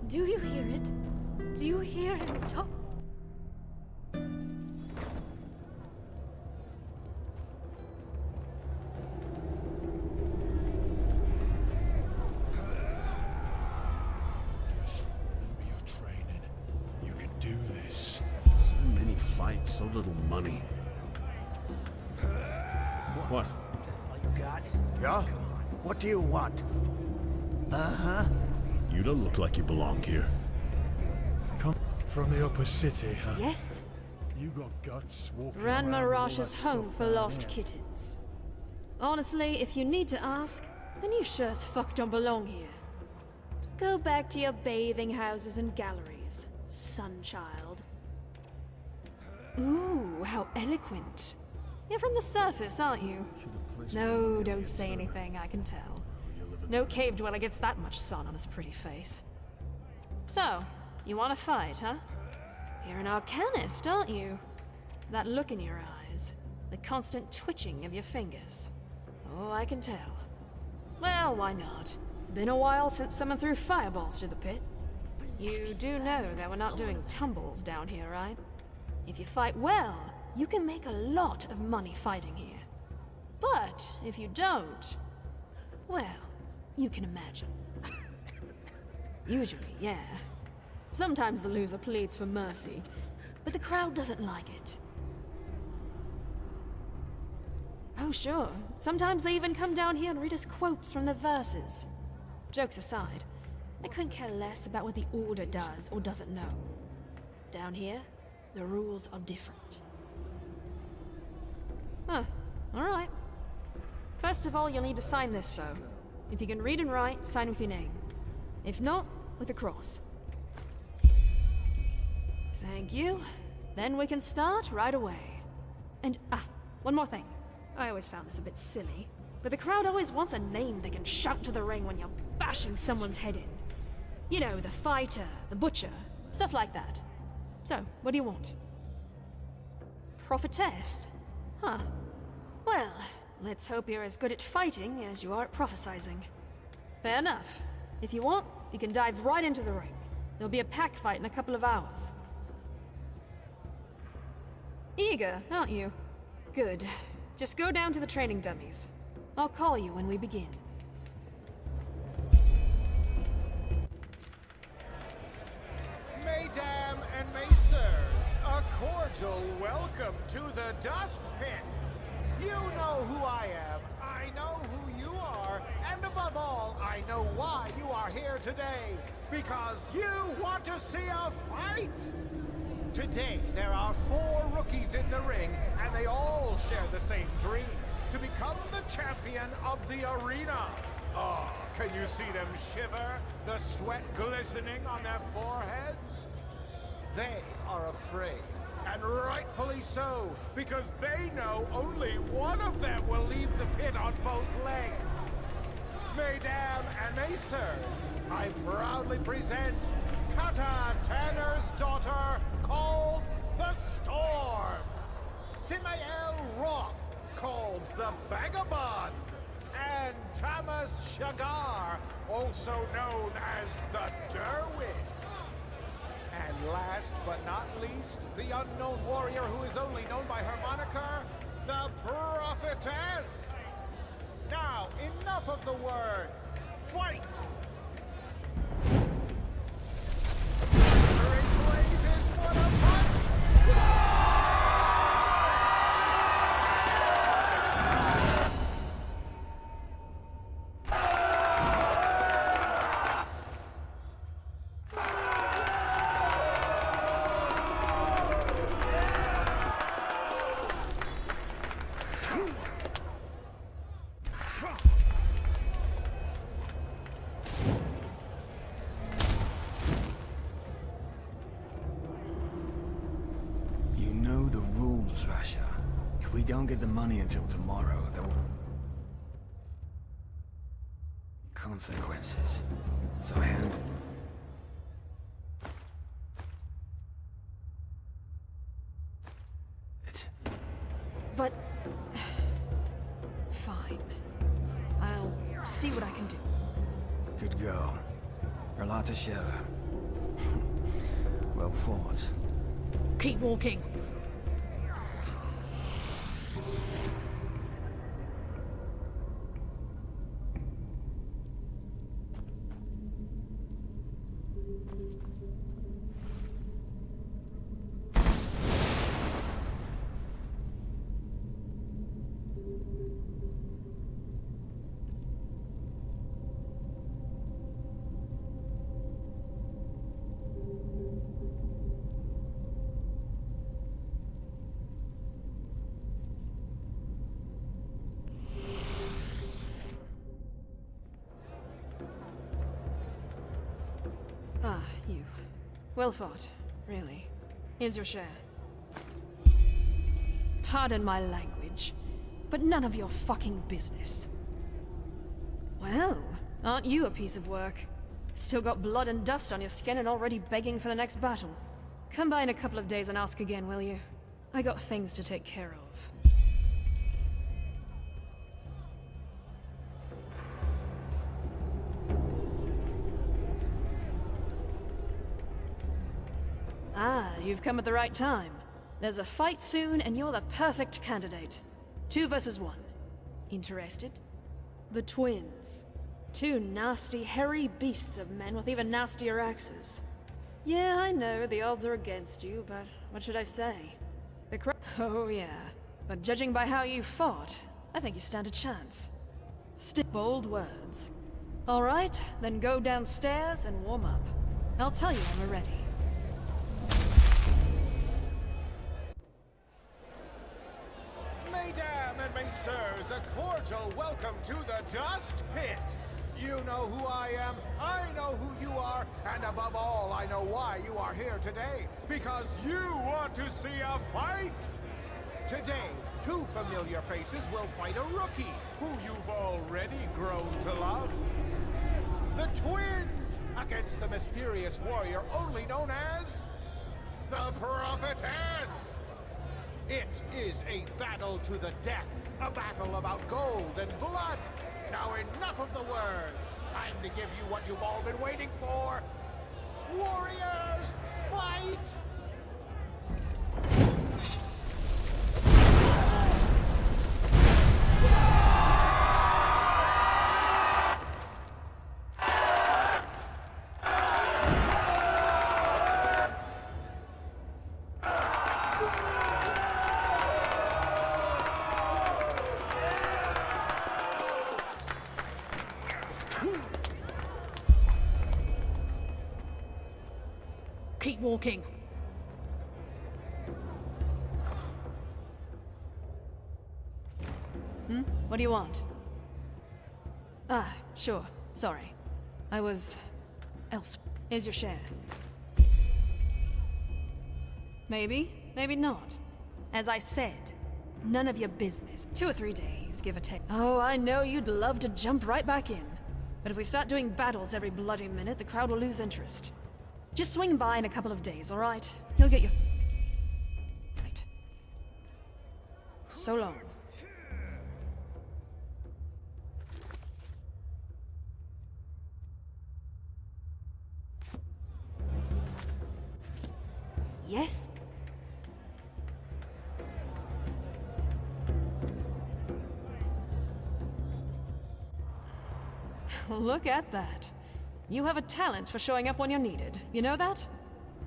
Do you hear it? Do you hear him talk? Just remember your training. You can do this. So many fights, so little money. What? That's all you got? Yeah? What do you want? Uh-huh. You don't look like you belong here. Come from the upper city, huh? Yes. You got guts walking Ran around with all Marash's that home stuff for down lost here. kittens. Honestly, if you need to ask, then you sure as fuck don't belong here. Go back to your bathing houses and galleries, sunchild. Ooh, how eloquent. You're from the surface, aren't you? No, don't say anything, I can tell. No cave dweller gets that much sun on his pretty face. So, you want to fight, huh? You're an arcanist, aren't you? That look in your eyes, the constant twitching of your fingers. Oh, I can tell. Well, why not? Been a while since someone threw fireballs through the pit. You do know that we're not doing tumbles down here, right? If you fight well, you can make a lot of money fighting here. But if you don't, well, you can imagine. Usually, yeah. Sometimes the loser pleads for mercy, but the crowd doesn't like it. Oh, sure. Sometimes they even come down here and read us quotes from the verses. Jokes aside, I couldn't care less about what the Order does or doesn't know. Down here, the rules are different. Huh. Alright. First of all, you'll need to sign this, though. If you can read and write, sign with your name. If not, with a cross. Thank you. Then we can start right away. And, one more thing. I always found this a bit silly, but the crowd always wants a name they can shout to the ring when you're bashing someone's head in. You know, the fighter, the butcher, stuff like that. So, what do you want? Prophetess? Huh. Well, let's hope you're as good at fighting as you are at prophesizing. Fair enough. If you want, you can dive right into the ring. There'll be a pack fight in a couple of hours. Eager, aren't you? Good. Just go down to the training dummies. I'll call you when we begin. Mesdames and messieurs, a cordial welcome to the Dust Pit. You know who I am, I know who you are, and above all, I know why you are here today. Because you want to see a fight! Today, there are 4 rookies in the ring, and they all share the same dream, to become the champion of the arena. Oh, can you see them shiver, the sweat glistening on their foreheads? They are afraid, and rightfully so, because they know only one of them will leave the pit on both legs. Mesdames and messieurs, I proudly present Kata Tanner's daughter, called the Storm. Simael Roth, called the Vagabond. And Thomas Shagar, also known as the Derwish. And last but not least, the unknown warrior who is only known by her moniker, the Prophetess. Now, enough of the words. Fight! Great blazes, what a punch! You know the rules, Rasha. If we don't get the money until tomorrow, there will be consequences. So hand it. But... fine. I'll see what I can do. Good girl. Perlata Sheva. Well fought. Keep walking. Ah, you. Well fought, really. Here's your share. Pardon my language, but none of your fucking business. Well, aren't you a piece of work? Still got blood and dust on your skin and already begging for the next battle. Come by in a couple of days and ask again, will you? I got things to take care of. Ah, you've come at the right time. There's a fight soon, and you're the perfect candidate. 2 versus 1. Interested? The twins. 2 nasty, hairy beasts of men with even nastier axes. Yeah, I know, the odds are against you, but what should I say? Oh yeah, but judging by how you fought, I think you stand a chance. Bold words. Alright, then go downstairs and warm up. I'll tell you when we're ready. Mesdames and messieurs, a cordial welcome to the Dust Pit. You know who I am, I know who you are, and above all, I know why you are here today. Because you want to see a fight! Today, 2 familiar faces will fight a rookie, who you've already grown to love. The twins, against the mysterious warrior only known as... the Prophetess! It is a battle to the death, a battle about gold and blood. Now enough of the words. Time to give you what you've all been waiting for. Warriors, fight! Keep walking. What do you want? Ah, sure. Sorry. I was... else. Here's your share. Maybe, maybe not. As I said, none of your business. 2 or 3 days, give or take. Oh, I know you'd love to jump right back in. But if we start doing battles every bloody minute, the crowd will lose interest. Just swing by in a couple of days, alright? You'll get your... Right. So long. Yes? Look at that. You have a talent for showing up when you're needed. You know that?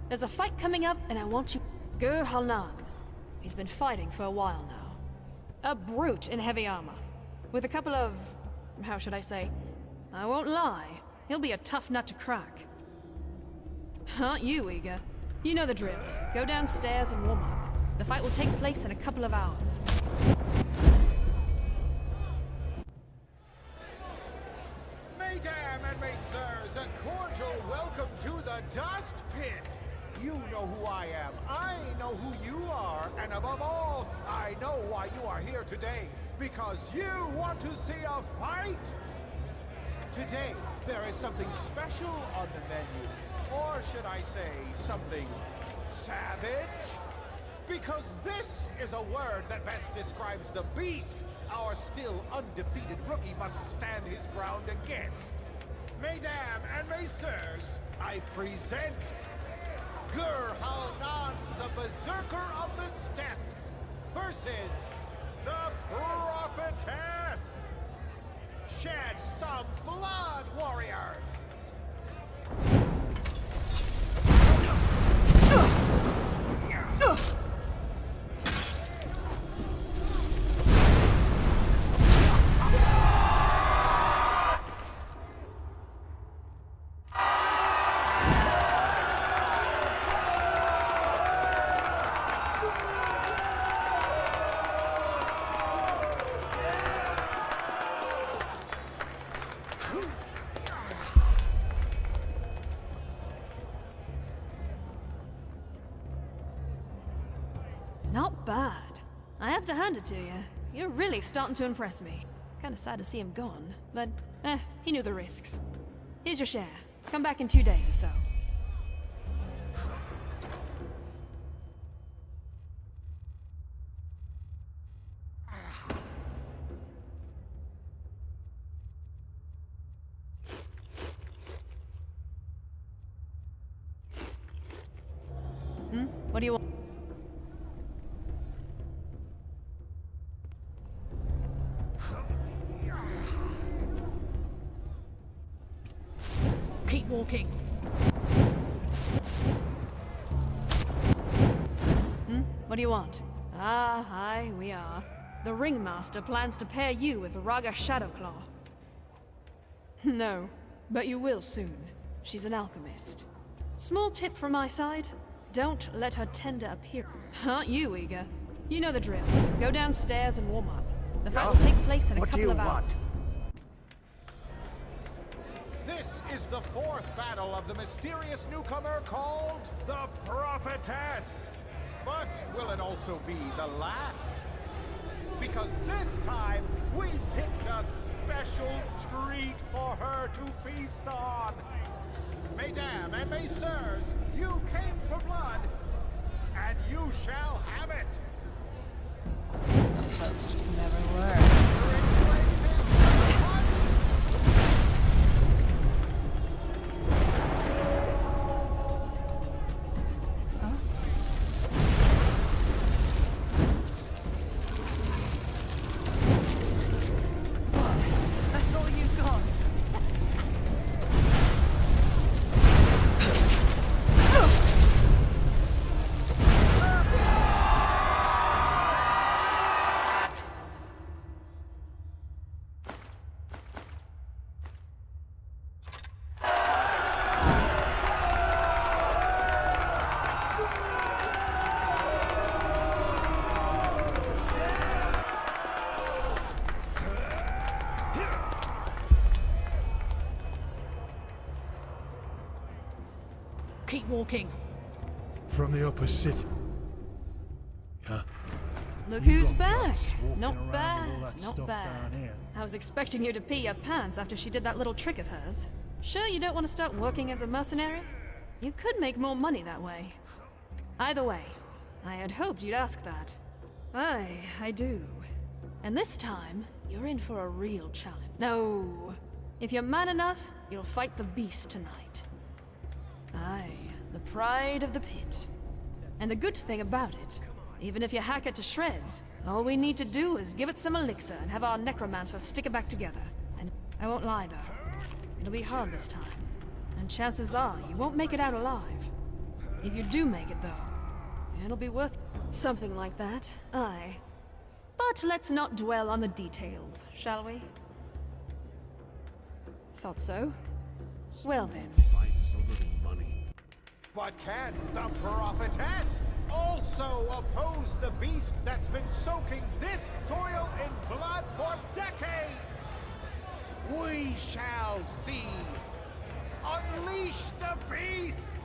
There's a fight coming up, and I want you... Gur Halnan. He's been fighting for a while now. A brute in heavy armor. With a couple of... how should I say? I won't lie. He'll be a tough nut to crack. Aren't you eager? You know the drill. Go downstairs and warm up. The fight will take place in a couple of hours. Mesdames and messieurs, a cordial welcome to the Dust Pit. You know who I am, I know who you are, and above all, I know why you are here today. Because you want to see a fight! Today, there is something special on the menu. Or should I say, something savage? Because this is a word that best describes the beast our still undefeated rookie must stand his ground against. Mesdames and messieurs, I present Gur-Halnan, the Berserker of the Steppes, versus the Prophetess. Shed some blood, warriors! Not bad. I have to hand it to you. You're really starting to impress me. Kinda sad to see him gone, but he knew the risks. Here's your share. Come back in 2 days or so. What do you want? Keep walking. What do you want? Ah, aye, we are. The Ringmaster plans to pair you with Raga Shadowclaw. No, but you will soon. She's an alchemist. Small tip from my side. Don't let her tender appear. Aren't you eager? You know the drill. Go downstairs and warm up. The fight will take place in a couple of hours. This is the 4th battle of the mysterious newcomer called the Prophetess. But will it also be the last? Because this time, we picked a special treat for her to feast on. Mesdames and messieurs, you came for blood, and you shall have it. Some folks just never were. That's all you've got. Keep walking. From the upper city. Huh? Look You who's got back. guts walking Not around with all bad, that not stuff bad. down here. I was expecting you to pee your pants after she did that little trick of hers. Sure you don't want to start working as a mercenary? You could make more money that way. Either way, I had hoped you'd ask that. Aye, I do. And this time, you're in for a real challenge. No. If you're man enough, you'll fight the beast tonight. Aye, the pride of the pit. And the good thing about it, even if you hack it to shreds, all we need to do is give it some elixir and have our necromancer stick it back together. And I won't lie though, it'll be hard this time. And chances are you won't make it out alive. If you do make it though, it'll be worth something like that, aye. But let's not dwell on the details, shall we? Thought so. Well then. Fight so little money. But can the Prophetess also oppose the beast that's been soaking this soil in blood for decades? We shall see. Unleash the beast!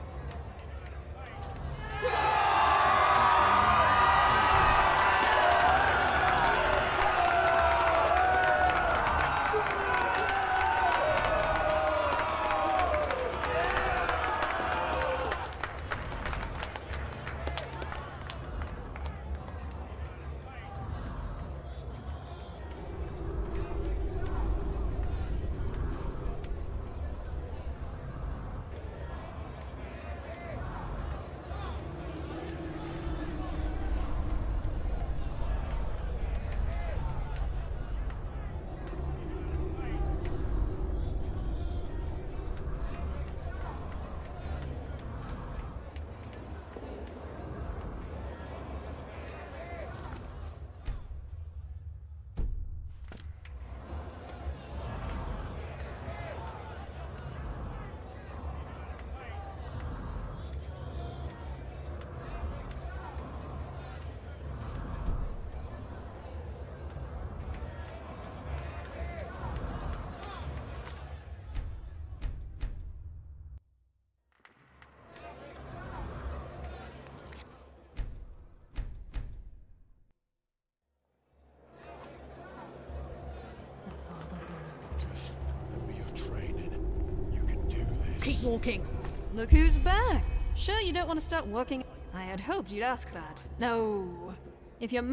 Keep walking. Look who's back. Sure you don't want to start working? I had hoped you'd ask that. No. If you're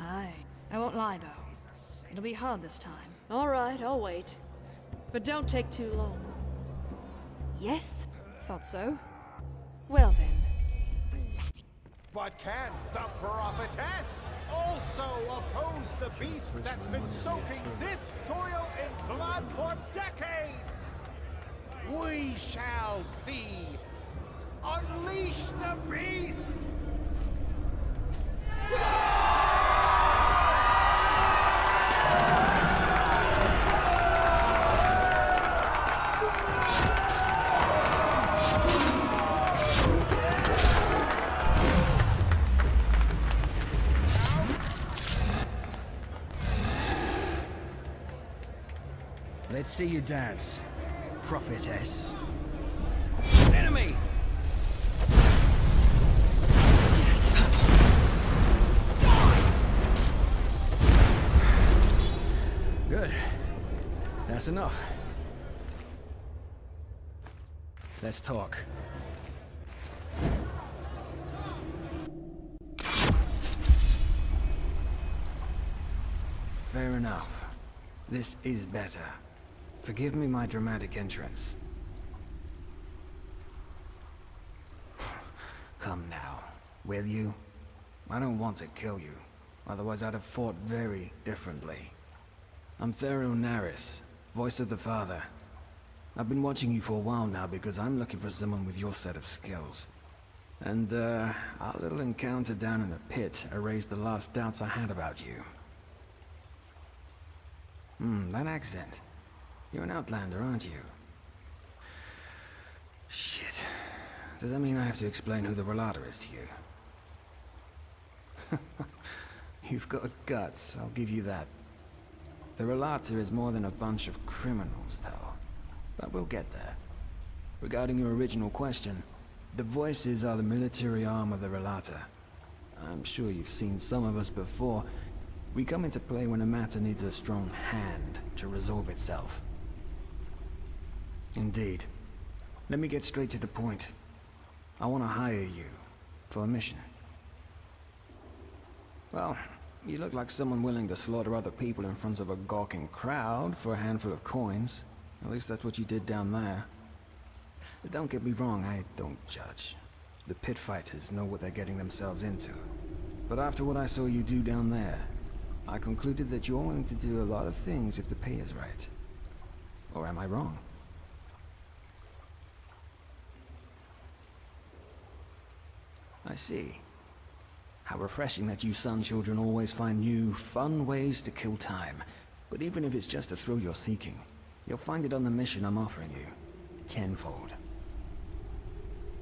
I won't lie, though. It'll be hard this time. All right, I'll wait. But don't take too long. Yes? Thought so. Well then. But can the prophetess also oppose the beast that's been soaking this soil in blood for decades? We shall see. Unleash the beast! Let's see you dance, prophetess. Enemy! Good. That's enough. Let's talk. Fair enough. This is better. Forgive me my dramatic entrance. Come now, will you? I don't want to kill you, otherwise I'd have fought very differently. I'm Thero Naris, voice of the Father. I've been watching you for a while now because I'm looking for someone with your set of skills. And, our little encounter down in the pit erased the last doubts I had about you. That accent. You're an outlander, aren't you? Shit. Does that mean I have to explain who the Relator is to you? You've got guts, I'll give you that. The Relator is more than a bunch of criminals, though. But we'll get there. Regarding your original question, the Voices are the military arm of the Relator. I'm sure you've seen some of us before. We come into play when a matter needs a strong hand to resolve itself. Indeed. Let me get straight to the point. I want to hire you for a mission. Well, you look like someone willing to slaughter other people in front of a gawking crowd for a handful of coins. At least that's what you did down there. But don't get me wrong, I don't judge. The pit fighters know what they're getting themselves into. But after what I saw you do down there, I concluded that you're willing to do a lot of things if the pay is right. Or am I wrong? I see. How refreshing that you Sun Children always find new, fun ways to kill time. But even if it's just a thrill you're seeking, you'll find it on the mission I'm offering you. Tenfold.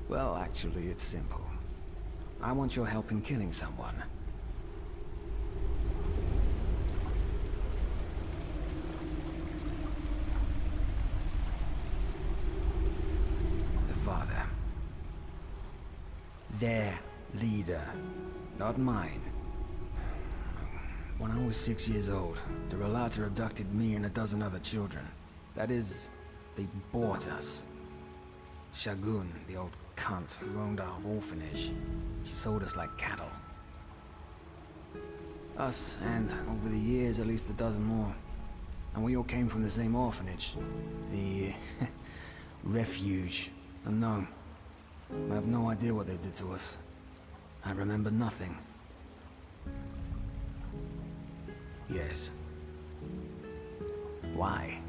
Well, actually, it's simple. I want your help in killing someone. The Father. Their leader, not mine. When I was 6 years old, the Relator abducted me and a dozen other children. That is, they bought us. Shagun, the old cunt who owned our orphanage, she sold us like cattle. Us, and over the years, at least a dozen more. And we all came from the same orphanage. The refuge. And no, I have no idea what they did to us. I remember nothing. Yes. Why?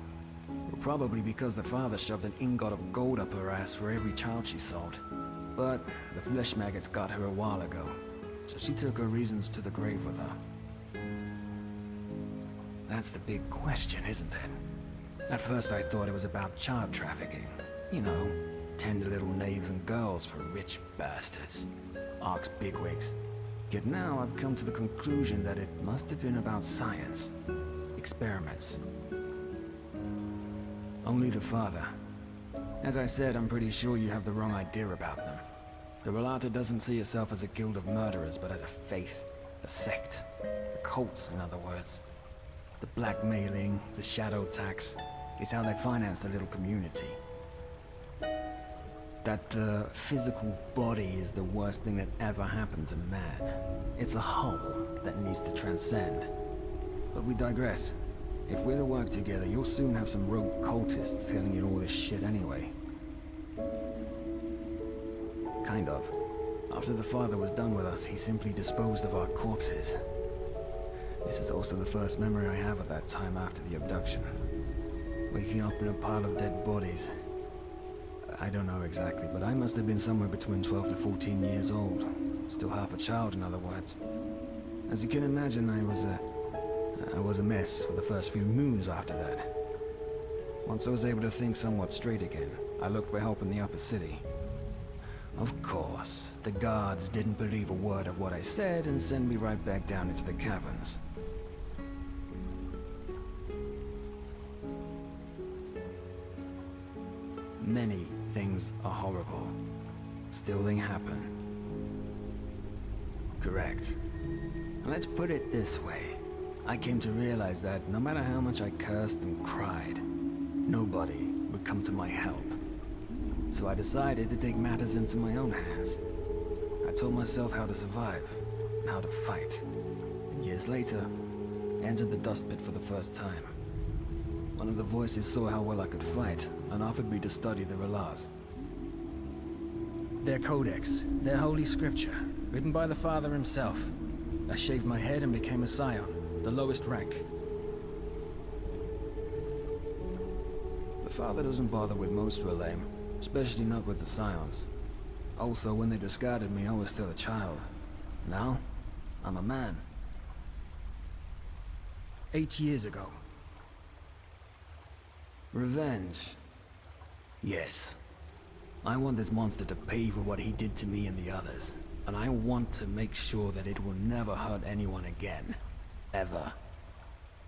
Well, probably because the father shoved an ingot of gold up her ass for every child she sold. But the flesh maggots got her a while ago, so she took her reasons to the grave with her. That's the big question, isn't it? At first I thought it was about child trafficking. You know, tender little knaves and girls for rich bastards. Ark's bigwigs. Yet now I've come to the conclusion that it must have been about science. Experiments. Only the father. As I said, I'm pretty sure you have the wrong idea about them. The Relator doesn't see itself as a guild of murderers, but as a faith. A sect. A cult, in other words. The blackmailing, the shadow tax, is how they finance the little community. that the physical body is the worst thing that ever happened to man. It's a whole that needs to transcend. But we digress. If we're to work together, you'll soon have some rogue cultists telling you all this shit anyway. Kind of. After the father was done with us, he simply disposed of our corpses. This is also the first memory I have of that time after the abduction. Waking up in a pile of dead bodies. I don't know exactly, but I must have been somewhere between 12 to 14 years old. Still half a child, in other words. As you can imagine, I was a mess for the first few moons after that. Once I was able to think somewhat straight again, I looked for help in the upper city. Of course, the guards didn't believe a word of what I said and sent me right back down into the caverns. Many things are horrible. Still they happen. Correct. Let's put it this way. I came to realize that no matter how much I cursed and cried, nobody would come to my help. So I decided to take matters into my own hands. I told myself how to survive, and how to fight. And years later, I entered the dust pit for the first time. One of the voices saw how well I could fight, and offered me to study the Relars. Their codex, their holy scripture, written by the father himself. I shaved my head and became a scion, the lowest rank. The father doesn't bother with most Relame, especially not with the scions. Also, when they discarded me, I was still a child. Now, I'm a man. 8 years ago. Revenge. Yes. I want this monster to pay for what he did to me and the others. And I want to make sure that it will never hurt anyone again. Ever.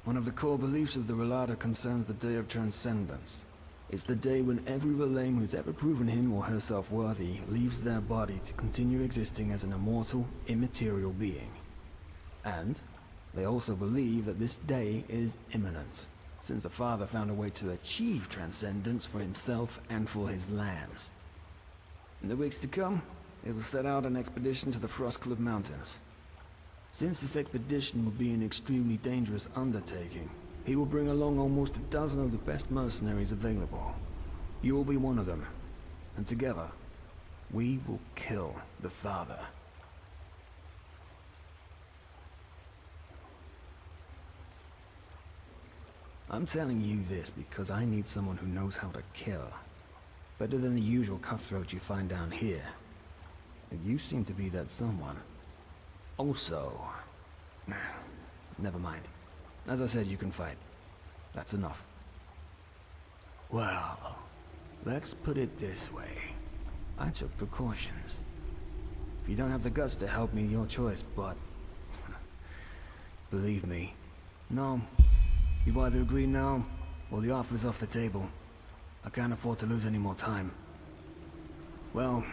One of the core beliefs of the Relata concerns the Day of Transcendence. It's the day when every Relame who's ever proven him or herself worthy leaves their body to continue existing as an immortal, immaterial being. And they also believe that this day is imminent, since the father found a way to achieve transcendence for himself and for his lambs. In the weeks to come, they will set out an expedition to the Frostcliff Mountains. Since this expedition will be an extremely dangerous undertaking, he will bring along almost a dozen of the best mercenaries available. You will be one of them, and together, we will kill the father. I'm telling you this because I need someone who knows how to kill. Better than the usual cutthroat you find down here. And you seem to be that someone. Also... never mind. As I said, you can fight. That's enough. Well, let's put it this way. I took precautions. If you don't have the guts to help me, your choice, but... believe me, no. You've either agreed now, or the offer's off the table. I can't afford to lose any more time. Well,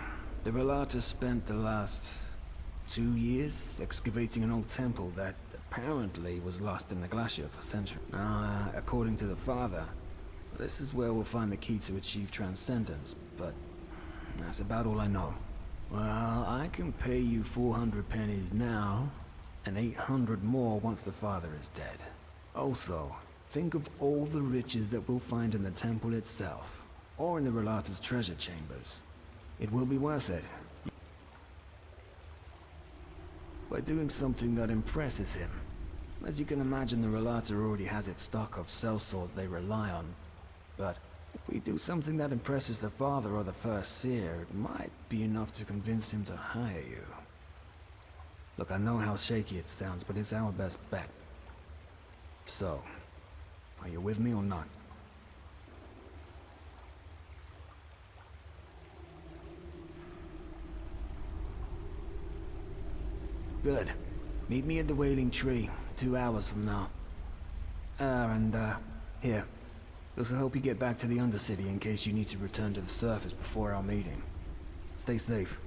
the Relata spent the last 2 years excavating an old temple that apparently was lost in the glacier for centuries. Now, according to the father, this is where we'll find the key to achieve transcendence, but that's about all I know. Well, I can pay you 400 pennies now, and 800 more once the father is dead. Also, think of all the riches that we'll find in the temple itself, or in the Relata's treasure chambers. It will be worth it. By doing something that impresses him. As you can imagine, the Relata already has its stock of sellswords they rely on. But if we do something that impresses the father or the first seer, it might be enough to convince him to hire you. Look, I know how shaky it sounds, but it's our best bet. So, are you with me or not? Good. Meet me at the Wailing Tree, 2 hours from now. Here. This will help you get back to the Undercity in case you need to return to the surface before our meeting. Stay safe.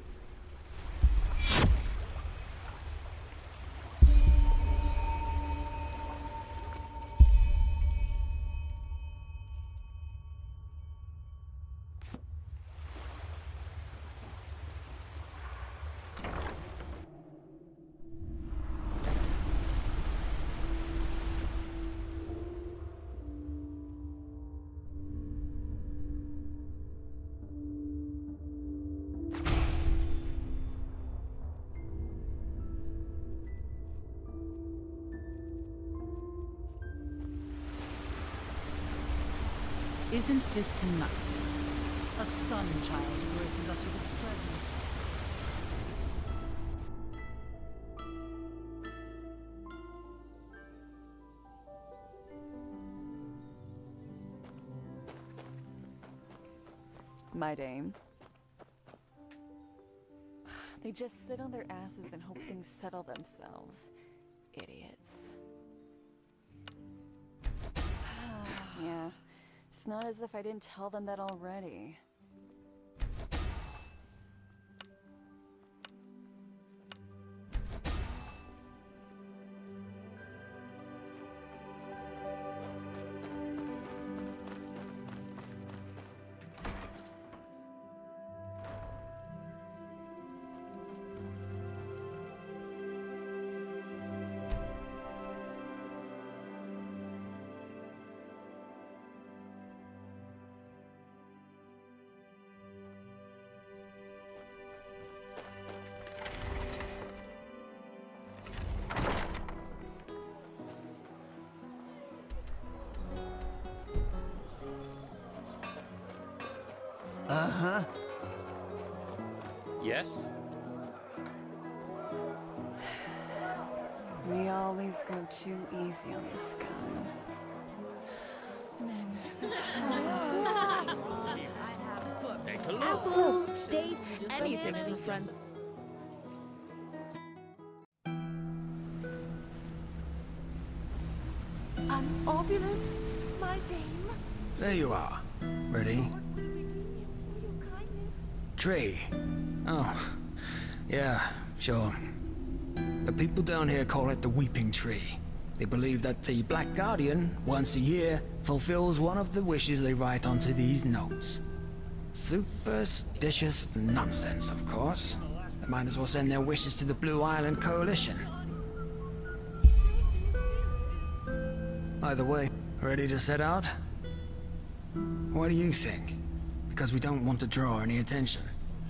Isn't this nice? A sun child graces us with its presence. My dame. They just sit on their asses and hope things settle themselves. Idiots. Yeah, it's not as if I didn't tell them that already. Uh-huh. Yes? We always go too easy on this gun. Men, Take a look. Apples, dates, Anything for friends. An obulus, my dame. There you are. Ready? Tree. Oh, yeah, sure. The people down here call it the Weeping Tree. They believe that the Black Guardian, once a year, fulfills one of the wishes they write onto these notes. Superstitious nonsense, of course. They might as well send their wishes to the Blue Island Coalition. Either way, ready to set out? What do you think? Because we don't want to draw any attention.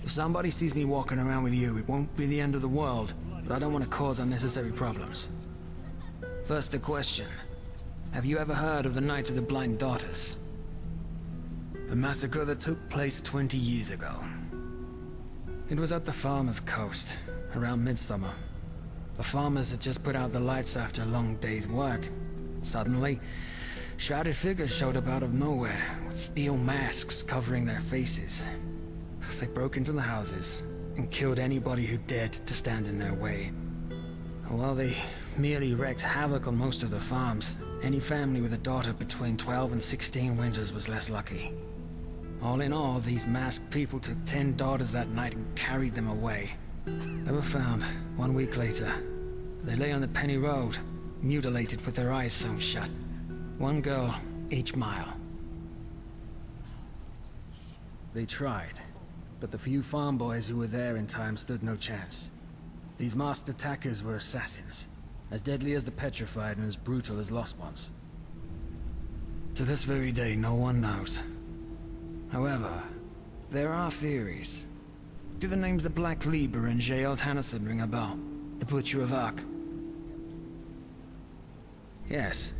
If somebody sees me walking around with you, it won't be the end of the world, but I don't want to cause unnecessary problems. First, a question. Have you ever heard of the Night of the Blind Daughters? A massacre that took place 20 years ago. It was at the Farmer's Coast, around midsummer. The farmers had just put out the lights after a long day's work. Suddenly, shrouded figures showed up out of nowhere, with steel masks covering their faces. They broke into the houses and killed anybody who dared to stand in their way. While they merely wreaked havoc on most of the farms, any family with a daughter between 12 and 16 winters was less lucky. All in all, these masked people took 10 daughters that night and carried them away. They were found 1 week later. They lay on the Penny Road, mutilated with their eyes sewn shut. 1 girl each mile. They tried, but the few farm boys who were there in time stood no chance. These masked attackers were assassins, as deadly as the petrified and as brutal as lost ones. To this very day, no one knows. However, there are theories. Do the names the Black Libra and J.L. Tennyson ring a bell? The Butcher of Ark? Yes.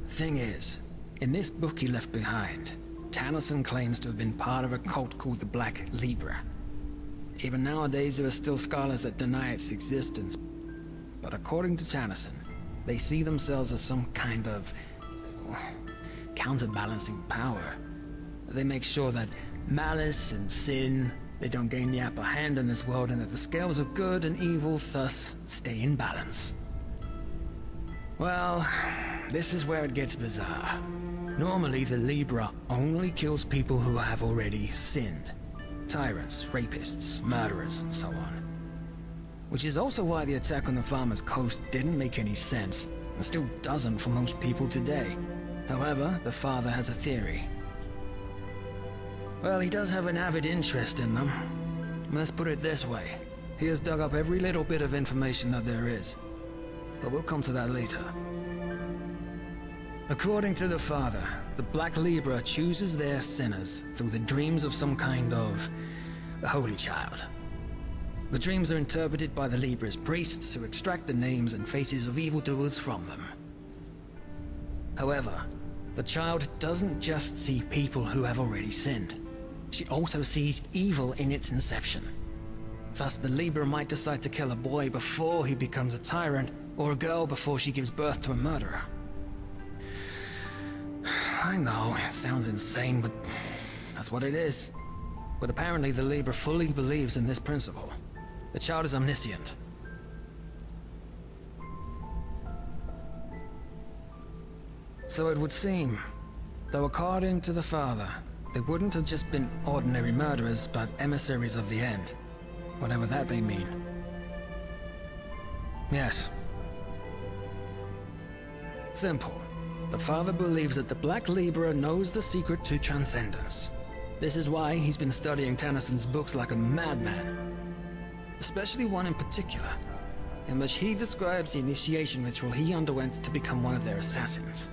Thing is, in this book he left behind, Tennyson claims to have been part of a cult called the Black Libra. Even nowadays there are still scholars that deny its existence. But according to Tennyson, they see themselves as some kind of counterbalancing power. They make sure that malice and sin, they don't gain the upper hand in this world, and that the scales of good and evil thus stay in balance. Well, this is where it gets bizarre. Normally, the Libra only kills people who have already sinned. Tyrants, rapists, murderers, and so on. Which is also why the attack on the Farmer's Coast didn't make any sense, and still doesn't for most people today. However, the father has a theory. Well, he does have an avid interest in them. Let's put it this way. He has dug up every little bit of information that there is. But we'll come to that later. According to the father, the Black Libra chooses their sinners through the dreams of some kind of holy child. The dreams are interpreted by the Libra's priests who extract the names and faces of evildoers from them. However, The child doesn't just see people who have already sinned. She also sees evil in its inception. Thus, the Libra might decide to kill a boy before he becomes a tyrant, or a girl before she gives birth to a murderer. I know, it sounds insane, but that's what it is. But apparently the Libra fully believes in this principle. The child is omniscient. So it would seem, though according to the father, they wouldn't have just been ordinary murderers, but emissaries of the end. Whatever that may mean. Yes. Simple. The father believes that the Black Libra knows the secret to transcendence. This is why he's been studying Tennyson's books like a madman. Especially one in particular, in which he describes the initiation ritual he underwent to become one of their assassins.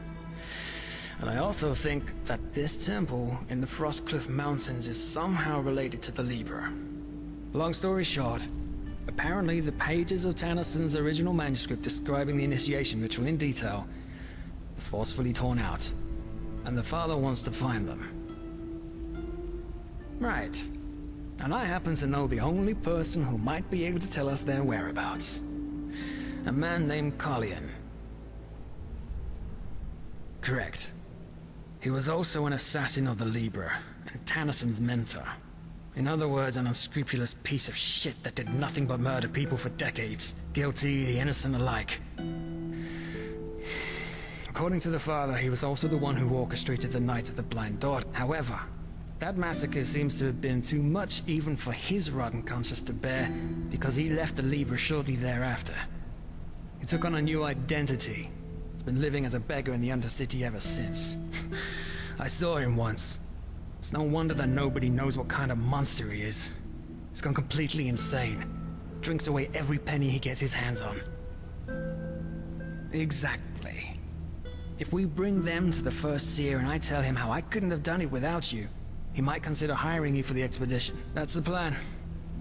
And I also think that this temple in the Frostcliff Mountains is somehow related to the Libra. Long story short, apparently the pages of Tennyson's original manuscript describing the initiation ritual in detail are forcefully torn out, and the father wants to find them. Right. And I happen to know the only person who might be able to tell us their whereabouts. A man named Carlian. Correct. He was also an assassin of the Libra, and Tennyson's mentor. In other words, an unscrupulous piece of shit that did nothing but murder people for decades, guilty, the innocent alike. According to the father, he was also the one who orchestrated the Night of the Blind Daughter. However, that massacre seems to have been too much even for his rotten conscience to bear, because he left the Libra shortly thereafter. He took on a new identity. He's been living as a beggar in the Undercity ever since. I saw him once. It's no wonder that nobody knows what kind of monster he is. He's gone completely insane. Drinks away every penny he gets his hands on. Exactly. If we bring them to the First Seer and I tell him how I couldn't have done it without you, he might consider hiring you for the expedition. That's the plan.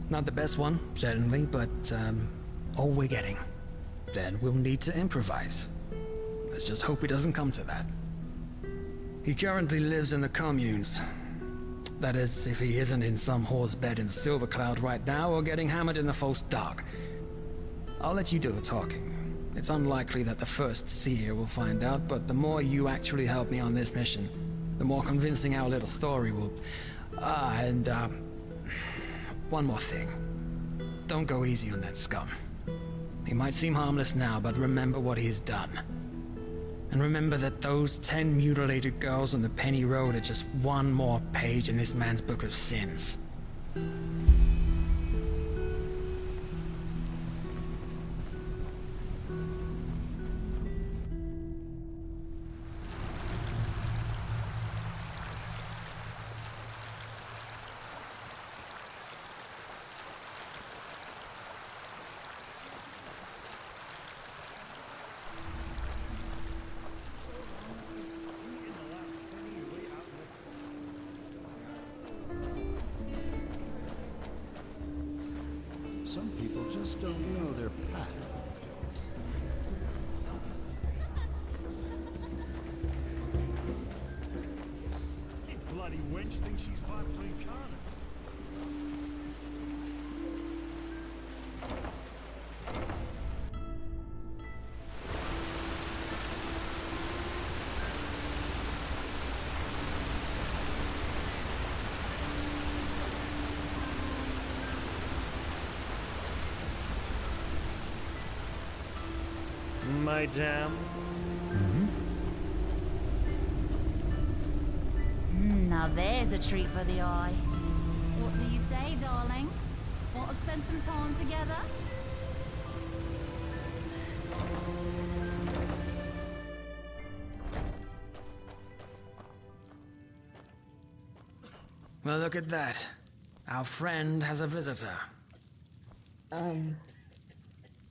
Not the best one, certainly, but, all we're getting. Then we'll need to improvise. Let's just hope it doesn't come to that. He currently lives in the communes. That is, if he isn't in some whore's bed in the Silver Cloud right now or getting hammered in the False Dark. I'll let you do the talking. It's unlikely that the First Seer will find out, but the more you actually help me on this mission, the more convincing our little story will... one more thing. Don't go easy on that scum. He might seem harmless now, but remember what he's done. And remember that those 10 mutilated girls on the Penny Road are just one more page in this man's book of sins. Some people just don't know their path. You bloody wench thinks she's far too incarnate. Madame. Now there's a treat for the eye. What do you say, darling? Want to spend some time together? Well, look at that. Our friend has a visitor.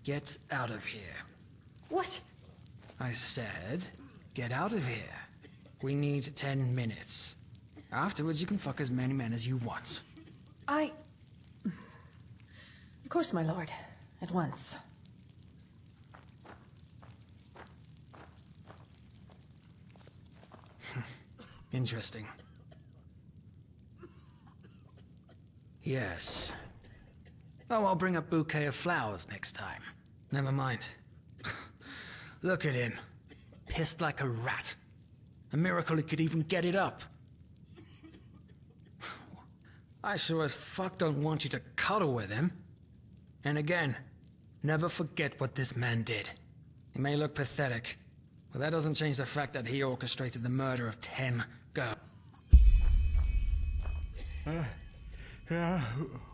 Get out of here. What? I said, get out of here. We need 10 minutes. Afterwards, you can fuck as many men as you want. Of course, my lord. At once. Interesting. Yes. Oh, I'll bring a bouquet of flowers next time. Never mind. Look at him. Pissed like a rat. A miracle he could even get it up. I sure as fuck don't want you to cuddle with him. And again, never forget what this man did. He may look pathetic, but that doesn't change the fact that he orchestrated the murder of 10 girls. Yeah,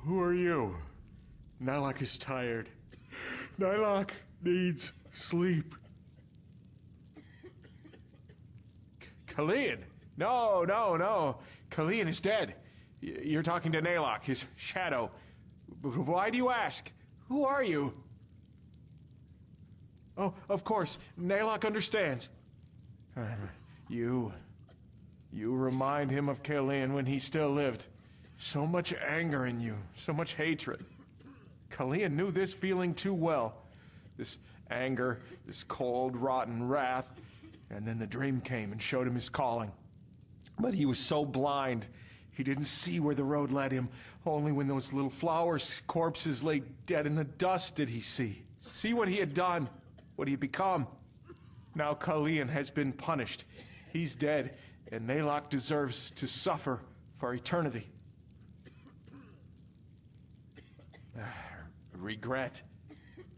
who are you? Nylock is tired. Nylock needs sleep. Kalian? No. Kalian is dead. You're talking to Nylock, his shadow. Why do you ask? Who are you? Oh, of course. Nylock understands. You remind him of Kalian when he still lived. So much anger in you, so much hatred. Kalian knew this feeling too well. This anger, this cold, rotten wrath. And then the dream came and showed him his calling. But he was so blind, he didn't see where the road led him. Only when those little flowers' corpses lay dead in the dust did he see what he had done, what he had become. Now Kalian has been punished. He's dead, and Nylock deserves to suffer for eternity. Regret?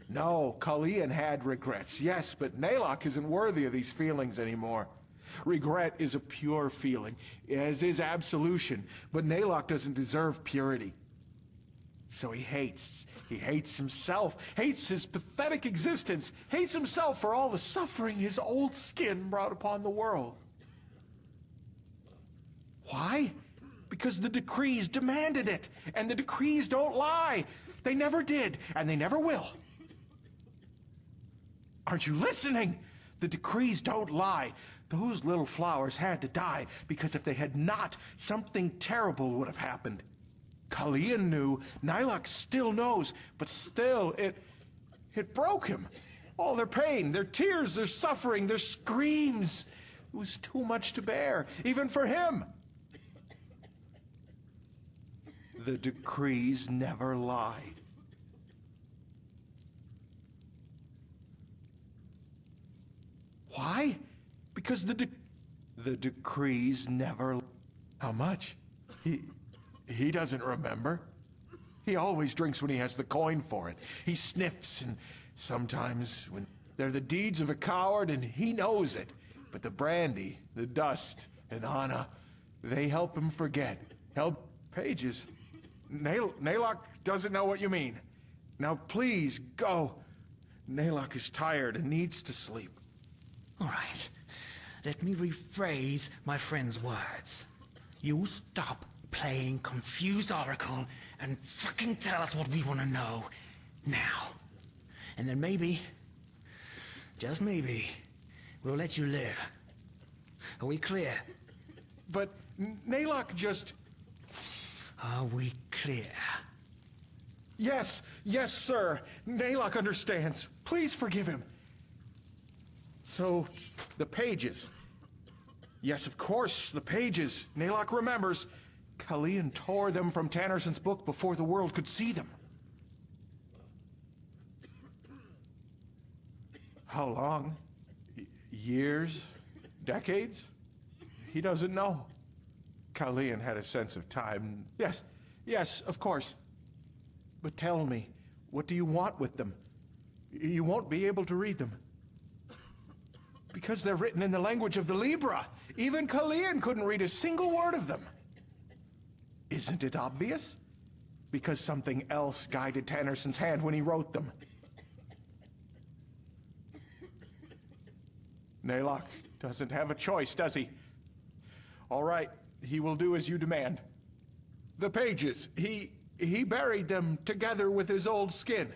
No, Kalian had regrets, yes, but Nylock isn't worthy of these feelings anymore. Regret is a pure feeling, as is absolution, but Nylock doesn't deserve purity. So he hates himself, hates his pathetic existence, hates himself for all the suffering his old skin brought upon the world. Why? Because the decrees demanded it, and the decrees don't lie. They never did, and they never will. Aren't you listening? The decrees don't lie. Those little flowers had to die, because if they had not, something terrible would have happened. Kalian knew, Nylock still knows, but still, it broke him. All their pain, their tears, their suffering, their screams. It was too much to bear, even for him. The decrees never lie. Why? Because the decrees never... How much? He doesn't remember. He always drinks when he has the coin for it. He sniffs, and sometimes when they're the deeds of a coward, and he knows it. But the brandy, the dust, and Anna, they help him forget. Help Pages. Nylock doesn't know what you mean. Now please, go. Nylock is tired and needs to sleep. All right. Let me rephrase my friend's words. You stop playing confused oracle and fucking tell us what we want to know now. And then maybe, just maybe, we'll let you live. Are we clear? But Nylock just... Are we clear? Yes, sir. Nylock understands. Please forgive him. So, the pages. Yes, of course, the pages. Nylock remembers. Kalian tore them from Tannerson's book before the world could see them. How long? Years? Decades? He doesn't know. Kalian had a sense of time. Yes, of course. But tell me, what do you want with them? You won't be able to read them. Because they're written in the language of the Libra. Even Kalian couldn't read a single word of them. Isn't it obvious? Because something else guided Tannerson's hand when he wrote them. Nylock doesn't have a choice, does he? All right, he will do as you demand. The pages, he buried them together with his old skin.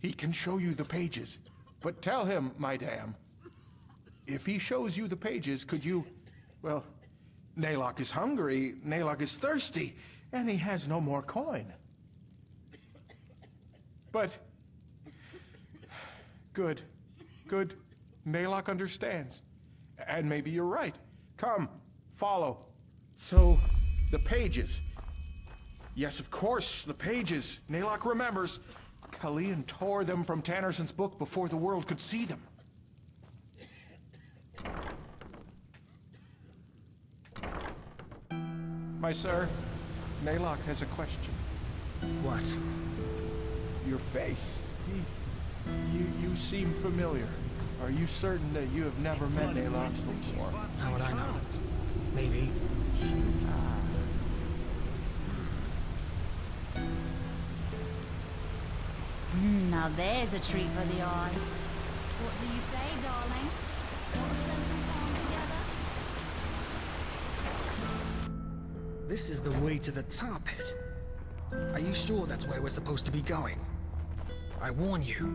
He can show you the pages, but tell him, my dam, if he shows you the pages, could you... Well, Nylock is hungry, Nylock is thirsty, and he has no more coin. But... Good. Nylock understands. And maybe you're right. Come, Follow. So, the pages. Yes, of course, the pages. Naylock remembers. Kalian tore them from Tannerson's book before the world could see them. My sir, Naylock has a question. What? Your face. You seem familiar. Are you certain that you have never met Naylock before? How would I know? Maybe. Now there's a treat for the eye. What do you say, darling? Want to spend some time together? This is the way to the tar pit. Are you sure that's where we're supposed to be going? I warn you,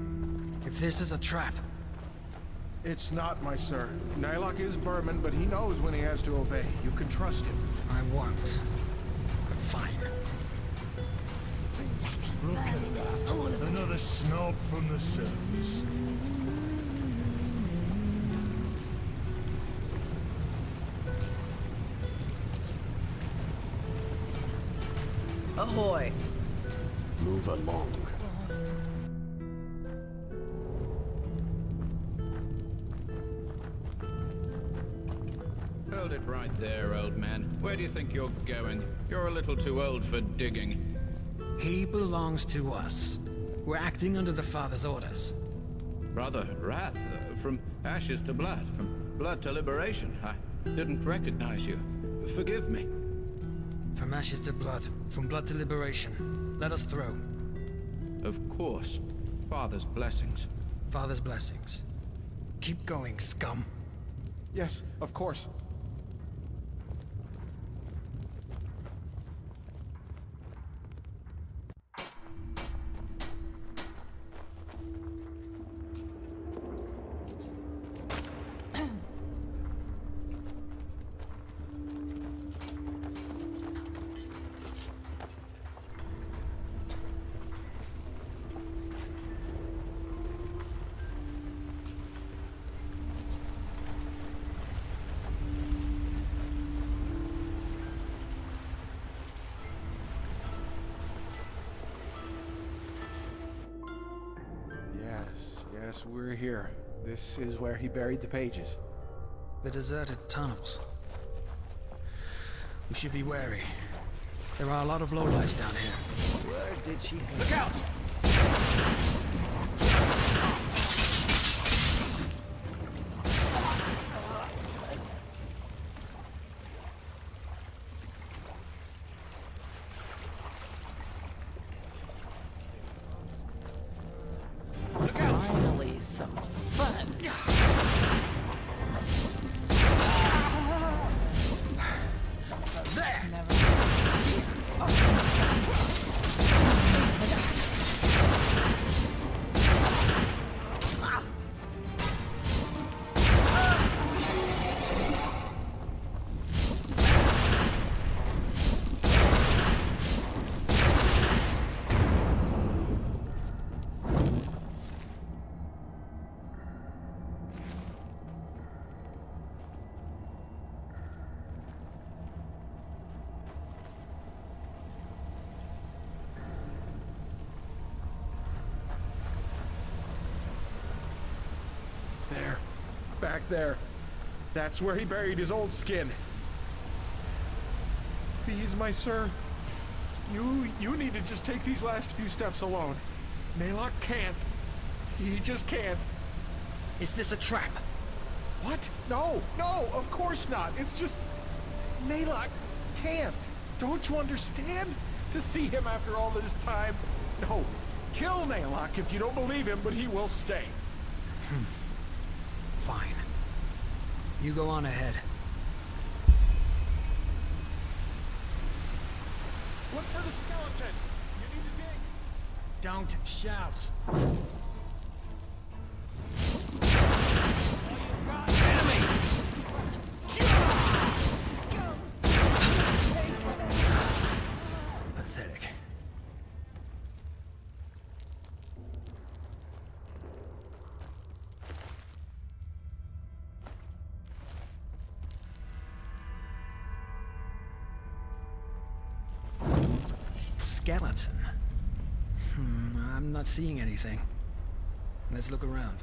if this is a trap... It's not, my sir. Naylock is vermin, but he knows when he has to obey. You can trust him. I won't. Fine. Look at that. Another snob from the surface. Ahoy. Move along. Hold it right there, old man. Where do you think you're going? You're a little too old for digging. He belongs to us. We're acting under the Father's orders. Brother Wrath, from ashes to blood, from blood to liberation. I didn't recognize you. Forgive me. From ashes to blood, from blood to liberation. Let us throw. Of course. Father's blessings. Father's blessings. Keep going, scum. Yes, of course. Yes, we're here. This is where he buried the pages. The deserted tunnels. We should be wary. There are a lot of lowlifes down here. Where did she head? Look out! Finally, some fun. There! There. Back there. That's where he buried his old skin. Please, my sir. You need to just take these last few steps alone. Naylock can't. He just can't. Is this a trap? What? No, of course not. It's just... Naylock can't. Don't you understand? To see him after all this time? No. Kill Naylock if you don't believe him, but he will stay. Fine. You go on ahead. Look for the skeleton. You need to dig. Don't shout. Enemy! Pathetic. skeleton. I'm not seeing anything. Let's look around.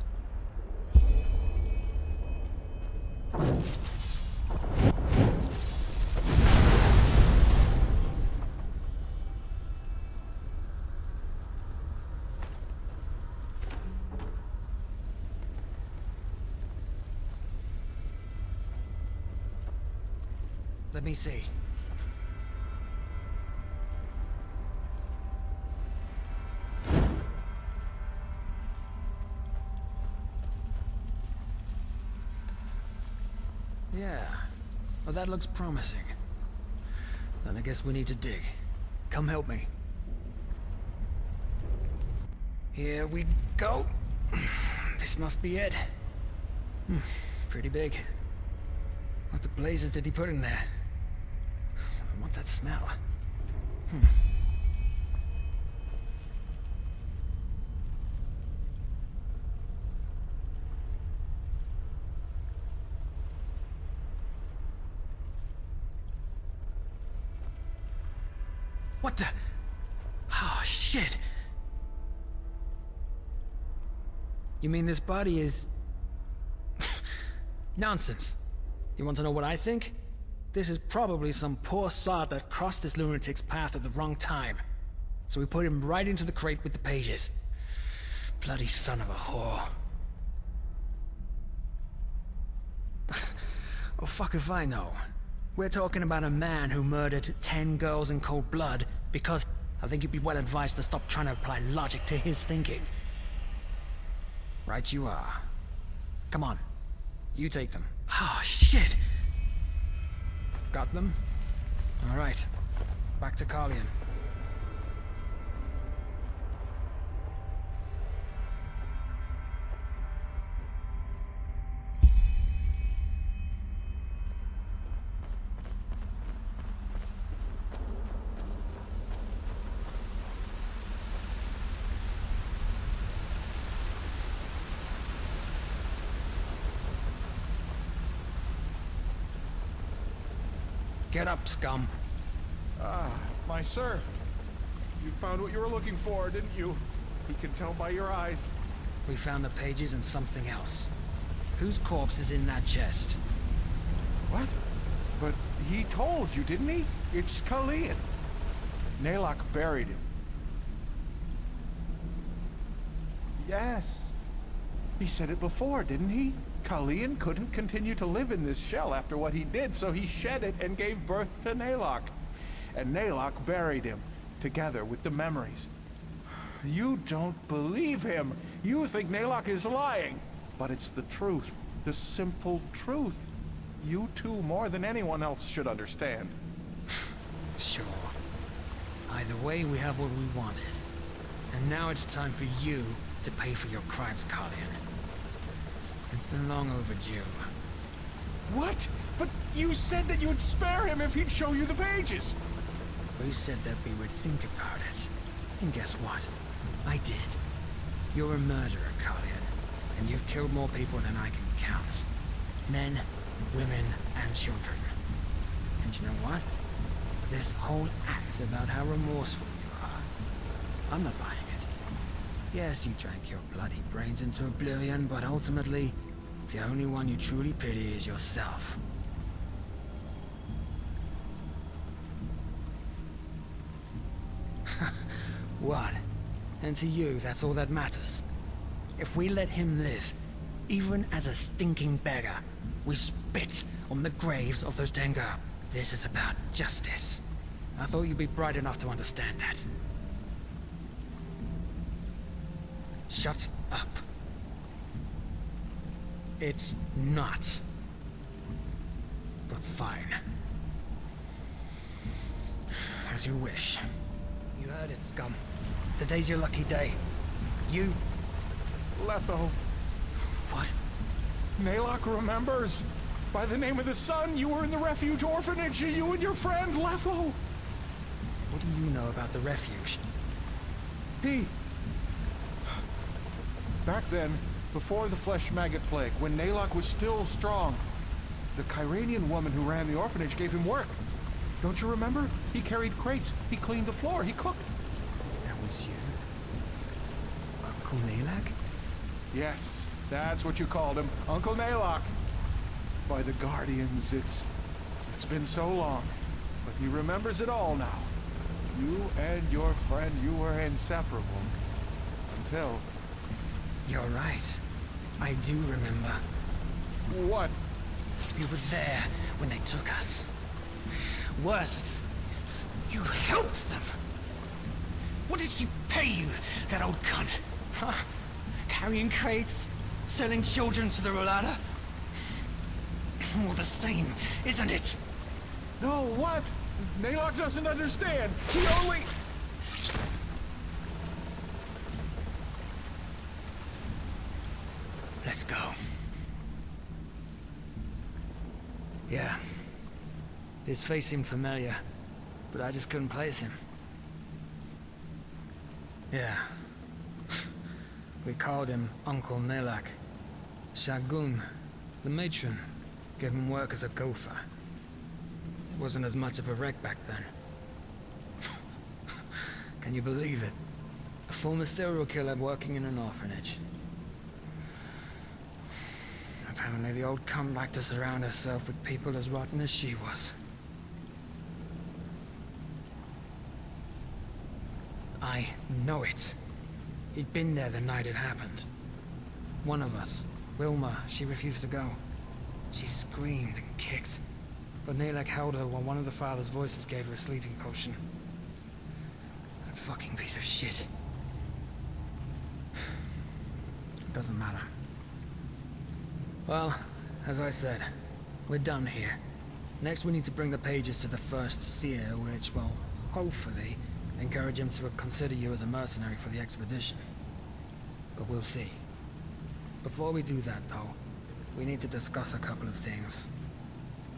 Let me see. Yeah. Well, that looks promising. Then I guess we need to dig. Come help me. Here we go. This must be it. Pretty big. What the blazes did he put in there? What's that smell? What the? Oh, shit. You mean this body is... Nonsense. You want to know what I think? This is probably some poor sod that crossed this lunatic's path at the wrong time. So we put him right into the crate with the pages. Bloody son of a whore. Oh, fuck if I know. We're talking about a man who murdered 10 girls in cold blood because I think you'd be well advised to stop trying to apply logic to his thinking. Right you are. Come on. You take them. Oh, shit! Got them? All right. Back to Carlion. Get up, scum. My sir. You found what you were looking for, didn't you? He can tell by your eyes. We found the pages and something else. Whose corpse is in that chest? What? But he told you, didn't he? It's Carlion. Naylock buried him. Yes. He said it before, didn't he? Carlion couldn't continue to live in this shell after what he did, so he shed it and gave birth to Naylock. And Naylock buried him, together with the memories. You don't believe him. You think Naylock is lying. But it's the truth. The simple truth. You two, more than anyone else, should understand. Sure. Either way, we have what we wanted. And now it's time for you to pay for your crimes, Carlion. It's been long overdue. What? But you said that you would spare him if he'd show you the pages! We said that we would think about it. And guess what? I did. You're a murderer, Carlion. And you've killed more people than I can count. Men, women, and children. And you know what? This whole act about how remorseful you are, I'm not buying it. Yes, you drank your bloody brains into oblivion, but ultimately, the only one you truly pity is yourself. What? And to you, that's all that matters? If we let him live, even as a stinking beggar, we spit on the graves of those 10 girls. This is about justice. I thought you'd be bright enough to understand that. Shut up. It's not. But fine. As you wish. You heard it, scum. Today's your lucky day. You... Letho. What? Naylock remembers. By the name of the sun, you were in the refuge orphanage, you and your friend, Letho. What do you know about the refuge? Back then, before the flesh maggot plague, when Naylock was still strong, the Kyranian woman who ran the orphanage gave him work. Don't you remember? He carried crates, he cleaned the floor, he cooked. was you? Uncle Nalak? Yes, that's what you called him, Uncle Naylock. By the Guardians, it's been so long, but he remembers it all now. You and your friend, you were inseparable. Until... You're right. I do remember. What? We were there when they took us. Worse, you helped them. What did she pay you, that old cunt? Huh? Carrying crates? Selling children to the Rolada? All the same, isn't it? No, what? Naylock doesn't understand. He only... Let's go. Yeah. His face seemed familiar, but I just couldn't place him. Yeah. We called him Uncle Nalak. Shagun, the matron, gave him work as a gopher. Wasn't as much of a wreck back then. Can you believe it? A former serial killer working in an orphanage. Apparently the old cunt liked to surround herself with people as rotten as she was. I know it. He'd been there the night it happened. One of us, Wilma, she refused to go. She screamed and kicked. But Nalak held her while one of the father's voices gave her a sleeping potion. That fucking piece of shit. It doesn't matter. Well, as I said, we're done here. Next we need to bring the pages to the first seer, which will, hopefully, encourage him to consider you as a mercenary for the expedition. But we'll see. Before we do that, though, we need to discuss a couple of things.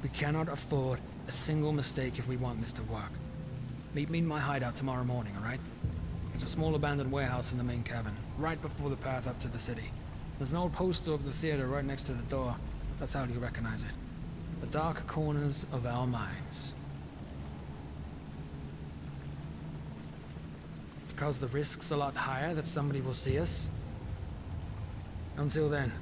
We cannot afford a single mistake if we want this to work. Meet me in my hideout tomorrow morning, alright? There's a small abandoned warehouse in the main cabin, right before the path up to the city. There's an old poster of the theater right next to the door. That's how you recognize it. The dark corners of our minds. Because the risk's a lot higher that somebody will see us. Until then.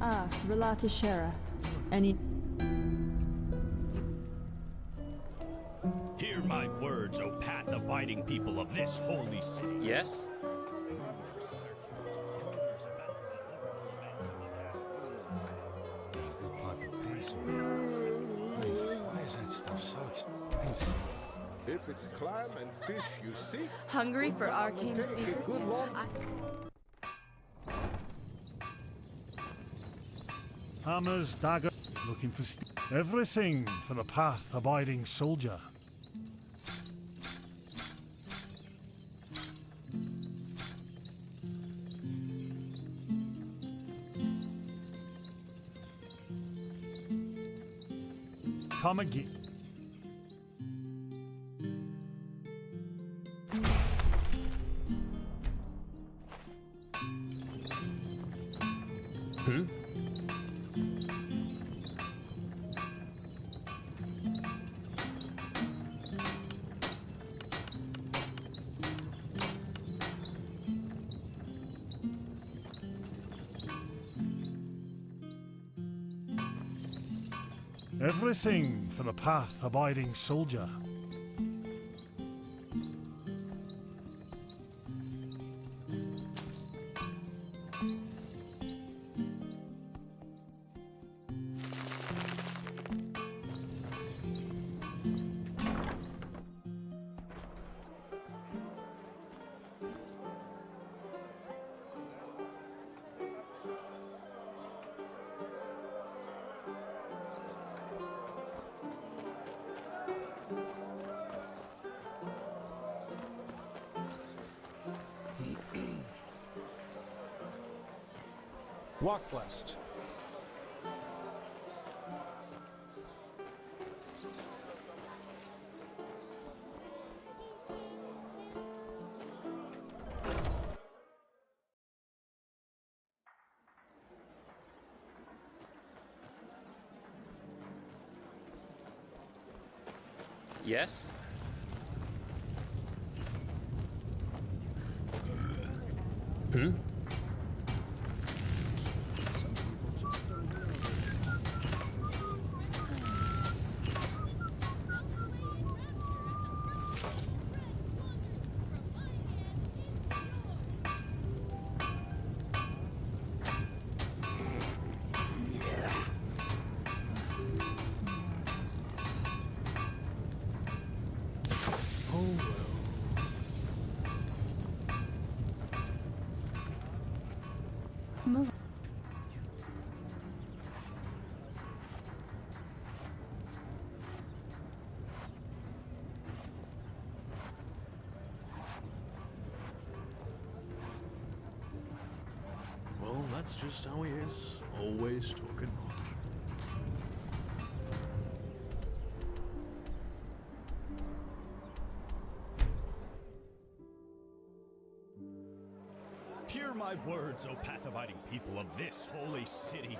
Ah, Relata Shera. Any... Hear my words, O path-abiding people of this holy city. Yes? If it's clam and fish you seek, Hungry for arcane secrets? good luck. Hammers, dagger, looking for everything for the path-abiding soldier. Come again. Everything for the path-abiding soldier. Walk blessed. Yes? Hmm? Move. Well, that's just how he is. Always talking. Hear my words, O path-abiding people of this holy city.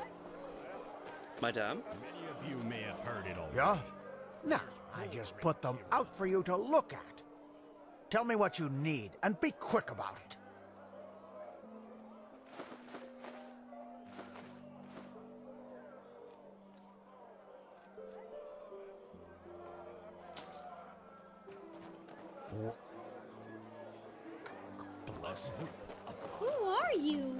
Madame? Many of you may have heard it already. Yeah? Nah, I just put them out for you to look at. Tell me what you need, and be quick about it. Bless you. Who are you?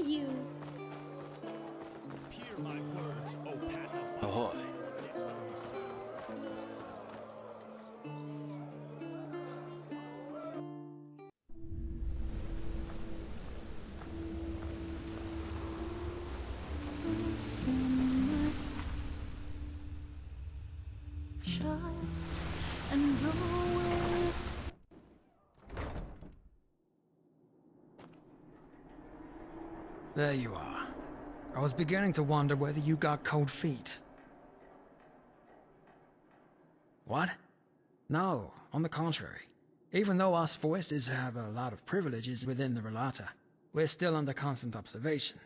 You. Hear my words, O path of Ahoy. There you are. I was beginning to wonder whether you got cold feet. What? No, on the contrary. Even though us voices have a lot of privileges within the Relata, we're still under constant observation,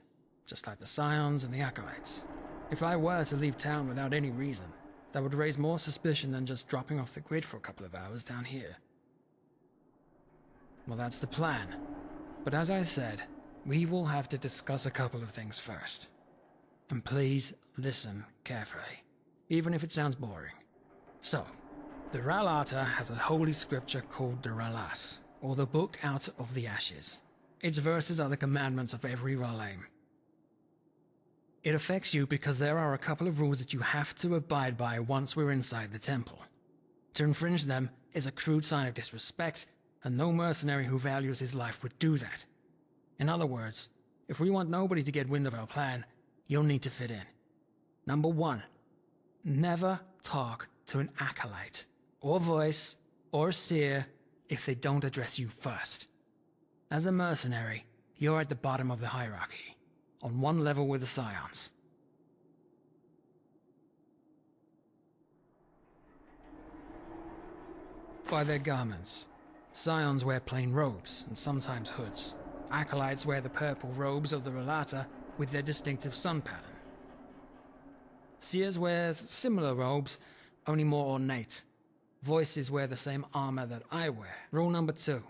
just like the Scions and the Acolytes. If I were to leave town without any reason, that would raise more suspicion than just dropping off the grid for a couple of hours down here. Well, that's the plan. But as I said, we will have to discuss a couple of things first. And please listen carefully, even if it sounds boring. So, the Ralata has a holy scripture called the Ralas, or the Book Out of the Ashes. Its verses are the commandments of every Ralaim. It affects you because there are a couple of rules that you have to abide by once we're inside the temple. To infringe them is a crude sign of disrespect, and no mercenary who values his life would do that. In other words, if we want nobody to get wind of our plan, you'll need to fit in. Number 1, never talk to an acolyte, or voice, or seer if they don't address you first. As a mercenary, you're at the bottom of the hierarchy, on one level with the Scions. By their garments, Scions wear plain robes and sometimes hoods. Acolytes wear the purple robes of the Relata with their distinctive sun pattern. Seers wear similar robes, only more ornate. Voices wear the same armor that I wear. Rule number 2,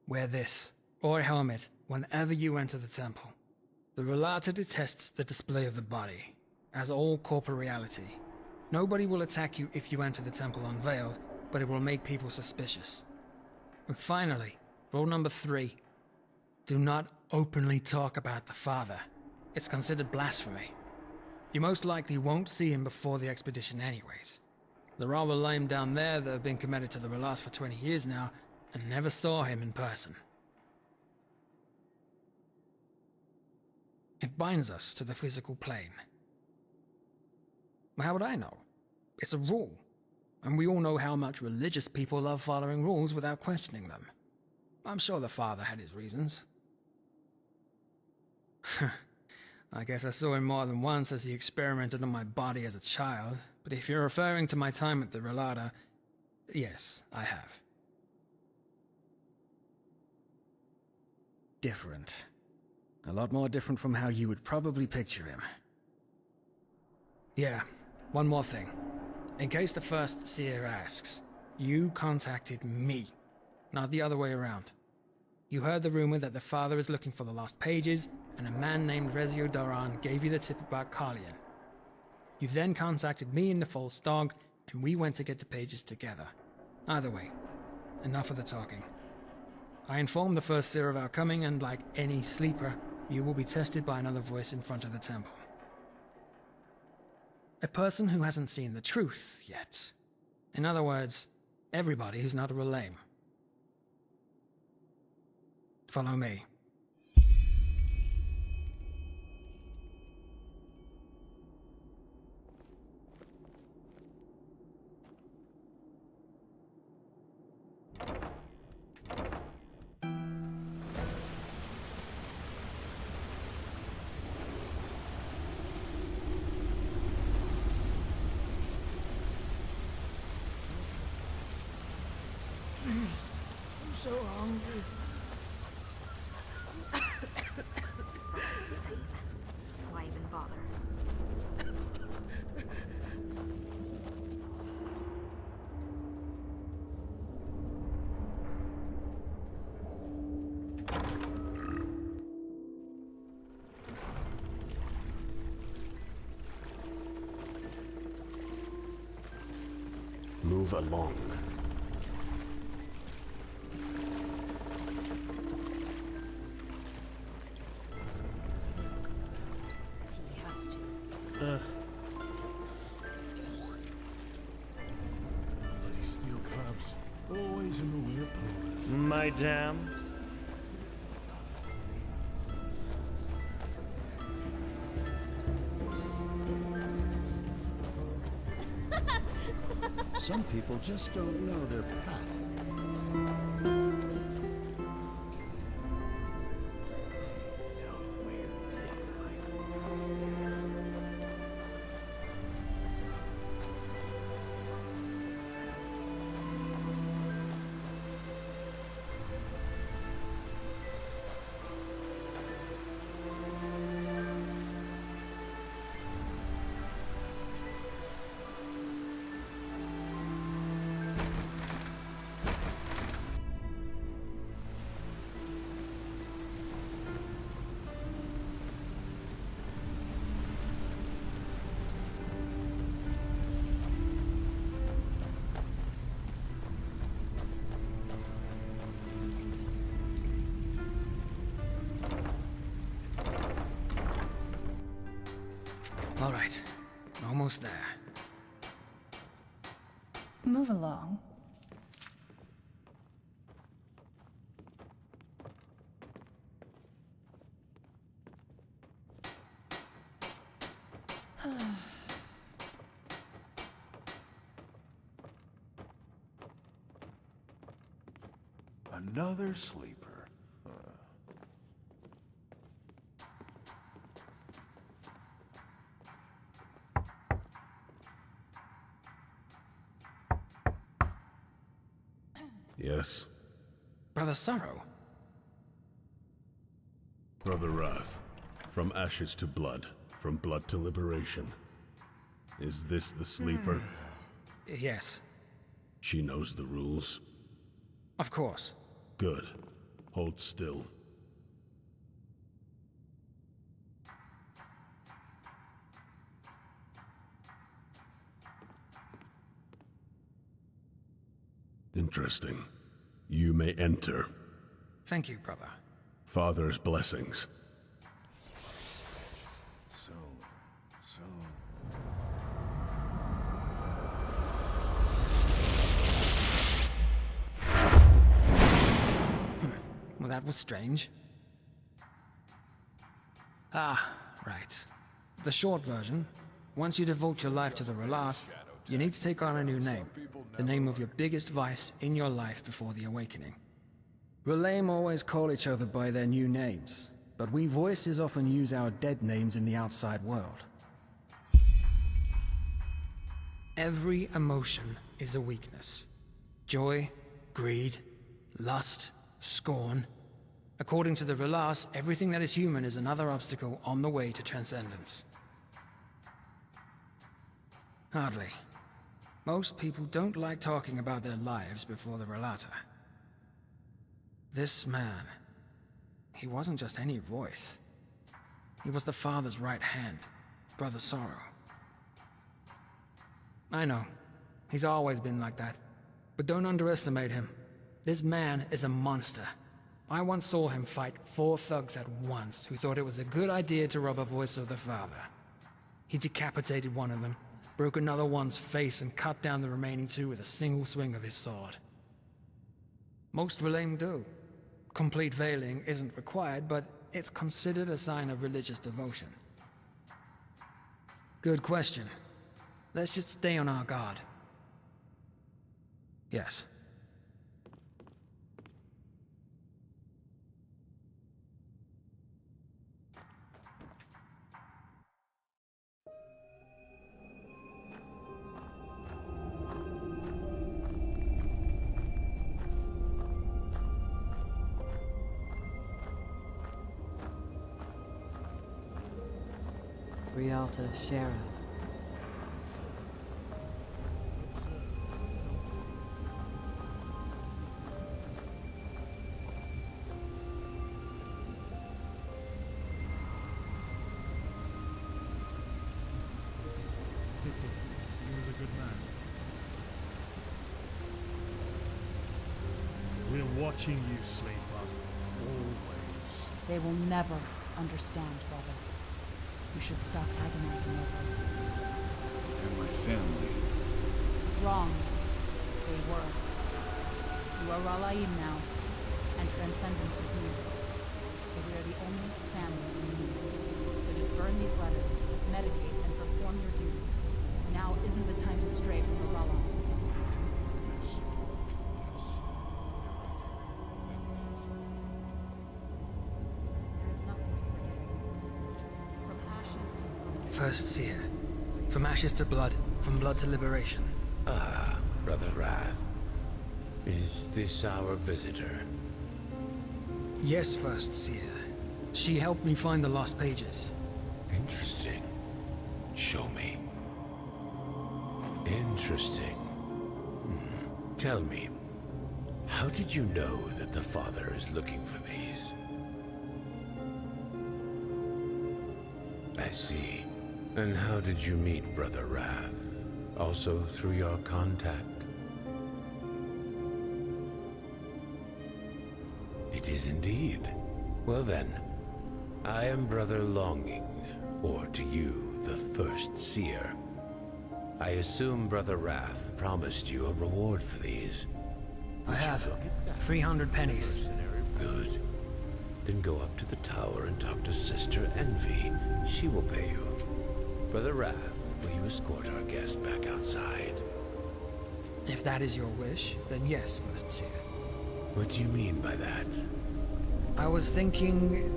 wear this, or a helmet, whenever you enter the temple. The Relata detests the display of the body, as all corporeality. Nobody will attack you if you enter the temple unveiled, but it will make people suspicious. And finally, rule number 3, do not openly talk about the Father. It's considered blasphemy. You most likely won't see him before the expedition anyways. There are Ralaim down there that have been committed to the Relas for 20 years now, and never saw him in person. It binds us to the physical plane. How would I know? It's a rule, and we all know how much religious people love following rules without questioning them. I'm sure the Father had his reasons. I guess I saw him more than once as he experimented on my body as a child, but if you're referring to my time at the Relata, yes, I have. Different. A lot more different from how you would probably picture him. Yeah, one more thing. In case the first seer asks, you contacted me, not the other way around. You heard the rumor that the Father is looking for the lost pages, and a man named Rezio Doran gave you the tip about Carlian. You then contacted me and the false dog, and we went to get the pages together. Either way, enough of the talking. I informed the first seer of our coming, and like any sleeper, you will be tested by another voice in front of the temple. A person who hasn't seen the truth yet. In other words, everybody who's not a Ralaim. Follow me. I'm so hungry. It's almost the same. Why even bother? Move along. Bloody steel clubs, always in the way of progress. Madame? Some people just don't know their path. almost there. Move along. Another sleeper. Yes. Brother Sorrow. Brother Wrath. From ashes to blood. From blood to liberation. Is this the sleeper? Yes. She knows the rules. Of course. Good. Hold still. Interesting. You may enter. Thank you, brother. Father's blessings. So. Well, that was strange. Ah, right. The short version. Once you devote your life to the Relas, you need to take on a new name. The name of your biggest vice in your life before the awakening. Relame always call each other by their new names, but we voices often use our dead names in the outside world. Every emotion is a weakness. Joy, greed, lust, scorn. According to the Relas, everything that is human is another obstacle on the way to transcendence. Hardly. Most people don't like talking about their lives before the Relata. This man, he wasn't just any voice. He was the Father's right hand, Brother Sorrow. I know, he's always been like that, but don't underestimate him. This man is a monster. I once saw him fight 4 thugs at once who thought it was a good idea to rob a voice of the Father. He decapitated one of them, broke another one's face, and cut down the remaining 2 with a single swing of his sword. Most Relame do. Complete veiling isn't required, but it's considered a sign of religious devotion. Good question. Let's just stay on our guard. Yes. Rialta Shara. Pity. He was a good man. We're watching you, Sleeper. Always. They will never understand, brother. You should stop agonizing over it. And my family. Wrong. They were. You are Ralaim now, and transcendence is near. So we are the only family you need. So just burn these letters, meditate, and perform your duties. Now isn't the time to stray from the Ralas. First seer. From ashes to blood, from blood to liberation. Ah, Brother Wrath. Is this our visitor? Yes, First Seer. She helped me find the lost pages. Interesting. Show me. Interesting. Tell me, how did you know that the Father is looking for these? I see. And how did you meet Brother Wrath? Also through your contact? It is indeed. Well then, I am Brother Longing, or to you, the First Seer. I assume Brother Wrath promised you a reward for these. I have 300 pennies. Good. Then go up to the tower and talk to Sister Envy. She will pay you. Brother Wrath, will you escort our guest back outside? If that is your wish, then yes, First Seer. What do you mean by that? I was thinking...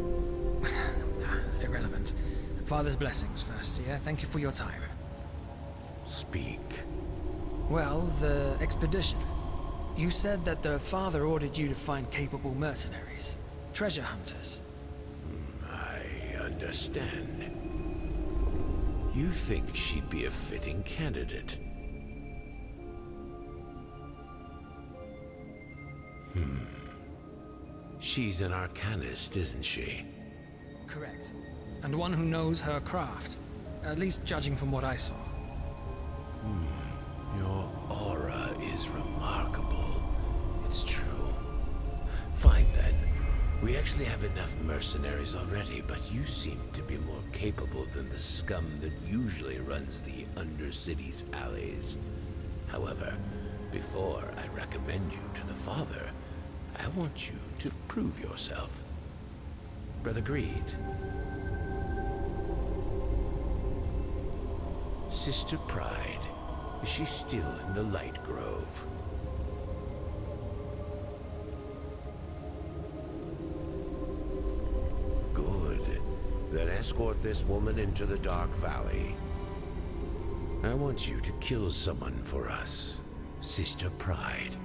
irrelevant. Father's blessings, First Seer. Thank you for your time. Speak. Well, the expedition. You said that the father ordered you to find capable mercenaries. Treasure hunters. I understand. You think she'd be a fitting candidate? She's an arcanist, isn't she? Correct. And one who knows her craft. At least judging from what I saw. Your aura is remarkable. It's true. Fine then. We actually have enough mercenaries already, but you seem to be more capable than the scum that usually runs the Undercity's alleys. However, before I recommend you to the Father, I want you to prove yourself. Brother Greed. Sister Pride, is she still in the Light Grove? Good. Then escort this woman into the Dark Valley. I want you to kill someone for us. Sister Pride.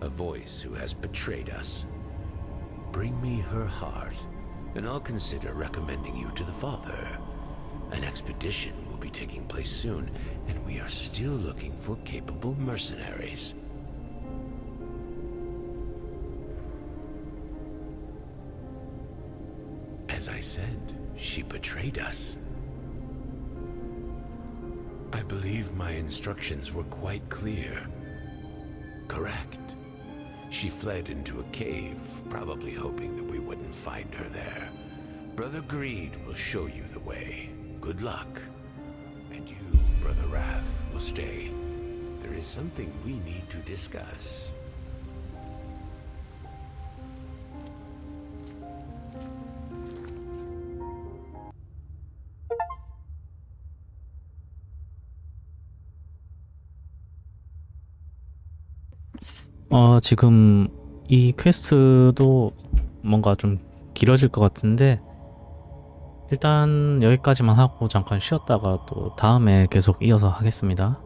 A voice who has betrayed us. Bring me her heart, and I'll consider recommending you to the Father. An expedition will be taking place soon, and we are still looking for capable mercenaries. As I said, she betrayed us. I believe my instructions were quite clear. Correct. She fled into a cave, probably hoping that we wouldn't find her there. Brother Greed will show you the way. Good luck. And you, Brother Wrath, will stay. There is something we need to discuss. 지금 이 퀘스트도 뭔가 좀 길어질 것 같은데 일단 여기까지만 하고 잠깐 쉬었다가 또 다음에 계속 이어서 하겠습니다.